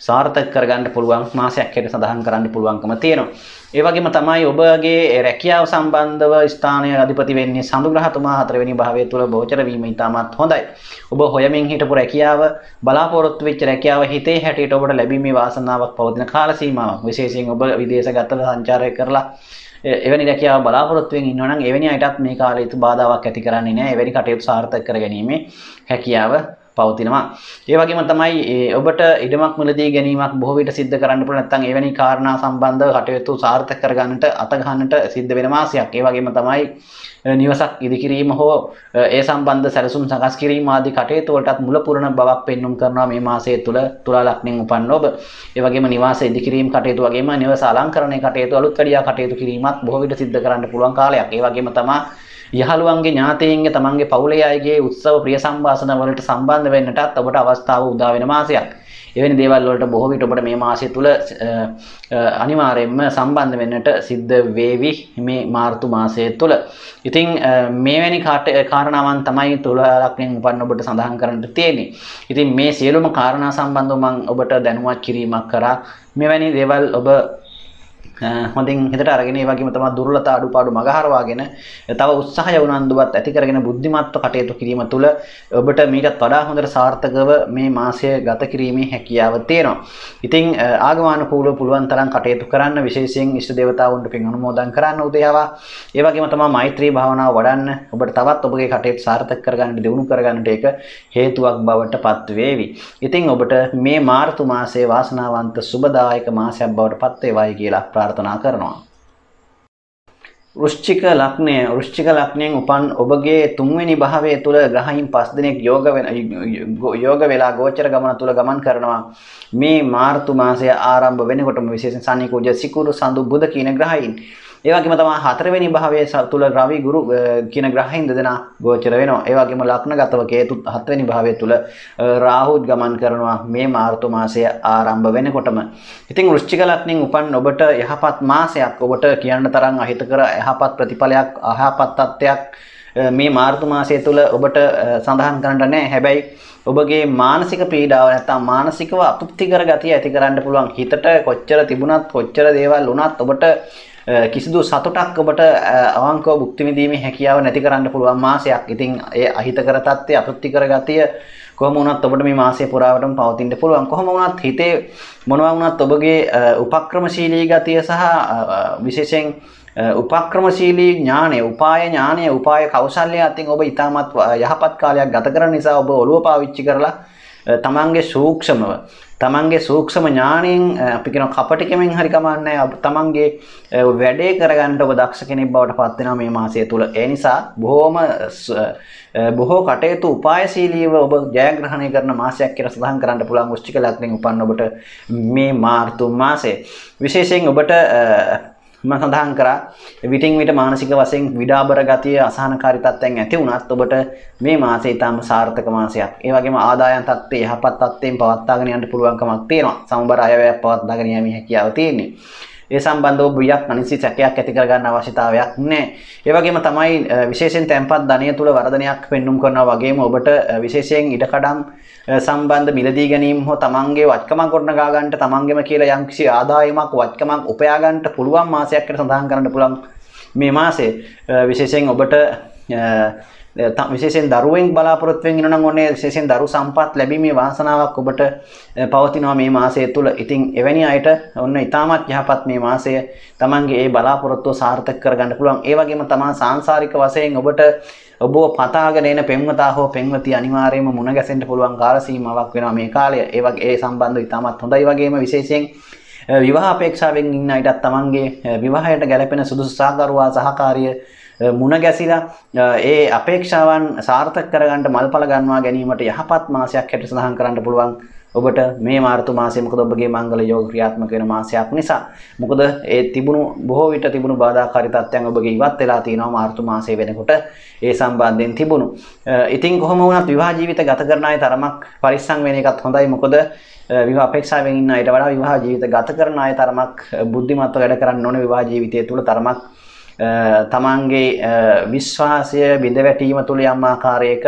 සාර්ථක කරගන්න පුළුවන් මාසයක් හැටියට සඳහන් කරන්න පුළුවන්කම තියෙනවා. ඒ වගේම තමයි ඔබගේ රැකියාව සම්බන්ධව ස්ථානයේ අධිපති වෙන්නේ සඳු ග්‍රහතුමා 4 වෙනි භාවය තුල ගෝචර වීම ඉතාමත් හොඳයි. ඔබ හොයමින් හිටපු රැකියාව බලාපොරොත්තු වෙච්ච රැකියාව හිතේ හැටියට ඔබට ලැබීමේ වාසනාවක් පවතින කාල සීමාවක්. විශේෂයෙන් ඔබ විදේශගතව සංචාරය කරලා එවැනි රැකියාව බලාපොරොත්තු වෙමින් ඉන්නවා නම් එවැනි අයටත් මේ කාලය තුල බාධාවක් ඇති කරන්නේ නැහැ. එවැනි කටයුතු සාර්ථක කර ගැනීමේ හැකියාව පවතිනවා. ඒ වගේම තමයි ඔබට ඉඩමක් මිලදී ගැනීමක් බොහෝ විට සිද්ධ කරන්න පුළුවන්. නැත්නම් එවැනි කාරණා සම්බන්ධව කටයුතු සාර්ථක කර ගන්නට අත ගන්නට සිද්ධ වෙන මාසයක්. ඒ වගේම තමයි නිවසක් ඉදිකිරීම හෝ ඒ සම්බන්ධ සැලසුම් සකස් කිරීම ආදී කටයුතු වලටත් මුල පුරන බවක් පෙන්눔 කරනවා මේ මාසය තුල තුලා ලග්නෙන් උපන්න ඔබ. ඒ වගේම නිවාස ඉදිකිරීම කටයුතු වගේම නිවස අලංකරණය කටයුතු අලුත් වැඩියා කටයුතු කිරීමත් බොහෝ විට සිද්ධ කරන්න පුළුවන් කාලයක්. ඒ වගේම තමයි යහළුවන්ගේ ඥාතීන්ගේ තමන්ගේ පවුලේ අයගේ උත්සව ප්‍රිය සම්භාෂණ වලට සම්බන්ධ වෙන්නටත් ඔබට අවස්ථාව උදා වෙන මාසයක්. එවැනි දේවල් වලට බොහෝ විට ඔබට මේ මාසය තුල අනිවාර්යයෙන්ම සම්බන්ධ වෙන්නට සිද්ධ වේවි මේ මාර්තු මාසය තුල. ඉතින් මේවැනි කාරණාවන් තමයි තුලා ලග්නෙන් උපන්න ඔබට සඳහන් කරන්නට තියෙන්නේ. ඉතින් මේ සියලුම කාරණා සම්බන්ධව මම ඔබට දැනුවත් කිරීමක් කරා. මෙවැනි දේවල් ඔබ හොඳින් හිතට අරගෙන ඒ වගේම තමයි දුර්වලතා අඩුපාඩු මගහරවාගෙන තව උත්සාහය උනන්දුවත් ඇති කරගෙන බුද්ධිමත්ව කටයුතු කිරීම තුළ ඔබට මීටත් වඩා හොඳට සාර්ථකව මේ මාසය ගත කිරීමේ හැකියාව තියෙනවා. ඉතින් ආගමනුකූලව පුළුවන් තරම් කටයුතු කරන්න, විශේෂයෙන් ඉෂ්ට දේවතාවුන්ට පින් අනුමෝදන් කරන්න උදේවා. ඒ වගේම තමයි මෛත්‍රී භාවනාව වඩන්න. ඔබට තවත් ඔබගේ කටයුතු සාර්ථක කරගන්න, දියුණු කරගන්නට ඒක හේතුවක් බවට පත් වේවි. ඉතින් ඔබට මේ මාර්තු මාසයේ වාසනාවන්ත සුබදායක මාසයක් බවට පත් වේවායි කියලා ප්‍රාර්ථනා කරනවා. වෘශ්චික ලග්නයෙන් උපන් ඔබගේ 3 වෙනි භාවය තුල ග්‍රහයින් 5 දිනක් යෝග වෙලා ගෝචර ගමන තුල ගමන් කරනවා. මේ මාර්තු මාසය ආරම්භ වෙනකොටම විශේෂයෙන් සන්නිකෝජ සිකුරු සඳු බුධ කියන ග්‍රහයින් ඒ වගේම තමයි 4 වෙනි භාවයේ තුල රවි ගුරු කියන ග්‍රහයින් දෙදෙනා ගෝචර වෙනවා. ඒ වගේම ලග්නගතව කේතු 7 වෙනි භාවයේ තුල රාහුත් ගමන් කරනවා මේ මාර්තු මාසය ආරම්භ වෙනකොටම. ඉතින් වෘශ්චික ලග්නෙන් උපන් ඔබට යහපත් මාසයක්, ඔබට කියන්න තරම් අහිතකර යහපත් ප්‍රතිඵලයක්, අයහපත් තත්ත්වයක් මේ මාර්තු මාසය තුල ඔබට සඳහන් කරන්න නැහැ. හැබැයි ඔබගේ මානසික පීඩාව නැත්නම් මානසිකව අතෘප්තිකර ගතිය ඇති කරන්න පුළුවන්. හිතට කොච්චර තිබුණත් කොච්චර දේවල් වුණත් ඔබට කිසිදු සතුටක් ඔබට අවංකව භුක්ති විඳීමේ හැකියාව නැති කරන්න පුළුවන් මාසයක්. ඉතින් ඒ අහිතකර තත්ත්වය, අපෘප්තිකර ගතිය කොහොම වුණත් ඔබට මේ මාසය පුරාවටම පවතින්න පුළුවන්. කොහොම වුණත් හිතේ මොනවා වුණත් ඔබගේ උපක්‍රමශීලී ගතිය සහ විශේෂයෙන් උපක්‍රමශීලී ඥානය, උපාය කෞශල්‍ය අතින් ඔබ ඉතාමත් යහපත් කාලයක් ගත කරන නිසා ඔබ ඔළුව පාවිච්චි කරලා තමන්ගේ සූක්ෂම ඥාණයෙන් අපි කියන කපටිකමෙන් හරි කමන්නේ තමන්ගේ වැඩේ කරගන්න ඔබ දක්ෂ කෙනෙක් බවට පත් වෙනවා මේ මාසය තුල. ඒ නිසා බොහෝ කටයුතු උපායශීලීව ඔබ ජයග්‍රහණය කරන මාසයක් කියලා සඳහන් කරන්න පුළුවන් වෘශ්චික ලග්නෙන් උපන්න ඔබට මේ මාර්තු මාසය. විශේෂයෙන් ඔබට මම සඳහන් කරා විටින් විට මානසික වශයෙන් විඩාබර ගතිය, අසහනකාරී තත්ත්වයන් ඇති වුණත් ඔබට මේ මාසය ඊටම සාර්ථක මාසයක්. ඒ වගේම ආදායම් තත්ත්වය යහපත් තත්ත්වයෙන් පවත්වාගෙන යන්න පුළුවන්කමක් තියෙනවා. සමබර අයවැයක් පවත්වාගෙන යෑමේ හැකියාව තියෙන්නේ. ඒ සම්බන්ධව බියක් අනිසි සැකයක් ඇති කර ගන්න අවශ්‍යතාවයක් නැහැ. ඒ වගේම තමයි විශේෂයෙන් තැන්පත් ධනය තුල වර්ධනයක් පෙන්눔 කරනවා වගේම ඔබට විශේෂයෙන් ඉඩකඩම් සම්බන්ධ මිලදී ගැනීම හෝ තමන්ගේ වත්කමක් ගොඩනගා ගන්නට තමන්ගෙම කියලා යම්කිසි ආදායමක් වත්කමක් උපයා ගන්නට පුළුවන් මාසයක් කියලා සඳහන් කරන්න පුළුවන් මේ මාසේ විශේෂයෙන් ඔබට විශේෂයෙන් දරුවෙන් බලාපොරොත්තු වෙන නම් ඔන්නේ විශේෂයෙන් දරු සම්පත් ලැබීමේ වාසනාවක් ඔබට පවතිනවා මේ මාසය තුල. ඉතින් එවැනි අයට ඔන්න ඊටමත් යහපත් මේ මාසය තමන්ගේ ඒ බලාපොරොත්තුව සාර්ථක කරගන්න පුළුවන්. ඒ වගේම තමන් සාංශාරික වශයෙන් ඔබට ඔබව පතාගෙන එන පෙම්වතා හෝ පෙම්වතිය අනිවාර්යයෙන්ම මුණ ගැසෙන්න පුළුවන් කාල සීමාවක් වෙනවා මේ කාලය. ඒ වගේ ඒ සම්බන්ධව ඊටමත් හොඳයි. වගේම විශේෂයෙන් විවාහ අපේක්ෂාවෙන් ඉන්න අයටත් තමන්ගේ විවාහයට ගැලපෙන සුදුසු සහකරුවා සහකාරිය මුණ ගැසිලා ඒ අපේක්ෂාවන් සාර්ථක කරගන්න මල්පල ගන්නවා ගැනීමට යහපත් මාසයක් හැටියට සඳහන් කරන්න පුළුවන් ඔබට මේ මාර්තු මාසය. මොකද ඔබගේ මංගල යෝග ක්‍රියාත්මක වෙන මාසයක් නිසා. මොකද ඒ තිබුණු බොහෝ විට තිබුණු බාධාකාරී තත්ත්වයන් ඔබගේ ඉවත් වෙලා තියෙනවා මාර්තු මාසයේ වෙනකොට ඒ සම්බන්ධයෙන් තිබුණු. ඉතින් කොහොම වුණත් විවාහ ජීවිත ගත කරන අය තරමක් පරිස්සම් වෙන එකත් හොඳයි. මොකද විවාහ අපේක්ෂාවෙන් ඉන්න අයට වඩා විවාහ ජීවිත ගත කරන අය තරමක් බුද්ධිමත්ව වැඩ කරන්න ඕනේ. විවාහ ජීවිතය තුළ තරමක් තමන්ගේ විශ්වාසය බිඳ වැටීම තුළ යම් ආකාරයක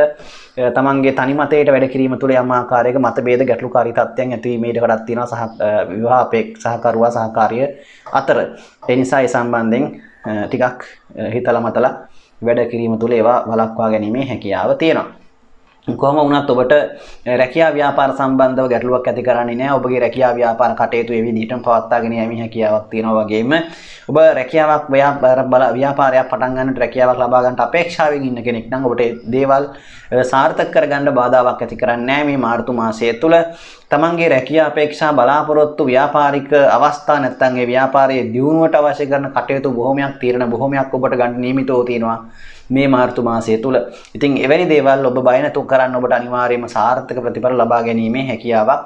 තමන්ගේ තනි මතයට වැඩ කිරීම තුළ යම් ආකාරයක මතභේද ගැටලුකාරී තත්ත්වයන් ඇතිවීමේට කඩක් තියෙනවා විවාහ අපේක්ෂාකරුවා සහකාරිය අතර. ඒ නිසා ඒ සම්බන්ධයෙන් ටිකක් හිතලා මතලා වැඩ කිරීම තුළ ඒවා වළක්වා ගැනීමේ හැකියාව තියෙනවා. කොහොම වුණත් ඔබට රැකියා ව්‍යාපාර සම්බන්ධව ගැටලුවක් ඇති කරන්නේ නැහැ. ඔබගේ රැකියා ව්‍යාපාර කටයුතු ඒ විදිහටම පවත්වාගෙන යෑමේ හැකියාවක් තියෙනවා. වගේම ඔබ රැකියාවක් ව්‍යාපාරයක් පටන් ගන්නට රැකියාවක් ලබා ගන්නට අපේක්ෂාවෙන් ඉන්න කෙනෙක් නම් ඔබට දේවල් සාර්ථක කරගන්න බාධාවක් ඇති කරන්නේ නැහැ මේ මාර්තු මාසය තුළ. තමන්ගේ රැකියා අපේක්ෂා බලාපොරොත්තු ව්‍යාපාරික අවස්ථා නැත්නම් ඒ ව්‍යාපාරයේ දියුණුවට අවශ්‍ය කරන කටයුතු බොහොමයක් තීරණ බොහොමයක් ඔබට ගන්න නියමිතව තියෙනවා මේ මාර්තු මාසය තුළ. ඉතින් එවැනි දේවල් ඔබ බය නැතුව කරන්න ඔබට අනිවාර්යයෙන්ම සාර්ථක ප්‍රතිඵල ලබා ගැනීමේ හැකියාවක්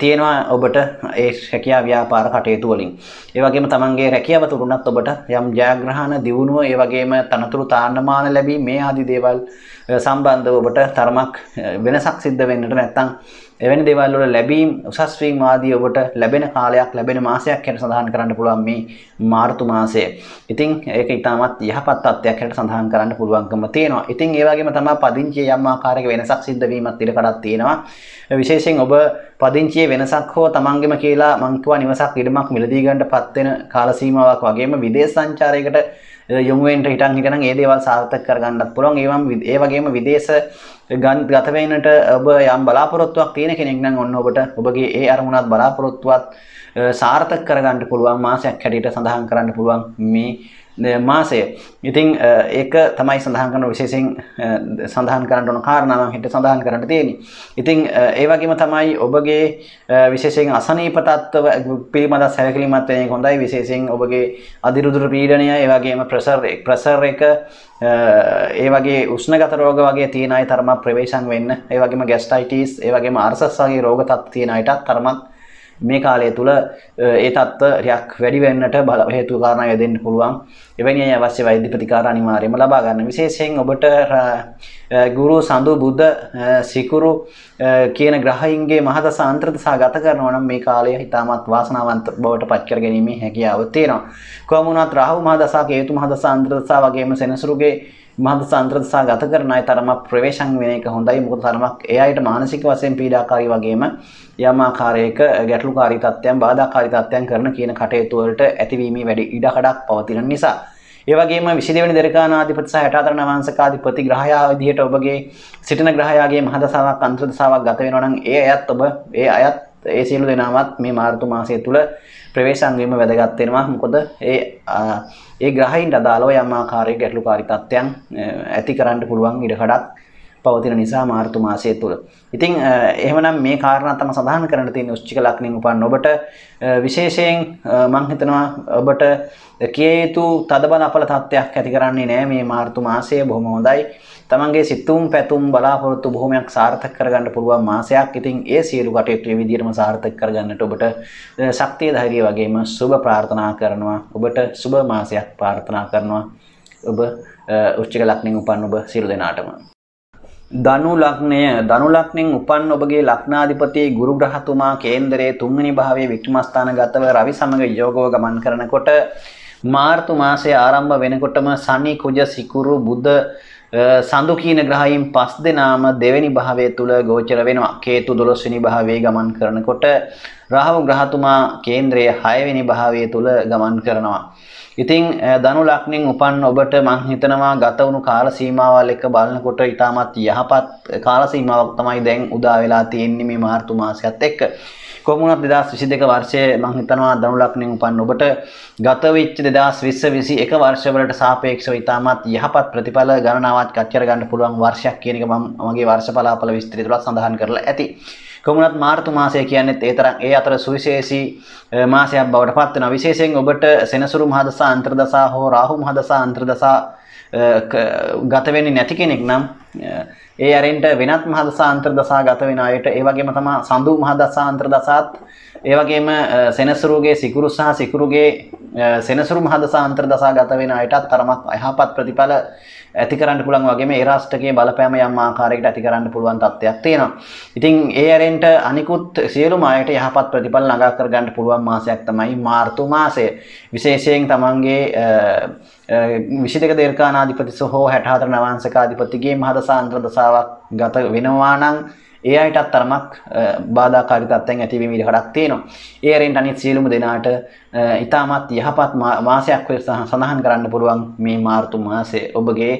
තියෙනවා ඔබට ඒ රැකියා ව්‍යාපාර කටයුතු වලින්. ඒ වගේම තමන්ගේ රැකියාව තුරුණත් ඔබට යම් ජයග්‍රහණ දියුණුව ඒ වගේම තනතුරු තාන්නමාන ලැබීම මේ ආදී දේවල් සම්බන්ධව ඔබට තරමක් වෙනසක් සිද්ධ වෙන්නට නැත්නම් එවැනි දේවල් වල ලැබීම් උසස් වීම ආදී ඔබට ලැබෙන කාලයක් ලැබෙන මාසයක් හැටියට සඳහන් කරන්න පුළුවන් මේ මාර්තු මාසය. ඉතින් ඒක ඊටමත් යහපත් තත්ත්වයක් හැටියට සඳහන් කරන්න පුළුවන්කම තියෙනවා. ඉතින් ඒ වගේම තමයි පදිංචියේ යම් ආකාරයක වෙනසක් සිද්ධ වීමත් ඉඩකඩක් තියෙනවා. විශේෂයෙන් ඔබ පදිංචියේ වෙනසක් හෝ තමන්ගෙම කියලා මං කියවා නිවසක් ඉඩමක් මිලදී ගන්නටපත් වෙන කාල සීමාවක් වගේම විදේශ සංචාරයකට යොමු වෙන්න හිටන් ඒ දේවල් සාර්ථක කරගන්නත් පුළුවන්. ඒ වගේම විදේශ ගත වෙන්නට ඔබ යම් බලාපොරොත්තුවක් තියෙන කෙනෙක් නම් ඔන්න ඔබට ඔබගේ ඒ අරමුණත් බලාපොරොත්තුවත් සාර්ථක කරගන්න පුළුවන් මාසයක් හැටියට සඳහන් කරන්න පුළුවන් මේ මාසය. ඉතින් ඒක තමයි සඳහන් කරන විශේෂයෙන් සඳහන් කරන්න ඕන කාරණාවක් හිට සඳහන් කරන්න තියෙන්නේ. ඉතින් ඒ වගේම තමයි ඔබගේ විශේෂයෙන් අසනීප තත්ත්ව පිළිබඳ සැලකිලිමත් වෙන එක හොඳයි. විශේෂයෙන් ඔබගේ අදිරුදුර පීඩනය ඒ වගේම ප්‍රෙෂර් එක ඒ වගේ උෂ්ණගත රෝග වගේ තියෙන අය තරමක් ප්‍රවේශම් වෙන්න. ඒ වගේම ගැස්ට්‍රයිටිස් ඒ වගේම අර්සස් වගේ රෝග තත්ත්ව තියෙන අයටත් තරමක් මේ කාලය තුල ඒ තත්ත්ව ටිකක් වැඩි වෙන්නට හේතු කාරණා යදෙන්න පුළුවන්. එවැනි අය අවශ්‍ය වෛද්‍ය ප්‍රතිකාර අනිවාර්යයෙන්ම ලබා ගන්න. විශේෂයෙන් ඔබට ගුරු සඳු බුද්ධ සිකුරු කියන ග්‍රහයින්ගේ මහදස අන්තර්දශා ගත කරනවා නම් මේ කාලය හිතාමත් වාසනාවන්ත බවට පත් කර ගැනීමේ හැකියාව තියෙනවා. කොහොම වුණත් රාහු මහදශා කේතු මහදශා අන්තර්දශා වගේම සෙනසුරුගේ මහදශා අන්තර්දශා ගත කරන අය තරමක් ප්‍රවේශම් වෙන එක හොඳයි. මොකද තරමක් ඒ අයට මානසික වශයෙන් පීඩාකාරී වගේම යම් ආකාරයක ගැටලුකාරී තත්ත්වයන් බාධාකාරී තත්ත්වයන් කරන කියන කටයුතු වලට ඇතිවීමේ වැඩි ඉඩකඩක් පවතින නිසා. ඒ වගේම 22 වෙනි දරකානාධිපති සහ 64 නවාංශකාධිපති ග්‍රහයා විදිහට ඔබගේ සිටින ග්‍රහයාගේ මහදශාවක් අන්තර්දශාවක් ගත වෙනවා නම් ඒ අයත් ඒ සියලු දෙනාමත් මේ මාර්තු මාසය තුල ප්‍රවේශම් වීම වැදගත් වෙනවා. මොකද ඒ ග්‍රහයින්ට අදාළව යම් ආකාරයක ගැටලුකාරී තත්ත්වයන් ඇති කරන්න පුළුවන් ඉඩකඩක් පවතින නිසා මාර්තු මාසය තුල. ඉතින් එහෙමනම් මේ කාරණා තමයි සඳහන් කරන්න තියෙන වෘශ්චික ලග්නෙන් උපන් ඔබට විශේෂයෙන් මම හිතනවා ඔබට කිය යුතු තදබල අපල තත්ත්වයක් ඇති කරන්නේ නැහැ මේ මාර්තු මාසය. බොහොම හොඳයි. තමන්ගේ සිතුම් පැතුම් බලාපොරොත්තු බොහොමයක් සාර්ථක කරගන්න පුළුවන් මාසයක්. ඉතින් ඒ සියලු කටයුතු මේ විදිහටම සාර්ථක කරගන්නට ඔබට ශක්තිය ධෛර්යය වගේම සුබ ප්‍රාර්ථනා කරනවා. ඔබට සුබ මාසයක් ප්‍රාර්ථනා කරනවා. ඔබ වෘශ්චික ලග්නෙන් උපන් ඔබ සියලු දෙනාටම. ධනු ලග්නෙන් උපන් ඔබගේ ලග්නාධිපති ගුරු ග්‍රහතුමා කේන්දරයේ 3 වෙනි භාවයේ වික්‍රමස්ථානගතව රවි සමග යෝගව ගමන් කරනකොට මාර්තු මාසයේ ආරම්භ වෙනකොටම සනි කුජ සිකුරු බුධ සඳු කියන ග්‍රහයන් 5 දෙනාම දෙවෙනි භාවයේ තුල ගෝචර වෙනවා. කේතු 12 වෙනි භාවයේ ගමන් කරනකොට රාහු ග්‍රහතුමා කේන්ද්‍රයේ 6 වෙනි භාවයේ තුල ගමන් කරනවා. ඉතින් ධනු ලග්නෙන් උපන් ඔබට මම හිතනවා ගත වුණු කාල සීමාවල් එක බලනකොට ඊටමත් යහපත් කාල සීමාවක් තමයි දැන් උදා වෙලා තියෙන්නේ මේ මාර්තු මාසයත් එක්ක. කොහොම වුණත් 2022 වර්ෂයේ මම හිතනවා ධනු ලග්නෙන් උපන් ඔබට ගත වෙච්ච 2020-21 වර්ෂවලට සාපේක්ෂව ඊටමත් යහපත් ප්‍රතිඵල ගණනාවක් කච්චර ගන්න පුළුවන් වර්ෂයක් කියන එක මම මගේ වර්ෂ බලාපොළ විස්තරය තුල සඳහන් කරලා ඇති. කොමුණත් මාර්තු මාසය කියන්නේ ඒ අතර සුවිශේෂී මාසයක් බවට පත් වෙනවා. විශේෂයෙන් ඔබට සෙනසුරු මහදසා අන්තර්දසා හෝ රාහු මහදසා අන්තර්දසා ගත වෙන්නේ නැති කෙනෙක් නම් ඒ අරින්ට වෙනත් මහදසා අන්තර්දසා ගත වෙන අයට ඒ වගේම තමයි සඳු මහදසා අන්තර්දසාත් ඒ වගේම සෙනසුරුගේ සිකුරු සහ සිකුරුගේ සෙනසුරු මහදසා අන්තර්දසා ගත වෙන අයටත් තරමක් යහපත් ප්‍රතිඵල ඇති කරන්න පුළුවන් වගේම ඒ රාෂ්ටකයේ බලපෑම යම් ආකාරයකට ඇති කරන්න පුළුවන් තත්ත්වයක් තියෙනවා. ඉතින් ඒ ඇරෙන්ට අනිකුත් සියලුම අයට යහපත් ප්‍රතිඵල ළඟා කර ගන්න පුළුවන් මාසයක් තමයි මාර්තු මාසය. විශේෂයෙන් තමන්ගේ 22 දීර්ඝානාධිපති සහ 64 නවාංශකාධිපතිගේ මහදසා අන්තර්දසාවක් ගත වෙනවා නම් ඒ අයටත් තරමක් බාධාකාරී තත්ත්වයන් ඇතිවීම ඉඩකඩක් තියෙනවා. ඒ ඇරෙන්ට අනිත් සියලුම දෙනාට ඊටමත් යහපත් මාසයක් සඳහන් කරන්න පුළුවන් මේ මාර්තු මාසය. ඔබගේ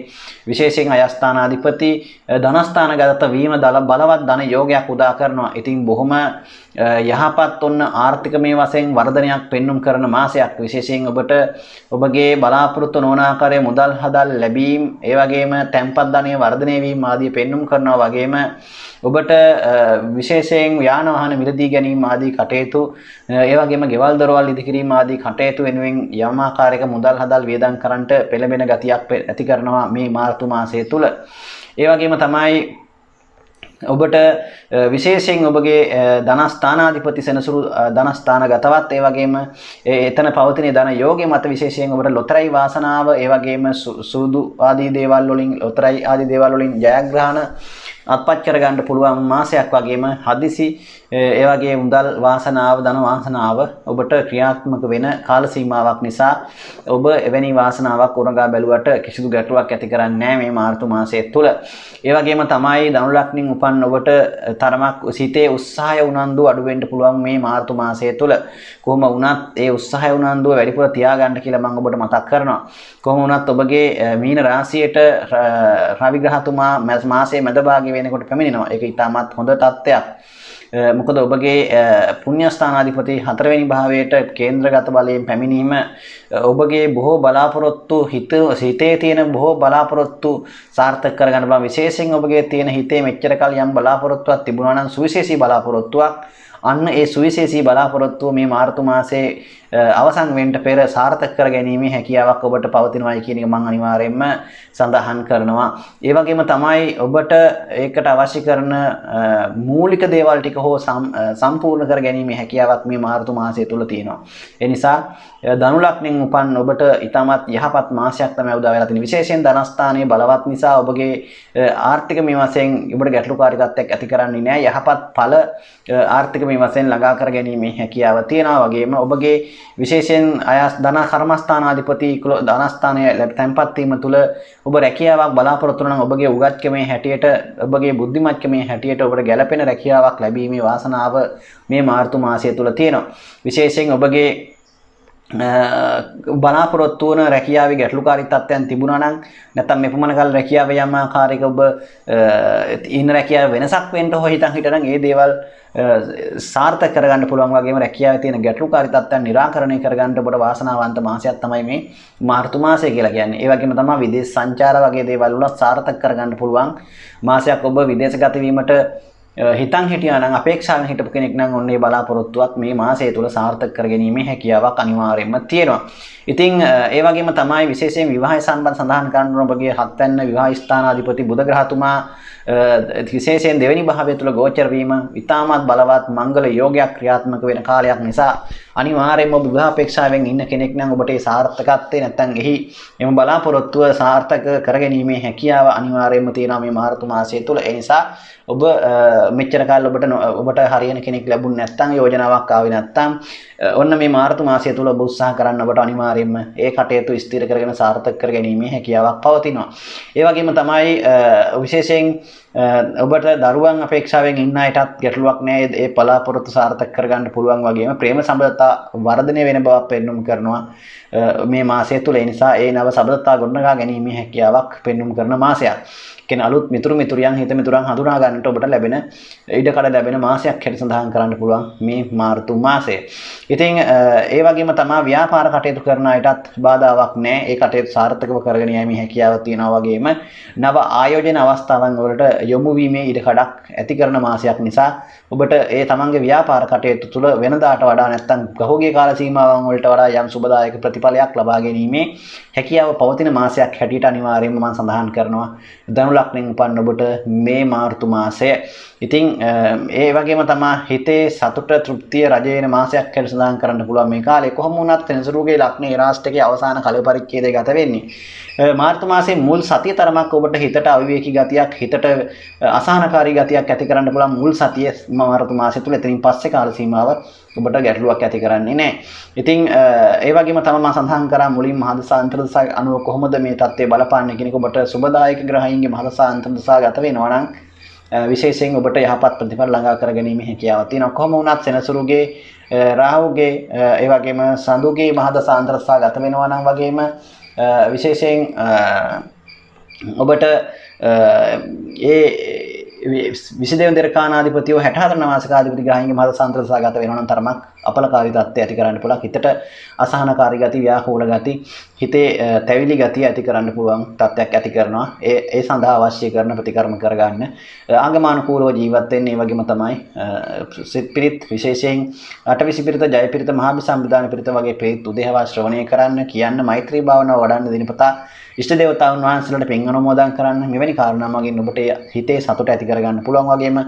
විශේෂයෙන් අයස්ථානාධිපති ධනස්ථානගත වීම බලවත් ධන යෝගයක් උදා කරනවා. ඉතින් බොහොම යහපත් ඔන්න ආර්ථිකමය වශයෙන් වර්ධනයක් පෙන්눔 කරන මාසයක්. විශේෂයෙන් ඔබට ඔබගේ බලාපොරොත්තු නොවන ආකාරයේ මුදල් හදල් ලැබීම, ඒ වගේම තැන්පත් ධනය වර්ධනය වීම ආදී පෙන්눔 කරනවා. වගේම ඔබට විශේෂයෙන් යාන වාහන මිලදී ගැනීම ආදී කටයුතු, ඒ වගේම ගෙවල් දොරවල් ඉදිකිරීම ආදී කටයුතු වෙනුවෙන් යම් ආකාරයක මුදල් හදල් වියදම් කරන්නට පෙළඹෙන ගතියක් ඇති කරනවා මේ මාර්තු මාසය තුල. ඒ වගේම තමයි ඔබට විශේෂයෙන් ඔබගේ ධනස්ථානාධිපති සෙනසුරු ධනස්ථානගතවත්, ඒ වගේම එතන පවතින ධන යෝගය මත විශේෂයෙන් ඔබට ලොතරැයි වාසනාව, ඒ වගේම සූදු ආදී දේවල් වලින් ලොතරැයි ආදී දේවල් වලින් ජයග්‍රහණ අත්පත් කර ගන්න පුළුවන් මාසයක්. වගේම හදිසි ඒ වගේ මුදල් වාසනාව ධන වාසනාව ඔබට ක්‍රියාත්මක වෙන කාල සීමාවක් නිසා ඔබ එවැනි වාසනාවක් උරගා බැලුවට කිසිදු ගැටලුවක් ඇති කරන්නේ නැහැ මේ මාර්තු මාසය තුල. ඒ වගේම තමයි ධනු ලග්නෙන් උපන් ඔබට තරමක් සිතේ උත්සාහය උනන්දු අඩු වෙන්න පුළුවන් මේ මාර්තු මාසය තුල. කොහොම වුණත් ඒ උත්සාහය උනන්දුව වැඩිපුර තියාගන්න කියලා මම ඔබට මතක් කරනවා. කොහොම වුණත් ඔබගේ මීන රාශියට රවි ග්‍රහතුමා මාසයේ මැද භාගයේ වෙනකොට පැමිණෙනවා. ඒක ඉතාමත් හොඳ තත්ත්වයක්. මොකද ඔබගේ පුණ්‍ය ස්ථානාධිපති 4 වෙනි භාවයට කේන්ද්‍රගත බලයෙන් පැමිණීම ඔබගේ බොහෝ බලාපොරොත්තු හිතේ තියෙන බොහෝ බලාපොරොත්තු සාර්ථක කරගන්න බව. විශේෂයෙන් ඔබගේ තියෙන හිතේ මෙච්චර කල් යම් බලාපොරොත්තුවක් තිබුණා නම් සුවිශේෂී බලාපොරොත්තුවක්, අන්න ඒ සුවිශේෂී බලාපොරොත්තුව මේ මාර්තු මාසයේ අවසන් වෙන්න පෙර සාර්ථක කර ගැනීමේ හැකියාවක් ඔබට පවතිනවායි කියන එක මම අනිවාර්යයෙන්ම සඳහන් කරනවා. ඒ වගේම තමයි ඔබට ඒකට අවශ්‍ය කරන මූලික දේවල් ටික හෝ සම්පූර්ණ කර ගැනීමේ හැකියාවක් මේ මාර්තු මාසය තුල තියෙනවා. ඒ නිසා ධනු ලග්නෙන් උපන් ඔබට ඊටමත් යහපත් මාසයක් තමයි උදා වෙලා තියෙන්නේ. විශේෂයෙන් ධනස්ථානයේ බලවත් නිසා ඔබගේ ආර්ථික මේ වශයෙන් ඔබට ගැටලුකාරී තත්ත්වයක් ඇති කරන්නේ නැහැ. යහපත් ඵල ආර්ථික මේ වශයෙන් ළඟා කර ගැනීමේ හැකියාව තියෙනවා. වගේම ඔබගේ විශේෂයෙන් ධන කර්මස්ථානාධිපති ධනස්ථානයේ තැන්පත් වීම තුළ ඔබ රැකියාවක් බලාපොරොත්තු වෙන නම් ඔබගේ උගත්කමේ හැටියට, ඔබගේ බුද්ධිමත්කමේ හැටියට ඔබට ගැළපෙන රැකියාවක් ලැබීමේ වාසනාව මේ මාර්තු මාසය තුළ තියෙනවා. විශේෂයෙන් ඔබගේ බලාපොරොත්තු වන රැකියාවේ ගැටලුකාරී තත්ත්වයන් තිබුණා නම්, නැත්නම් මේ පමණ කාල රැකියාවේ යම් ආකාරයක ඔබ ඉන්න රැකියාව වෙනසක් වෙන්න හෝ හිතන ඒ දේවල් සාර්ථක කරගන්න පුළුවන්. වගේම රැකියාවේ තියෙන ගැටලුකාරී තත්ත්වයන් निराකරණය කරගන්න ඔබට වාසනාවන්ත මාසයක් තමයි මේ මාර්තු මාසය කියලා කියන්නේ. ඒ වගේම තමයි විදේශ සංචාර වගේ දේවල් වල සාර්ථක කරගන්න පුළුවන් මාසයක්. ඔබ විදේශගත වීමට හිතන් හිටියා නම්, අපේක්ෂාවෙන් හිටපු කෙනෙක් නම් ඔන්නේ බලාපොරොත්තුවක් මේ මාසය තුල සාර්ථක කරගැනීමේ හැකියාවක් අනිවාර්යයෙන්ම තියෙනවා. ඉතින් ඒ වගේම තමයි විශේෂයෙන් විවාහය සම්බන්ධ සඳහන් කරන ඔබගේ 7 වෙනි විවාහ ස්ථානාධිපති බුධ ග්‍රහතුමා විශේෂයෙන් දෙවෙනි භාවය තුල ගෝචර වීම ඉතාමත් බලවත් මංගල යෝගයක් ක්‍රියාත්මක වෙන කාලයක් නිසා අනිවාර්යයෙන්ම ඔබ විවාහ අපේක්ෂාවෙන් ඉන්න කෙනෙක් නම් ඔබට ඒ සාර්ථකත්වය නැත්නම් එහි එම බලාපොරොත්තුව සාර්ථක කරගැනීමේ හැකියාව අනිවාර්යයෙන්ම තියෙනවා මේ මාර්තු මාසය තුල. ඒ නිසා ඔබ මෙච්චර කාල ඔබට හරියන කෙනෙක් ලැබුණ නැත්නම්, යෝජනාවක් ආවේ නැත්නම්, ඔන්න මේ මාර්තු මාසය තුල ඔබ උත්සාහ කරන්න ඔබට අනිවාර්යයෙන්ම ඒ කටයුතු ස්ථිර කරගෙන සාර්ථක කරගැනීමේ හැකියාවක් පවතිනවා. ඒ වගේම තමයි විශේෂයෙන් ඔබට දරුවන් අපේක්ෂාවෙන් ඉන්න අයටත් ගැටලුවක් නැහැ. ඒ බලාපොරොත්තු සාර්ථක කරගන්න පුළුවන් වගේම ප්‍රේම සම්බන්ධතා වර්ධනය වෙන බවක් පෙන්වුම් කරනවා මේ මාසය තුළ. ඒ නිසා ඒ නව සම්බන්ධතා ගොඩනගා ගැනීමේ හැකියාවක් පෙන්වුම් කරන මාසයක්. කියන අලුත් මිතුරියන් හිත මිතුරන් හඳුනා ගන්නට ඔබට ලැබෙන ඉඩකඩ ලැබෙන මාසයක් හැටියට සඳහන් කරන්න පුළුවන් මේ මාර්තු මාසය. ඉතින් ඒ වගේම තමයි ව්‍යාපාර කටයුතු කරන අයටත් බාධාවක් නැහැ. ඒ කටයුතු සාර්ථකව කරගෙන යෑමේ හැකියාවක් තියෙනවා වගේම නව ආයෝජන අවස්ථාවන් වලට යොමු වීමේ ඉඩකඩක් ඇති කරන මාසයක් නිසා ඔබට ඒ තමන්ගේ ව්‍යාපාර කටයුතු තුළ වෙනදාට වඩා නැත්නම් ගහෝගේ කාල සීමාවන් වලට වඩා යම් සුබදායක ප්‍රතිඵලයක් ලබා ගැනීමේ හැකියාව පවතින මාසයක් හැටියට අනිවාර්යයෙන්ම මම සඳහන් කරනවා ධනු ලග්නෙන් උපන් ඔබට මේ මාර්තු මාසය. ඉතින් ඒ වගේම තමයි හිතේ සතුට තෘප්තිය රජ වෙන මාසයක් කියලා සඳහන් කරන්න පුළුවන් මේ කාලේ. කොහොම වුණත් සෙනසුරුගේ ලග්නේ රාශියේ අවසාන කාල පරිච්ඡේදය ගත වෙන්නේ. මාර්තු මාසයේ මුල් සතිය තරමක් ඔබට හිතට අවිවේකී ගතියක් හිතට අසහනකාරී ගතියක් ඇති කරන්න පුළුවන් මුල් සතිය මාර්තු මාසය තුල. එතනින් පස්සේ කාල සීමාව ඔබට ගැටලුවක් ඇති කරන්නේ නැහැ. ඉතින් ඒ වගේම තමයි මම සඳහන් කරා මුලින්ම මහදසා අන්තර්දසා අනුව කොහොමද මේ தත්ත්වය බලපාන්නේ කියන එක. ඔබට සුබදායක ග්‍රහයන්ගේ මහදසා අන්තර්දසා ගත වෙනවා නම් විශේෂයෙන් ඔබට යහපත් ප්‍රතිඵල ළඟා කර ගැනීම හැකියාවක් තියෙනවා. කොහොම වුණත් සෙනසුරුගේ රාහුගේ ඒ වගේම සඳුගේ මහදසා අන්තර්දසා ගත වෙනවා නම් වගේම විශේෂයෙන් ඔබට ඒ 22 දරකානාධිපතියෝ 64 නවාසිකාධිපති ග්‍රහයන්ගේ මහද සාන්ත්‍රදසා ගත වෙනවා නම් තරමක් අපලකාරී තත්ත්වය ඇති කරන්න පුළුවන්. හිතට අසහනකාරී ගති, ව්‍යාකූල ගති, හිතේ තැවිලි ගතිය ඇති කරන්න පුළුවන් තත්ත්වයක් ඇති කරනවා. ඒ සඳහා අවශ්‍ය කරන ප්‍රතිකර්ම කරගන්න ආගමානුකූලව ජීවත් වෙන්න. ඒ වගේම තමයි සිත් පිරිත් විශේෂයෙන් අටවිසි පිරිත, ජය පිරිත, මහාභි සම්බුදාන පිරිත වගේ පිරිත් උදේහවා ශ්‍රවණය කරන්න, කියන්න, මෛත්‍රී භාවනාව වඩන්න දිනපතා ඉෂ්ට දේවතාවුන් වහන්සේලාට පින් අනුමෝදන් කරන්න. මෙවැනි කාරණා මගින් ඔබට හිතේ සතුට ඇති කරගන්න පුළුවන්. වගේම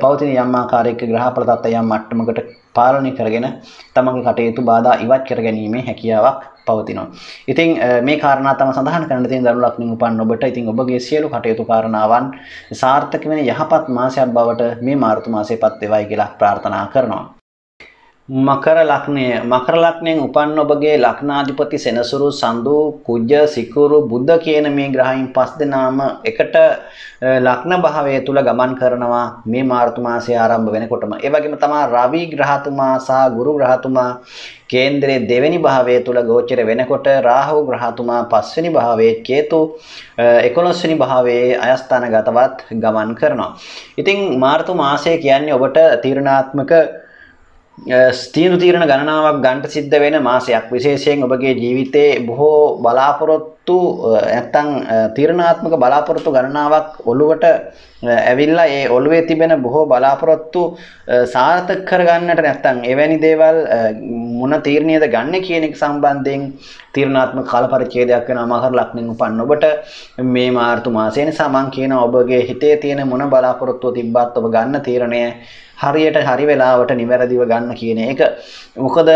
පවතින යම් ආකාරයක ග්‍රහඵල තත්ත්වය යම් මට්ටමකට පාලනය කරගෙන තමන්ගේ කටයුතු බාධා ඉවත් කර ගැනීමේ හැකියාවක් පවතිනවා. ඉතින් මේ කාරණා තමයි සඳහන් කරන්න තියෙන ධනු ලග්නෙන් උපන් ඔබට. ඉතින් ඔබගේ සියලු කටයුතු කාරණාවන් සාර්ථක වෙන යහපත් මාසයක් බවට මේ මාර්තු මාසයේපත් වේවායි කියලා ප්‍රාර්ථනා කරනවා. මකර ලග්නයෙන් උපන් ඔබගේ ලග්නාධිපති සෙනසුරු, සඳු, කුජ, සිකුරු, බුධ කියන මේ ග්‍රහයන් පස් දෙනාම එකට ලග්න භාවය තුල ගමන් කරනවා මේ මාර්තු මාසය ආරම්භ වෙනකොටම. ඒ වගේම තමයි රවි ග්‍රහතුමා සහ ගුරු ග්‍රහතුමා කේන්ද්‍රයේ දෙවෙනි භාවය තුල ගෝචර වෙනකොට රාහු ග්‍රහතුමා පස්වෙනි භාවයේ, කේතු 11 වෙනි භාවයේ අයස්ථානගතවත් ගමන් කරනවා. ඉතින් මාර්තු මාසය කියන්නේ ඔබට තීරණාත්මක තීරණ ගණනාවක් ගන්නට සිද්ධ වෙන මාසයක්. විශේෂයෙන් ඔබගේ ජීවිතයේ බොහෝ බලාපොරොත්තු නැත්තම් තීරණාත්මක බලාපොරොත්තු ගණනාවක් ඔළුවට ඇවිල්ලා ඒ ඔළුවේ තිබෙන බොහෝ බලාපොරොත්තු සාර්ථක කරගන්නට නැත්තම් එවැනි දේවල් මොන තීරණයද ගන්න කියන එක සම්බන්ධයෙන් තීරණාත්මක කාල පරිච්ඡේදයක් වෙනවා මකර ලග්නෙන් උපන් ඔබට මේ මාර්තු මාසය. නිසා මම කියනවා ඔබගේ හිතේ තියෙන මොන බලාපොරොත්තුව තිබ්බත් ඔබ ගන්න තීරණය හරියට හරි වෙලාවට නිවැරදිව ගන්න කියන එක. මොකද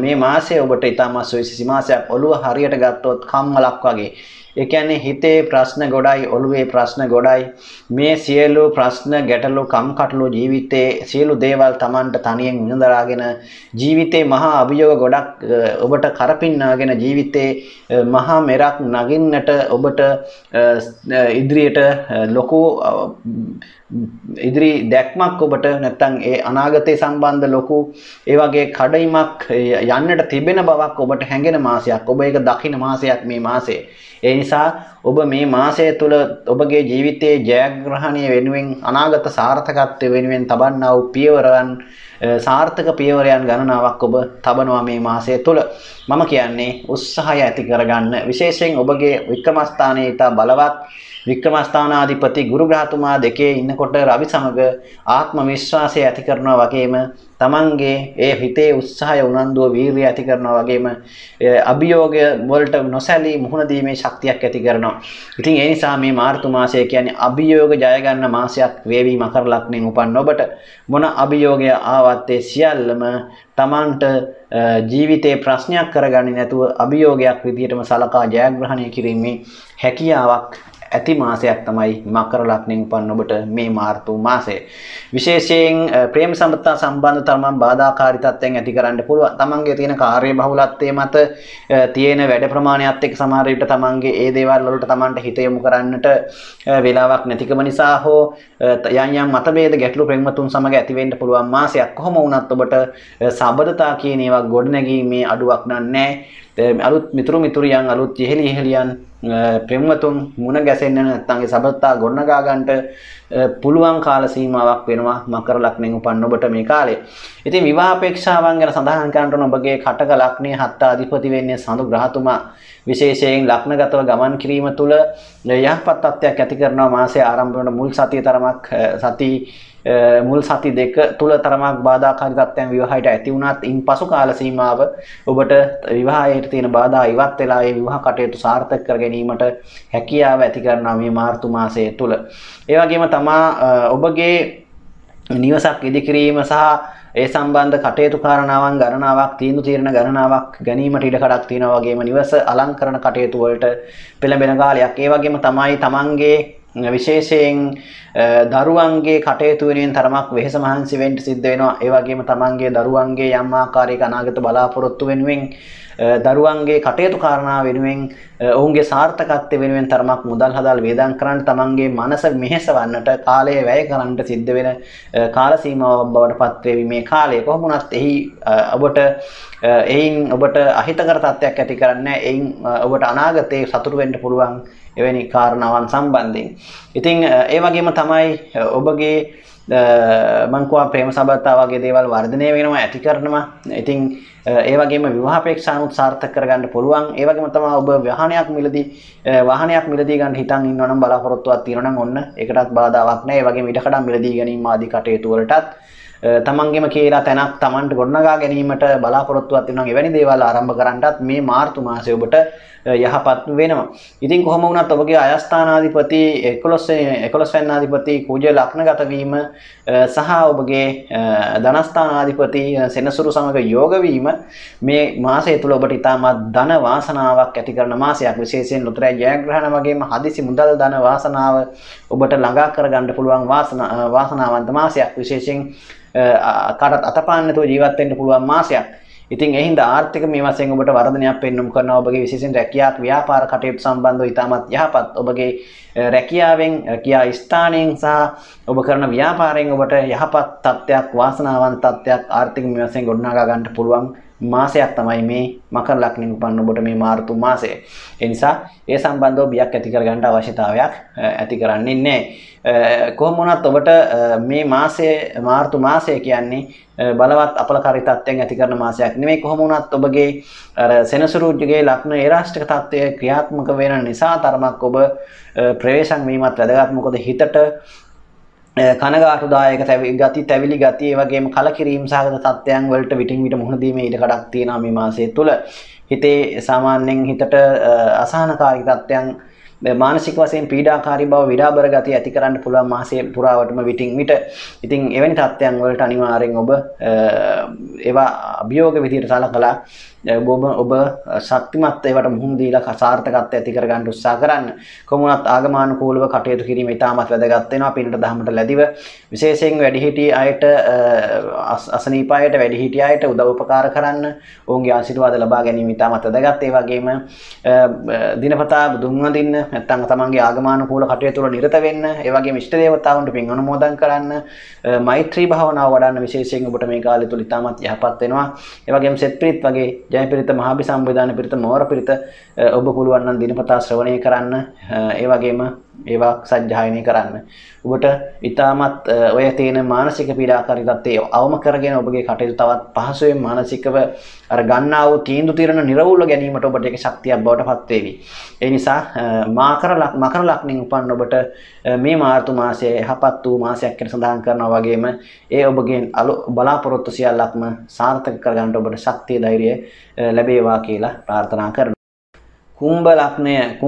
මේ මාසය ඔබට ඉතාමත් සුවිශේෂී මාසයක්. ඔළුව හරියට ගත්තොත් කම්මලක් වගේ. ඒ කියන්නේ හිතේ ප්‍රශ්න ගොඩයි, ඔළුවේ ප්‍රශ්න ගොඩයි. මේ සියලු ප්‍රශ්න, ගැටලු, කම්කටොළු ජීවිතේ සියලු දේවල් Tamanට තනියෙන් විඳලාගෙන ජීවිතේ මහා අභියෝග ගොඩක් ඔබට කරපින්නාගෙන ජීවිතේ මහා මෙරක් නගින්නට ඔබට ඉදිරියට ලොකු ඉදිරි දැක්මක් ඔබට නැත්තම් ඒ අනාගතය සම්බන්ධ ලොකු ඒ වගේ කඩයිමක් යන්නට තිබෙන බවක් ඔබට හැඟෙන මාසයක්. ඔබ ඒක දකින මාසයක් මේ මාසය. ඒ නිසා ඔබ මේ මාසය තුළ ඔබගේ ජීවිතයේ ජයග්‍රහණය වෙනුවෙන් අනාගත සාර්ථකත්වය වෙනුවෙන් තබන්නා වූ පියවරයන් සාර්ථක පියවරයන් ගණනාවක් ඔබ තබනවා මේ මාසය තුළ. මම කියන්නේ උත්සාහය ඇති කරගන්න. විශේෂයෙන් ඔබගේ වික්‍රමස්ථානයේ ඉතා බලවත් වික්‍රමස්ථානාධිපති ගුරු ග්‍රහතුමා දෙකේ ඉන්නකොට රවි සමග ආත්ම විශ්වාසය ඇති කරනවා වගේම තමන්ගේ ඒ හිතේ උත්සාහය උනන්දුව වීරිය ඇති කරනවා වගේම අභියෝග වලට නොසැලී මුහුණ දීමේ ශක්තියක් ඇති කරනවා. ඉතින් ඒ නිසා මේ මාර්තු මාසය කියන්නේ අභියෝග ජය ගන්න මාසයක් වේවි මකර ලග්නෙන් උපන් ඔබට. මොන අභියෝගය ආවත් ඒ සියල්ලම තමන්ට ජීවිතේ ප්‍රශ්නයක් කරගන්නේ නැතුව අභියෝගයක් විදිහටම සලකා ජයග්‍රහණය කිරීමේ හැකියාවක් ඇති මාසයක් තමයි මකර ලග්නෙන් උපන් ඔබට මේ මාර්තු මාසය. විශේෂයෙන් ප්‍රේම සම්බන්ධතා සම්බන්ධ තරම් බාධාකාරී තත්ත්වයන් ඇති කරන්න පුළුවන්. තමන්ගේ තියෙන කාර්ය බහුලත්වයේ මත තියෙන වැඩ ප්‍රමාණයත් එක්ක සමහර විට තමන්ගේ ඒ දේවල් වලට තමන්ට හිත යොමු කරන්නට වේලාවක් නැතිකම නිසා හෝ යම් යම් මතභේද ගැටලු ප්‍රේමතුන් සමග ඇති වෙන්න පුළුවන් මාසයක්. කොහොම වුණත් ඔබට සබඳතා කියන ඒවා ගොඩනැගීමේ අඩුවක් නැහැ. අලුත් මිතුරියන් අලුත් ඉහෙලියන් ප්‍රේමතුන් මුණ ගැසෙන්න නැත්නම් සබඳතා ගොඩනගා ගන්නට පුළුවන් කාල සීමාවක් වෙනවා මකර ලග්නෙන් උපන් ඔබට මේ කාලේ. ඉතින් විවාහ අපේක්ෂාවන් ගැන සඳහන් කරනකොට ඔබගේ කටක ලග්නයේ හත් අධිපති වෙන්නේ සඳු ග්‍රහතුමා. විශේෂයෙන් ලග්නගතව ගමන් කිරීම තුළ යහපත් තත්ත්වයක් ඇති කරනවා මාසයේ ආරම්භ වන මුල් සතිය තරමක් මුල් සති දෙක තුල තරමක් බාධාකාරී තත්ත්වයන් විවාහයට ඇති වුණත් ඉන්පසු කාල සීමාව ඔබට විවාහයට තියෙන බාධා ඉවත් වෙලා ඒ විවාහ කටයුතු සාර්ථක කර ගැනීමට හැකියාව ඇති කරනවා මේ මාර්තු මාසය තුල. ඒ වගේම තමා ඔබගේ නිවසක් ඉදිකිරීම සහ ඒ සම්බන්ධ කටයුතු කාරණාවන් ගණනාවක් තීරණ ගණනාවක් ගැනීමට ඉඩ කඩක් තියෙනවා. වගේම නිවස අලංකරණ කටයුතු වලට පෙළඹෙන කාලයක්. ඒ වගේම තමයි තමන්ගේ විශේෂයෙන් දරුවන්ගේ කටයුතු වෙනුවෙන් තරමක් වෙහෙස මහන්සි වෙන්න සිද්ධ වෙනවා. ඒ වගේම තමන්ගේ දරුවන්ගේ යම් ආකාරයක අනාගත බලාපොරොත්තු වෙනුවෙන් දරුවන්ගේ කටයුතු කාරණා වෙනුවෙන් ඔවුන්ගේ සාර්ථකත්වය වෙනුවෙන් තරමක් මුදල් හදල් වේදම් කරන්න තමන්ගේ මනස මෙහෙසවන්නට කාලය වැය කරන්නට සිද්ධ වෙන කාල සීමාවක් බවට පත් වේවි මේ කාලය. කොහොම වුණත් එයින් ඔබට අහිතකර තත්ත්වයක් ඇති කරන්නේ. එයින් ඔබට අනාගතයේ සතුටු වෙන්න පුළුවන් එවැනි කාරණාවන් සම්බන්ධයෙන්. ඉතින් ඒ වගේම තමයි ඔබගේ මං කියවා ප්‍රේම සම්බන්ධතා වගේ දේවල් වර්ධනය වෙනවා ඇති කරනවා. ඉතින් ඒ වගේම විවාහ අපේක්ෂානුත් සාර්ථක කරගන්න පුළුවන්. ඒ වගේම තමයි ඔබ වාහනයක් මිලදී ගන්න හිතන් ඉන්නවා නම් බලාපොරොත්තුවක් තියෙනවා නම් ඔන්න ඒකටත් බාධාවක් නැහැ. ඒ වගේම ඉඩකඩම් මිලදී ගැනීම ආදී කටයුතු වලටත් තමන්ගේම කියලා තැනක් තමන්ට ගොඩනගා ගැනීමට බලාපොරොත්තුවක් තියෙනවා. එවැනි දේවල් ආරම්භ කරන්නටත් මේ මාර්තු මාසය ඔබට යහපත් වෙනවා. ඉතින් කොහොම වුණත් ඔබගේ අයස්ථානාධිපති 11 වෙනිදාධිපති කුජ ලග්නගත වීම සහ ඔබගේ ධනස්ථානාධිපති සෙනසුරු සමග යෝග වීම මේ මාසය තුල ඔබට ඉතාමත් ධන වාසනාවක් ඇති කරන මාසයක්. විශේෂයෙන් ලොතරැයි ජයග්‍රහණ වගේම හදිසි මුදල් ධන වාසනාව ඔබට ළඟා කරගන්න පුළුවන් වාසනාවන්ත මාසයක්. විශේෂයෙන් කාටත් අතපාන්න නැතුව ජීවත් වෙන්න පුළුවන් මාසයක්. ඉතින් ඒ හින්දා ආර්ථික මේ වශයෙන් ඔබට වර්ධනයක් පෙන්වන්න කරනවා. ඔබගේ විශේෂයෙන් රැකියාවක් ව්‍යාපාර කටයුතු සම්බන්ධව ඉතාමත් යහපත්. ඔබගේ රැකියා ස්ථානයෙන් සහ ඔබ කරන ව්‍යාපාරයෙන් ඔබට යහපත් තත්ත්වයක් වාසනාවන්ත තත්ත්වයක් ආර්ථික මේ වශයෙන් ගොඩනගා ගන්න පුළුවන් මාසයක් තමයි මේ මකර ලග්නෙන් උපන් ඔබට මේ මාර්තු මාසය. ඒ නිසා ඒ සම්බන්ධව බියක් ඇති කර ගන්න අවශ්‍යතාවයක් ඇති කරන්නේ නැහැ. කොහොම වුණත් ඔබට මේ මාර්තු මාසය කියන්නේ බලවත් අපලකාරී තත්ත්වයන් ඇති කරන මාසයක් නෙමෙයි. කොහොම වුණත් ඔබගේ සෙනසුරුගේ ලග්න ඒරාෂ්ටක තත්ත්වය ක්‍රියාත්මක වෙන නිසා තරමක් ඔබ ප්‍රවේශම් වීමත් වැදගත්. මොකද හිතට කනගාටුදායක තැවිලි ගති ඒ වගේම කලකිරීම සහගත තත්ත්වයන් වලට විටින් විට මුහුණ දීමේ ඉඩ කඩක් තියෙනවා මේ මාසය තුල. හිතේ සාමාන්‍යයෙන් හිතට අසහනකාරී තත්ත්වයන් මානසික වශයෙන් පීඩාකාරී බව විඩාබර ගතිය ඇති කරන්න පුළුවන් මාසයේ පුරාවටම විටින් විට. ඉතින් එවැනි තත්ත්වයන් වලට අනිවාර්යෙන් ඔබ ඒවා අභියෝග විදියට සලකලා ඔබ ශක්තිමත් ඒවට මුහුණ දීලා සාර්ථකත්වය ඇති කර ගන්න උත්සාහ කරන්න. කොමුණත් ආගමානුකූලව කටයුතු කිරීම ඉතාමත් වැදගත් වෙනවා. පින්නට දහමට ලැබිව විශේෂයෙන් වැඩිහිටි අයට අසනීප අයට වැඩිහිටි අයට උදව් උපකාර කරන්න ඔවුන්ගේ ආශිර්වාද ලබා ගැනීම ඉතාමත් වැදගත්. ඒ වගේම දිනපතා බුදුන් වඳින්න නැත්නම් තමන්ගේ ආගමානුකූල කටයුතු වල නිරත වෙන්න. ඒ වගේම ඉෂ්ට දේවතාවුන්ට පින් අනුමෝදන් කරන්න. මෛත්‍රී භාවනාව වඩන්න විශේෂයෙන් ඔබට මේ කාලය තුල ඉතාමත් යහපත් වෙනවා. ඒ වගේම සෙත් පිරිත් වගේ ජයපිරිත මහාභි සම්බුදාන පිරිත මෝර පිරිත ඔබ පුළුවන් නම් දිනපතා ශ්‍රවණය කරන්න. ඒ වගේම ඒවා සජ්ජායනය කරන්න. ඔබට ඊටමත් ඔය තියෙන මානසික පීඩාකාරී තත්ත්වය අවම කරගෙන ඔබගේ කටයුතු තවත් පහසුවෙන් මානසිකව අර ගන්නා වූ තීන්දුව తీරන නිර්වුල්ව ගැනීමට ඔබට ඒක ශක්තියක් බවට පත් වේවි. ඒ නිසා මකර ලග්නෙන් උපන් ඔබට මේ මාර්තු මාසයේ යහපත් වූ මාසයක් කියලා සඳහන් කරනවා. වගේම ඒ ඔබගේ බලාපොරොත්තු සියල්ලක්ම සාර්ථක කරගන්න ඔබට ශක්තිය ධෛර්යය ලැබේවා කියලා ප්‍රාර්ථනා කරනවා. කුම්භ ලග්නයෙන්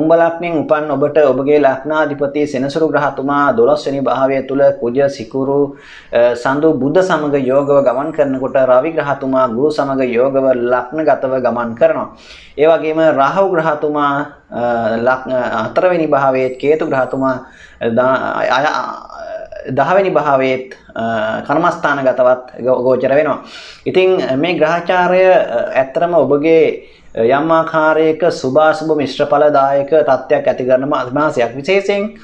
උපන් ඔබට ඔබගේ ලග්නාධිපති සෙනසුරු ග්‍රහතුමා 12 වෙනි භාවය තුල කුජ සිකුරු සඳු බුධ සමග යෝගව ගමන් කරනකොට රවි ග්‍රහතුමා ගුරු සමග යෝගව ලග්නගතව ගමන් කරනවා. ඒ වගේම රාහු ග්‍රහතුමා 4 වෙනි භාවයේ කේතු ග්‍රහතුමා 10 වෙනි භාවයේ කර්මස්ථානගතවත් ගෝචර වෙනවා. ඉතින් මේ ග්‍රහචාරය ඇත්තටම ඔබගේ යම් ආකාරයක සුභාසුභ මිශ්‍රඵලදායක තත්ත්වයක් ඇති කරන මාසයක්. විශේෂයෙන්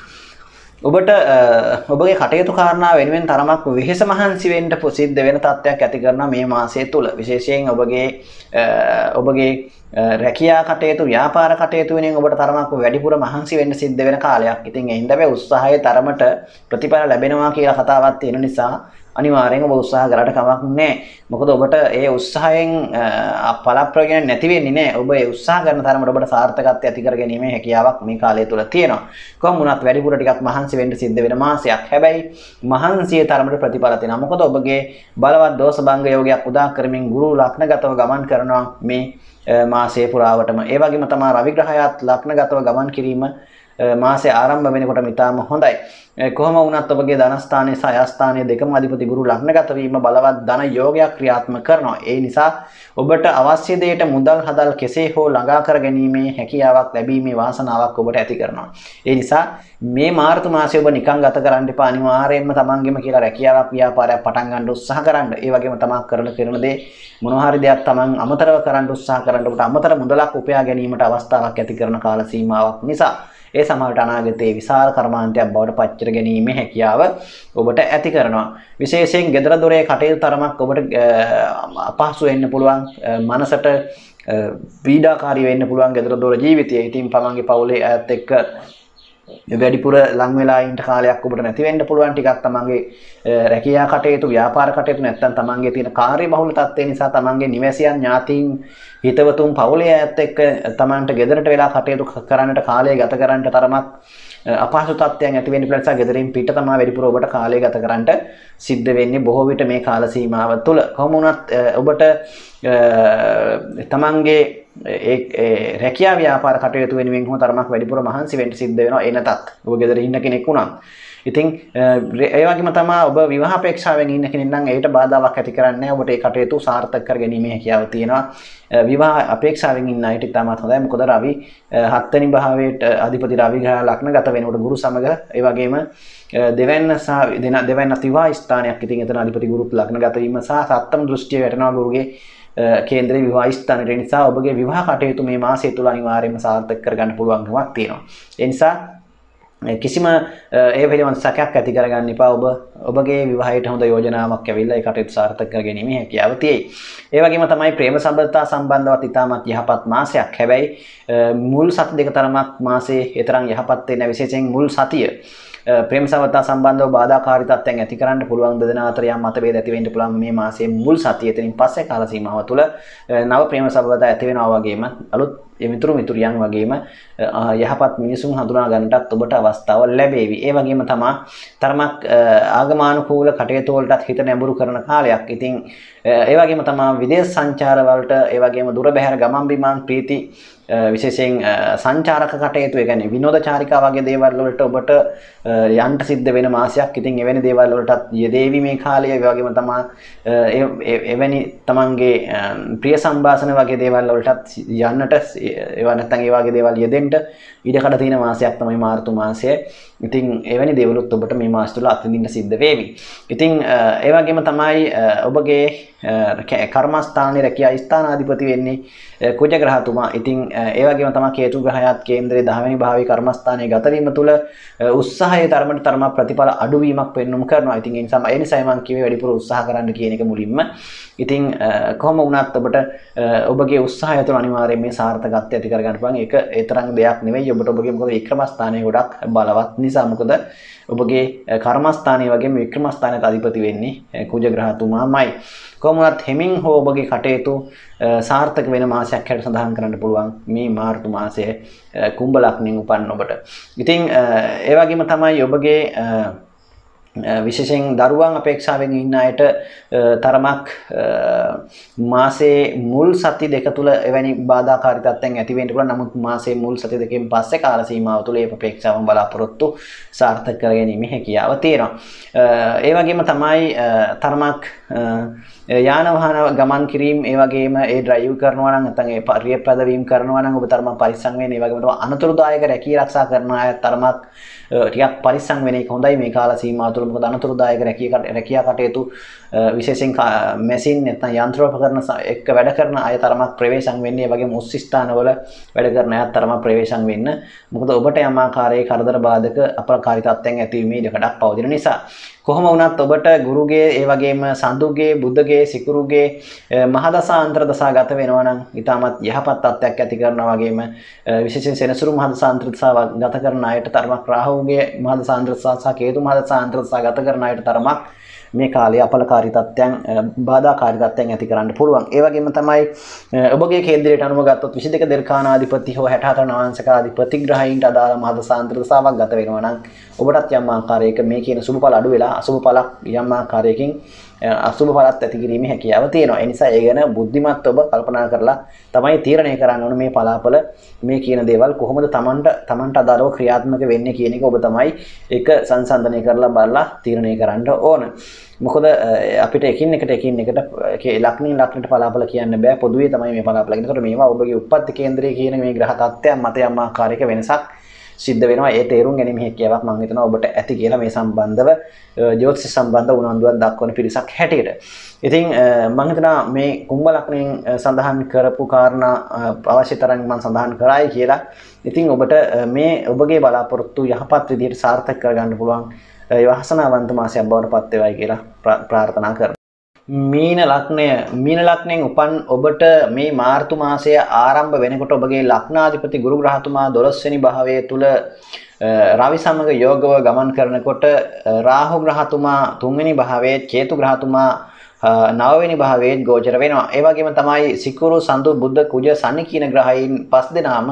ඔබට ඔබගේ කටයුතු කාරණා වෙනුවෙන් තරමක් වෙහෙස මහන්සි වෙන්න සිද්ධ වෙන තත්ත්වයක් ඇති කරන මේ මාසය තුල. විශේෂයෙන් ඔබගේ රැකියා කටයුතු ව්‍යාපාර කටයුතු වෙනුවෙන් ඔබට තරමක් වැඩිපුර මහන්සි වෙන්න සිද්ධ වෙන කාලයක්. ඉතින් ඒ හින්දා උත්සාහයේ තරමට ප්‍රතිඵල ලැබෙනවා කියලා කතාවක් තියෙන නිසා අනිවාර්යෙන් ඔබ උත්සාහ කරලා කමක් නැහැ. මොකද ඔබට ඒ උත්සාහයෙන් ඵල ප්‍රයෝජන නැති වෙන්නේ නැහැ. ඔබ ඒ උත්සාහ කරන තරමට ඔබට සාර්ථකත්වය ඇති කර ගැනීමේ හැකියාවක් මේ කාලය තුල තියෙනවා. කොහොම වුණත් වැඩිපුර ටිකක් මහන්සි වෙන්න සිද්ධ වෙන මාසයක්. හැබැයි මහන්සියේ තරමට ප්‍රතිඵල තියෙනවා. මොකද ඔබගේ බලවත් දෝෂ භංග යෝගයක් උදා කරමින් ගුරු ලග්නගතව ගමන් කරනවා මේ මාසයේ පුරාවටම. ඒ වගේම තමයි රවි ග්‍රහයත් ලග්නගතව ගමන් කිරීම මාසේ ආරම්භ වෙනකොටම ඉතාම හොඳයි. කොහොම වුණත් ඔබගේ ධනස්ථානයේ සහ අයස්ථානයේ දෙකම අධිපති ගුරු ලග්නගත වීම බලවත් ධන යෝගයක් ක්‍රියාත්මක කරනවා. ඒ නිසා ඔබට අවශ්‍ය දෙයට මුදල් හදල් කෙසේ හෝ ළඟා කර ගැනීමේ හැකියාවක් ලැබීමේ වාසනාවක් ඔබට ඇති කරනවා. ඒ නිසා මේ මාර්තු මාසයේ ඔබ නිකන් ගත කරන්න එපා. අනිවාර්යයෙන්ම තමන්ගෙම කියලා රැකියාවක් ව්‍යාපාරයක් පටන් ගන්න උත්සාහ කරන්න. ඒ වගේම තමන් කරන දේ මොනවා හරි දෙයක් තමන් අමතරව කරන්න උත්සාහ කරන්න. ඔබට අමතර මුදලක් උපයා ගැනීමට අවස්ථාවක් ඇති කරන කාල සීමාවක් නිසා ඒ සමහරට අනාගතයේ විශාල කර්මාන්තයක් බවට පත් කර ගැනීමේ හැකියාව ඔබට ඇති කරනවා. විශේෂයෙන් ගෙදර දොරේ කටයුතු තරමක් ඔබට අපහසු වෙන්න පුළුවන්. මනසට පීඩාකාරී වෙන්න පුළුවන් ගෙදර දොර ජීවිතය. ඉතින් තමන්ගේ පවුලේ අයත් එක්ක වැඩිපුර ලං වෙලා ඉන්න කාලයක් ඔබට නැති වෙන්න පුළුවන්. ටිකක් තමන්ගේ රැකියා කටයුතු ව්‍යාපාර කටයුතු නැත්නම් තමන්ගේ තියෙන කාර්යබහුල තත්ත්වය නිසා තමන්ගේ නිවැසියන් ඥාතීන් හිතවතුන් පවුලේ අයත් එක්ක තමන්ට ගෙදරට වෙලා කටයුතු කරන්නට කාලය ගත කරන්නට තරමක් අපහසු තත්ත්වයන් ඇති වෙන්න පුළුවන් නිසා ගෙදරින් පිට තමයි වැඩිපුර ඔබට කාලය ගත කරන්නට සිද්ධ වෙන්නේ බොහෝ විට මේ කාල සීමාව තුළ. කොහොම වුණත් ඔබට තමන්ගේ රැකියා ව්‍යාපාර කටයුතු වෙනුවෙන් කොහොම තරමක් වැඩිපුර මහන්සි වෙන්න සිද්ධ වෙනවා. ඒ නැතත් ඔබ ගෙදර ඉන්න කෙනෙක් වුණත්. ඉතින් ඒ වගේම තමයි ඔබ විවාහ අපේක්ෂාවෙන් ඉන්න කෙනෙක් නම් ඒකට බාධාවක් ඇති කරන්නේ නැහැ. ඔබට ඒ කටයුතු සාර්ථක කර ගැනීමේ හැකියාව තියෙනවා. විවාහ අපේක්ෂාවෙන් ඉන්න අයට ඉතාමත් හොඳයි. මොකද රවි 7 වෙනි භාවයට අධිපති රවි ග්‍රහ ලග්නගත වෙනකොට ගුරු සමග ඒ වගේම දෙවැන්න සහ දෙවැන්නත් විවාහ ස්ථානයක්. ඉතින් එතන අධිපති ගුරුත් ලග්නගත වීම සහ සත්තම දෘෂ්ටිය වැටෙනවා ගුරුගේ කේන්ද්‍රයේ විවාහ ස්ථානයේ. නිසා ඔබගේ විවාහ කටයුතු මේ මාසය තුල අනිවාර්යයෙන්ම සාර්ථක කරගන්න පුළුවන්කමක් තියෙනවා. ඒ නිසා කිසිම ඒ පිළිබඳ සැකයක් ඇති කරගන්න එපා. ඔබගේ විවාහයට හොඳ යෝජනාවක් ඇවිල්ලා ඒ කටයුතු සාර්ථක කර ගැනීමේ හැකියාව තියෙයි. ඒ වගේම තමයි ප්‍රේම සම්බන්ධතා සම්බන්ධවත් ඉතාමත් යහපත් මාසයක්. හැබැයි මුල් සති දෙක තරමක් මාසේ ඒ තරම් යහපත් වෙන්නේ නැහැ. විශේෂයෙන් මුල් සතිය ප්‍රේම සම්බන්ධතා සම්බන්ධව බාධාකාරී තත්ත්වයන් ඇති කරන්න පුළුවන්. දෙදෙනා අතර යම් මතභේද ඇති වෙන්න පුළුවන් මේ මාසයේ මුල් සතිය. එතනින් පස්සේ කාල සීමාව තුළ නව ප්‍රේම සම්බන්ධතා ඇති වෙනවා. වගේම අලුත් මිතුරියන් වගේම යහපත් මිනිසුන් හඳුනා ගන්නටත් ඔබට අවස්ථාව ලැබේවි. ඒ වගේම තමයි තරමක් ආගමනුකූල කටයුතු වලටත් හිත නැඹුරු කරන කාලයක්. ඉතින් ඒ වගේම තමයි විදේශ සංචාර වලට ඒ වගේම දුර බැහැර ගමන් බිමන් ප්‍රීති විශේෂයෙන් සංචාරක කටයුතු ඒ කියන්නේ විනෝදචාරිකා වගේ දේවල් වලට ඔබට යන්න සිද්ධ වෙන මාසයක්. ඉතින් එවැනි දේවල් වලටත් යෙදේවි මේ කාලය. ඒ වගේම තමයි එවැනි තමන්ගේ ප්‍රිය සම්භාෂණ වගේ දේවල් වලටත් යන්නට ඒවා නැත්නම් ඒ වගේ දේවල් යෙදෙන්න ඉඩකඩ තියෙන මාසයක් තමයි මාර්තු මාසය. ඉතින් එවැනි දේවලුත් ඔබට මේ මාස තුල අත්විඳින්න සිද්ධ වේවි. ඉතින් ඒ වගේම තමයි ඔබගේ කර්මස්ථානයේ රැකියා ස්ථානාධිපති වෙන්නේ කුජ ග්‍රහතුමා. ඉතින් ඒ වගේම තමයි කේතු ග්‍රහයාත් කේන්ද්‍රයේ 10 වෙනි භාවයේ කර්මස්ථානයේ ගත වීම තුළ උත්සාහයේ තරමට තරමක් ප්‍රතිඵල අඩුවීමක් පෙන්වුම් කරනවා. ඉතින් ඒ නිසා මම කිව්වේ වැඩිපුර උත්සාහ කරන්න කියන එක මුලින්ම. ඉතින් කොහොම වුණත් ඔබට ඔබගේ උත්සාහය තුළ අනිවාර්යයෙන් මේ සාර්ථකත්වය ඇති කරගන්න පුළුවන්. ඒක ඒ තරම් දෙයක් නෙවෙයි. ඔබට ඔබගේ මොකද වික්‍රමස්ථානයේ ගොඩක් බලවත් නිසා. මොකද ඔබගේ කර්මස්ථානයේ වගේම වික්‍රමස්ථානයට අධිපති වෙන්නේ කුජ ග්‍රහතුමාමයි. කොහොම වුණත් හිමින් හෝ ඔබගේ කටයුතු සාර්ථක වෙන මාසයක් හැටියට සඳහන් කරන්න පුළුවන් මේ මාර්තු මාසයේ කුම්භ ලග්නෙන් උපන් ඔබට. ඉතින් ඒ වගේම තමයි ඔබගේ විශේෂයෙන් දරුවන් අපේක්ෂාවෙන් ඉන්න අයට තරමක් මාසේ මුල් සති දෙක තුල එවැනි බාධාකාරී තත්ත්වයන් ඇති වෙන්න පුළුවන්. නමුත් මාසේ මුල් සති දෙකෙන් පස්සේ කාල සීමාව තුල මේ අපේක්ෂාවන් බලාපොරොත්තු සාර්ථක කර ගැනීමේ හැකියාව තියෙනවා. ඒ වගේම තමයි තරමක් යාන වාහන ගමන් කිරීම ඒ වගේම ඒ ඩ්‍රයිව් කරනවා නම් නැත්නම් ඒ පරිප්‍රද වීම කරනවා නම් ඔබ තරමක් පරිස්සම් වෙන්න. ඒ වගේම අනතුරුදායක රැකී ආරක්ෂා කරන අය තරමක් ටිකක් පරිස්සම් වෙන එක හොඳයි මේ කාල සීමාව තුළ. මොකද අනතුරුදායක රැකියා කටයුතු විශේෂයෙන් මැෂින් නැත්නම් යන්ත්‍රෝපකරණ එක්ක වැඩ කරන අය තරමක් ප්‍රවේශම් වෙන්නේ. ඒ වගේම උස් ස්ථානවල වැඩ කරන අය තරමක් ප්‍රවේශම් වෙන්න. මොකද ඔබට යම් ආකාරයේ කරදර බාධක අපරකාරී තත්ත්වයන් ඇතිවීමේ ඉඩකඩක් පවතින නිසා. කොහොම වුණත් ඔබට ගුරුගේ ඒ වගේම සඳුගේ බුද්ධගේ සිකුරුගේ මහදසා අන්තර්දසා ගත වෙනවා නම් ඊටමත් යහපත් තත්ත්වයක් ඇති කරනවා. වගේම විශේෂයෙන් සෙනසුරු මහදසා අන්තර්දසා ගත කරන අයට තරමක් රාහුගේ මහදසා අන්තර්දසා සහ කේතු මහදසා අන්තර්දසා ගත කරන අයට තරමක් මේ කාලේ අපලකාරී තත්ත්වයන් බාධාකාරී තත්ත්වයන් ඇති කරන්න පුළුවන්. ඒ වගේම තමයි ඔබගේ කේන්ද්‍රයට අනුව ගත්තොත් 22 දර්කානාධිපති හෝ 64 නවාංශකාධිපති ග්‍රහයින්ට අදාළ මහදසාන්තර දසාවක් ගත වෙනවා නම් ඔබටත් යම් ආකාරයක මේ කියන සුබඵල අඩු වෙලා අසුබ ඵලක් යම් ආකාරයකින් අසුබ ඵලත් ඇති කිරීමේ හැකියාව තියෙනවා. ඒ නිසා ඒ ගැන බුද්ධිමත් ඔබ කල්පනා කරලා තමයි තීරණය කරන්න ඕන මේ පලාපල මේ කියන දේවල් කොහොමද තමන්ට අදාළව ක්‍රියාත්මක වෙන්නේ කියන එක ඔබ තමයි ඒක සංසන්දනය කරලා බලලා තීරණය කරන්න ඕන. මොකද අපිට එකින් එකට ලක්ෂණින් ලක්ෂණයට පලාපල කියන්න බෑ. පොදුවේ තමයි මේ පලාපල කියන්නේ. ඒකට මේවා ඔබගේ උප්පත්ති කේන්ද්‍රයේ කියන මේ ග්‍රහ තත්ත්වයන් මත යම් ආකාරයක වෙනසක් සිද්ධ වෙනවා. ඒ තේරුම් ගැනීම හැකියාවක් මම හිතනවා ඔබට ඇති කියලා මේ සම්බන්ධව ජ්‍යොතිෂ සම්බන්ධ උනන්දුවක් දක්වන පිරිසක් හැටියට. ඉතින් මම හිතනවා මේ කුම්භ ලග්නයෙන් සඳහන් කරපු කාරණා අවශ්‍ය තරම් මම සඳහන් කරායි කියලා. ඉතින් ඔබට මේ ඔබගේ බලාපොරොත්තු යහපත් විදිහට සාර්ථක කරගන්න පුළුවන් වාසනාවන්ත මාසයක් බවට පත් වේවායි කියලා ප්‍රාර්ථනා කරනවා. මීන ලග්නයෙන් උපන් ඔබට මේ මාර්තු මාසය ආරම්භ වෙනකොට ඔබගේ ලග්නාධිපති ගුරු ග්‍රහතුමා 12 වෙනි භාවයේ තුල රවි සමග යෝගව ගමන් කරනකොට රාහු ග්‍රහතුමා 3 වෙනි භාවයේ කේතු ග්‍රහතුමා 9 වෙනි භාවයේ ගෝචර වෙනවා. ඒ වගේම තමයි සිකුරු සඳු බුද්ධ කුජ සනි කියන ග්‍රහයන් 5 දෙනාම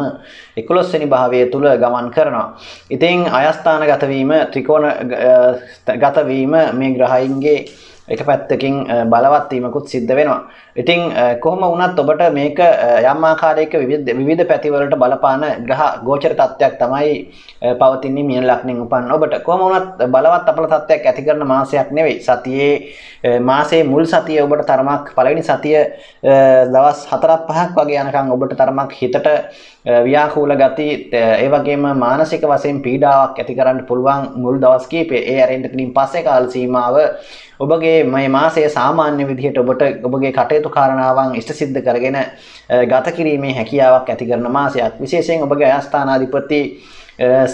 11 වෙනි භාවයේ තුල ගමන් කරනවා. ඉතින් අයස්ථානගත වීම ත්‍රිකෝණ ගත වීම මේ ග්‍රහයන්ගේ එක පැත්තකින් බලවත් වීමකුත් සිද්ධ වෙනවා. ඉතින් කොහොම වුණත් ඔබට මේක යම් ආකාරයක විවිධ පැතිවලට බලපාන ග්‍රහ ගෝචර තත්ත්වයක් තමයි පවතින්නේ මීන ලග්නෙන් උපන් ඔබට. කොහොම වුණත් බලවත් අපල තත්ත්වයක් ඇති කරන මාසයක් නෙවෙයි. මාසයේ මුල් සතිය ඔබට තරමක් පළවෙනි සතිය දවස් 4-5ක් වගේ යනකම් ඔබට තරමක් හිතට ව්‍යාකූල ගති ඒ වගේම මානසික වශයෙන් පීඩාවක් ඇති කරන්න පුළුවන් මුල් දවස් කිහිපය. ඒ ඇරෙන්න පිටින් පස්සේ කාල සීමාව ඔබගේ මේ මාසයේ සාමාන්‍ය විදිහට ඔබට ඔබගේ කටයුතු කාරණාවන් ඉෂ්ට සිද්ධ කරගෙන ගත කිරීමේ හැකියාවක් ඇති කරන මාසයක්. විශේෂයෙන් ඔබගේ අයස්ථානාධිපති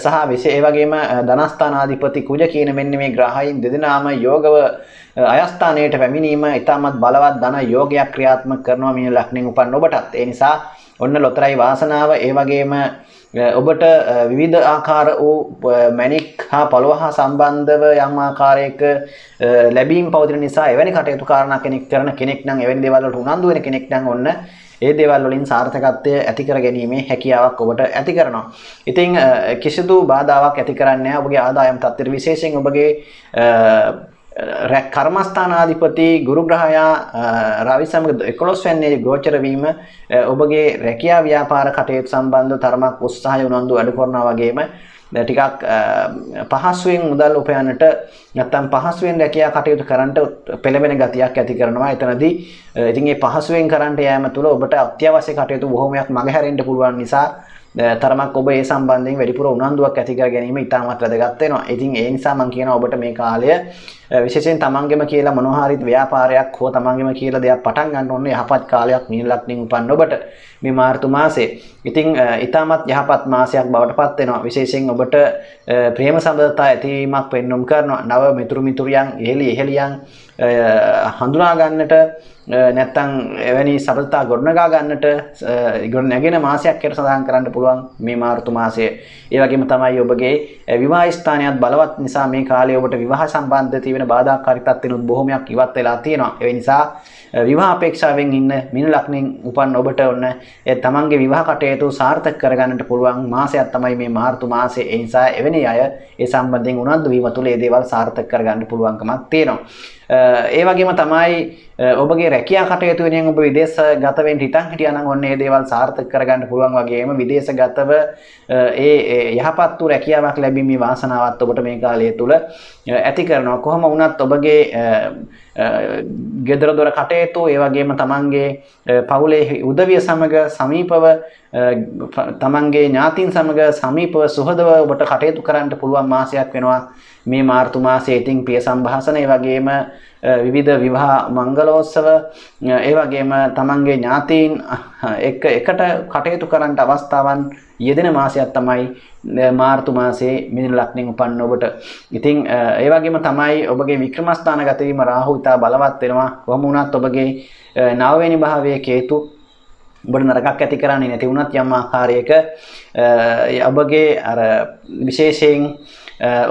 සහ ඒ වගේම ධනස්ථානාධිපති කුජ කියන මෙන්න මේ ග්‍රහයන් දෙදෙනාම යෝගව අයස්ථානයට පැමිණීම ඉතාමත් බලවත් ධන යෝගයක් ක්‍රියාත්මක කරනවා මේ ලග්නෙන් උපන් ඔබටත්. ඒ නිසා ඔන්න ලොතරයි වාසනාව. ඒ වගේම ඔබට විවිධ ආකාර වූ මැණික් හා පොළොව හා සම්බන්ධව යම් ආකාරයක ලැබීම් පවතින නිසා එවැනි කටයුතු කාරණා කරන කෙනෙක් නම් එවැනි දේවල් වලට උනන්දු වෙන කෙනෙක් නම් ඔන්න ඒ දේවල් වලින් සාර්ථකත්වය ඇති කර ගැනීමේ හැකියාවක් ඔබට ඇති කරනවා. ඉතින් කිසිදු බාධාවක් ඇති කරන්නේ නැහැ ඔබගේ ආදායම් තත්ත්වයට. විශේෂයෙන් ඔබගේ කර්මස්ථානාධිපති ගුරු ග්‍රහයා රවි සමග 11 වෙනි ගෝචර වීම ඔබගේ රැකියා ව්‍යාපාර කටයුතු සම්බන්ධ තරමක් උත්සාහය උනන්දු අඩු කරනවා. වගේම ටිකක් පහසුවෙන් මුදල් උපයන්නට නැත්නම් පහසුවෙන් රැකියා කටයුතු කරන්නට පෙළඹෙන ගතියක් ඇති කරනවා. එතනදී ඉතින් මේ පහසුවෙන් කරන්නට යෑම තුළ ඔබට අත්‍යවශ්‍ය කටයුතු බොහෝමයක් මගහැරෙන්න පුළුවන් නිසා තරමක් ඔබ ඒ සම්බන්ධයෙන් වැඩිපුර උනන්දුවක් ඇති කර ගැනීම ඉතාමත් වැදගත් වෙනවා. ඉතින් ඒ නිසා මම කියනවා ඔබට මේ කාලය විශේෂයෙන් තමන්ගෙම කියලා මොනවා හරි ව්‍යාපාරයක් හෝ තමන්ගෙම කියලා දෙයක් පටන් ගන්න ඕනේ යහපත් කාලයක් මීන ලග්නෙන් උපන් ඔබට මේ මාර්තු මාසයේ. ඉතින් ඉතාමත් යහපත් මාසයක් බවට පත් වෙනවා. විශේෂයෙන් ඔබට ප්‍රේම සම්බන්ධතා ඇතිවීමක් පෙන්වුම් කරනවා. නව මිතුරු මිතුරියන් ඉහෙලියන් හඳුනා ගන්නට නැත්තම් එවැනි සබඳතා ගොඩනගා ගන්නට ගොඩ නැගෙන මාසයක් කියලා සඳහන් කරන්න පුළුවන් මේ මාර්තු මාසය. ඒ වගේම තමයි ඔබගේ විවාහ ස්ථානයත් බලවත් නිසා මේ කාලේ ඔබට විවාහ සම්බන්ධ තියෙන බාධාකාරී තත්ත්වෙනුත් බොහොමයක් ඉවත් වෙලා තියෙනවා. ඒ නිසා විවාහ අපේක්ෂාවෙන් ඉන්න මින ලග්නෙන් උපන් ඔබට ඔන්න තමන්ගේ විවාහ කටයුතු සාර්ථක කරගන්නට පුළුවන් මාසයක් තමයි මේ මාර්තු මාසය. ඒ නිසා එවැනි අය ඒ සම්බන්ධයෙන් උනන්දු වීම තුළ මේ දේවල් සාර්ථක කරගන්න පුළුවන්කමක් තියෙනවා. ඒ වගේම තමයි ඔබගේ රැකියා කටයුතු වෙනුවෙන් ඔබ විදේශගත වෙන්න හිතන් හිටියා නම් ඔන්න මේ දේවල් සාර්ථක කරගන්න පුළුවන් වගේම විදේශගතව ඒ යහපත් වූ රැකියාවක් ලැබීමේ වාසනාවත් ඔබට මේ කාලය තුල ඇති කරනවා. කොහොම වුණත් ඔබගේ ගෙදර දොර කටයුතු ඒ වගේම තමන්ගේ පවුලේ උදවිය සමග සමීපව තමන්ගේ ඥාතීන් සමග සමීපව සුහදව ඔබට කටයුතු කරන්න පුළුවන් මාසයක් වෙනවා මේ මාර්තු මාසයේ. ඉතින් පිය සම්භාෂණ ඒ වගේම විවිධ විවාහ මංගලෝත්සව ඒ වගේම තමන්ගේ ඥාතීන් එකට කටයුතු කරන්න අවස්ථාවන් යෙදෙන මාසයක් තමයි මාර්තු මාසයේ මිථුන ලග්නෙන් උපන්න ඔබට. ඉතින් ඒ වගේම තමයි ඔබගේ වික්‍රමස්ථානගත වීම රාහු ඉතා බලවත් වෙනවා. කොහොම වුණත් ඔබගේ 9 වෙනි භාවයේ කේතු ඔබට නරකක් ඇති කරන්නේ නැති වුණත් යම් ආකාරයක ඔබගේ අර විශේෂයෙන්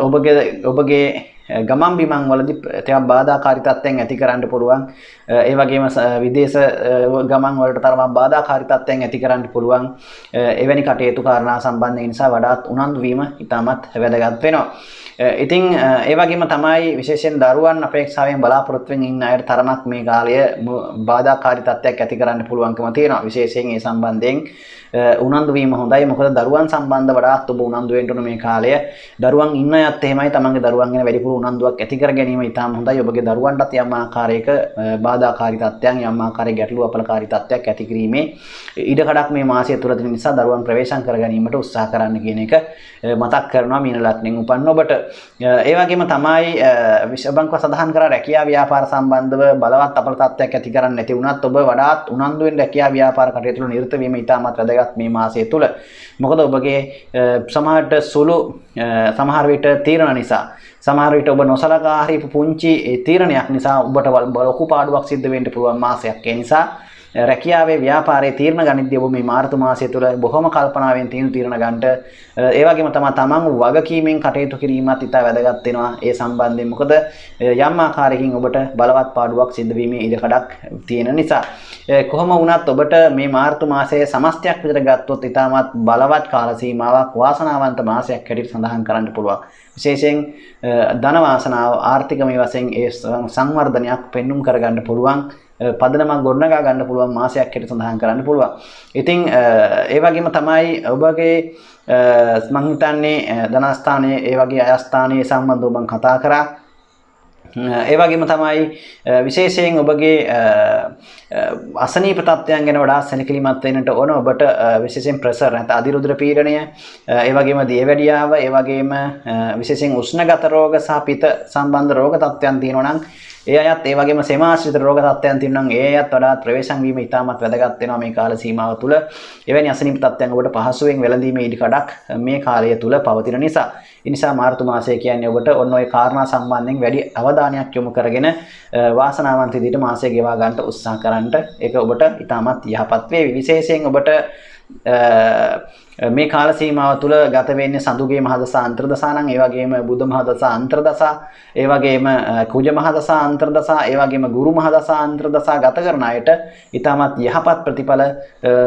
ඔබගේ ගමන් බිමන් වලදී තවත් බාධාකාරී තත්ත්වයන් ඇති කරන්න පුළුවන්. ඒ වගේම විදේශ ගමන් වලට තරම් බාධාකාරී තත්ත්වයන් ඇති කරන්න පුළුවන්. එවැනි කටයුතු කාරණා සම්බන්ධ නිසා වඩාත් උනන්දු වීම ඉතාමත් වැදගත් වෙනවා. ඉතින් ඒ වගේම තමයි විශේෂයෙන් දරුවන් අපේක්ෂාවෙන් බලාපොරොත්තු වෙමින් ඉන්න අයට තරමක් මේ කාලය බාධාකාරී තත්ත්වයක් ඇති කරන්න පුළුවන්කම තියෙනවා. විශේෂයෙන් ඒ සම්බන්ධයෙන් උනන්දු වීම හොඳයි. මොකද දරුවන් සම්බන්ධ වඩාත් ඔබ උනන්දු වෙන්න ඕන මේ කාලය. දරුවන් ඉන්න අයත් එහෙමයි තමන්ගේ දරුවන් ගැන වැඩිපුර උනන්දුවක් ඇති කර ගැනීම ඉතාම හොඳයි. ඔබගේ දරුවන්ටත් යම් ආකාරයක බාධාකාරී තත්ත්වයන් යම් ආකාරයක ගැටලු අපලකාරී තත්ත්වයක් ඇති කිරීමේ ඉඩකඩක් මේ මාසය තුළ තියෙන නිසා දරුවන් ප්‍රවේශම් කර ගැනීමට උත්සාහ කරන්න කියන එක මතක් කරනවා මීන ලග්නෙන් උපන්න ඔබට. ඒ වගේම තමයි විශ්වබංකුව සඳහන් කරා රැකියා ව්‍යාපාර සම්බන්ධව බලවත් අපල තත්ත්වයක් ඇති කරන්නේ නැති වුණත් ඔබ වඩාත් උනන්දුවෙන් රැකියා ව්‍යාපාර කටයුතු වල නිරත වීම ඉතාමත් වැදගත් මේ මාසය තුළ. මොකද ඔබගේ සමහරට සුළු සමහර විට තීරණ නිසා සමහර විට ඔබ නොසලකා හරිපු පුංචි තීරණයක් නිසා ඔබට ලොකු පාඩුවක් සිද්ධ වෙන්න පුළුවන් මාසයක්. ඒ නිසා රැකියාවේ ව්‍යාපාරයේ තීරණ ගනිද්දී ඔබ මේ මාර්තු මාසය තුළ බොහොම කල්පනාවෙන් තීරණ ගන්නට ඒ වගේම තමයි තමන් වගකීමෙන් කටයුතු කිරීමත් ඉතා වැදගත් වෙනවා ඒ සම්බන්ධයෙන්. මොකද යම් ආකාරයකින් ඔබට බලවත් පාඩුවක් සිද්ධ වීමේ ඉඩකඩක් තියෙන නිසා. කොහොම වුණත් ඔබට මේ මාර්තු මාසයේ සමස්තයක් විතර ගත්තොත් ඉතාමත් බලවත් කාල සීමාවක් වාසනාවන්ත මාසයක් හැටියට සඳහන් කරන්න පුළුවන්. විශේෂයෙන් ධන වාසනාව ආර්ථිකමය වශයෙන් ඒ සංවර්ධනයක් පෙන්눔 කරගන්න පුළුවන්. පදනමක් ගොඩනගා ගන්න පුළුවන් මාසයක් හැටියට සඳහන් කරන්න පුළුවන්. ඉතින් ඒ වගේම තමයි ඔබගේ මම හිතන්නේ ධනස්ථානයේ ඒ වගේ අයස්ථානයේ සම්බන්ධව මම කතා කරා. ඒ වගේම තමයි විශේෂයෙන් ඔබගේ අසනීප තත්ත්වයන් ගැන වඩා සැලකිලිමත් වෙන්නට ඕන. ඔබට විශේෂයෙන් ප්‍රෙෂර් නැත්නම් අධිරුධිර පීඩනය, ඒ වගේම දියවැඩියාව, ඒ වගේම විශේෂයෙන් උෂ්ණගත රෝග සහ පිත සම්බන්ධ රෝග තත්ත්වයන් තියෙනවා නම් ඒ අයත් ඒ වගේම සෙමාශ්‍රිත රෝග තත්ත්වයන් තියෙනවා නම් ඒ අයත් වඩාත් ප්‍රවේශම් වීම ඉතාමත් වැදගත් වෙනවා මේ කාල සීමාව තුළ. එවැනි අසනීප තත්ත්වයන් ඔබට පහසුවෙන් වැළඳීමේ ඉඩකඩක් මේ කාලය තුළ පවතින නිසා. ඒ නිසා මාර්තු මාසය කියන්නේ ඔබට ඔන්න ඔය කාරණා සම්බන්ධයෙන් වැඩි අවධානයක් යොමු කරගෙන වාසනාවන්ත විදිහට මාසය ගෙවා ගන්නට උත්සාහ කරන්නට ඒක ඔබට ඉතාමත් යහපත් වේවි. විශේෂයෙන් ඔබට මේ කාල සීමාව තුළ ගත වෙන්නේ සඳුගේ මහදසා අන්තර්දසා නම් ඒ වගේම බුධ මහදසා අන්තර්දසා, ඒ වගේම කුජ මහදසා අන්තර්දසා, ඒ වගේම ගුරු මහදසා අන්තර්දසා ගත කරන අයට ඉතාමත් යහපත් ප්‍රතිඵල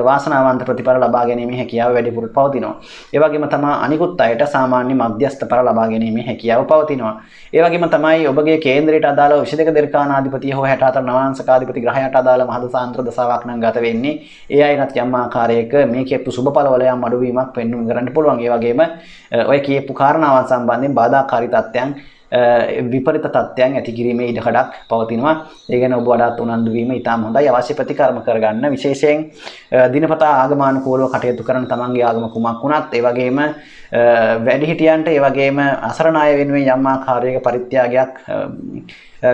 වාසනාවන්ත ප්‍රතිඵල ලබා ගැනීමේ හැකියාව වැඩිපුර පවතිනවා. ඒ වගේම තමයි අනිකුත් අයට සාමාන්‍ය මධ්‍යස්ථ ඵල ලබා ගැනීමේ හැකියාව පවතිනවා. ඒ වගේම තමයි ඔබගේ කේන්ද්‍රයට අදාළ 22 දීර්ඝානාධිපති හෝ 64 නවාංශකාධිපති ග්‍රහයට අදාළ මහදසා අන්තර්දසාවක් නම් ගත වෙන්නේ. ඒ අයත් යම් ආකාරයක මේ කියපු සුබඵල වල යම් අඩුවීමක් පෙන්වන්න කරන්න පුළුවන්. ඒ වගේම ඔය කියපු කාරණාවන් සම්බන්ධයෙන් බාධාකාරී තත්ත්වයන් විපරිත තත්ත්වයන් ඇති කිරීමේ ඉඩකඩක් පවතිනවා. ඒ ගැන ඔබ වඩාත් උනන්දු වීම ඉතාම හොඳයි. අවශ්‍ය ප්‍රතිකර්ම කරගන්න. විශේෂයෙන් දිනපතා ආගමනුකූලව කටයුතු කරන තමන්ගේ ආගම කුමක් වුණත්, ඒ වගේම වැඩිහිටියන්ට, ඒ වගේම අසරණ අය වෙනුවෙන් යම් ආකාරයක පරිත්‍යාගයක්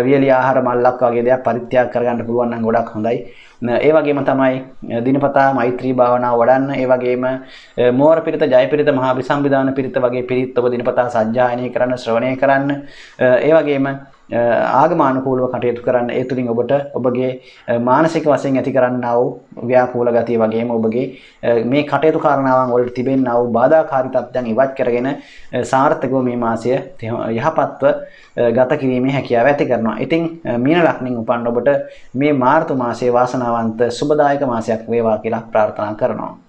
වියලි ආහාර මල්ලක් වගේ දෙයක් පරිත්‍යාග කරගන්න පුළුවන් නම් ගොඩක් හොඳයි. ඒ වගේම තමයි දිනපතා මෛත්‍රී භාවනාව වඩන්න. ඒ වගේම මෝර පිරිත, ජය පිරිත, මහා විසම්බිදාන පිරිත වගේ පිරිත් ඔබ දිනපතා සජ්ජායනය කරන්න, ශ්‍රවණය කරන්න. ඒ වගේම ආගමානුකූලව කටයුතු කරන්න. ඒ තුලින් ඔබට ඔබගේ මානසික වශයෙන් ඇති කරන්නා වූ ව්‍යාකූල ගතිය වගේම ඔබගේ මේ කටයුතු කාරණාවන් වලට තිබෙනා වූ බාධාකාරී තත්ත්වයන් ඉවත් කරගෙන සාර්ථකව මේ මාසය යහපත්ව ගත කිරීමේ හැකියාව ඇති කරනවා. ඉතින් මීන ලග්නෙන් උපන් ඔබට මේ මාර්තු මාසයේ වාසනාවන්ත සුබදායක මාසයක් වේවා කියලා ප්‍රාර්ථනා කරනවා.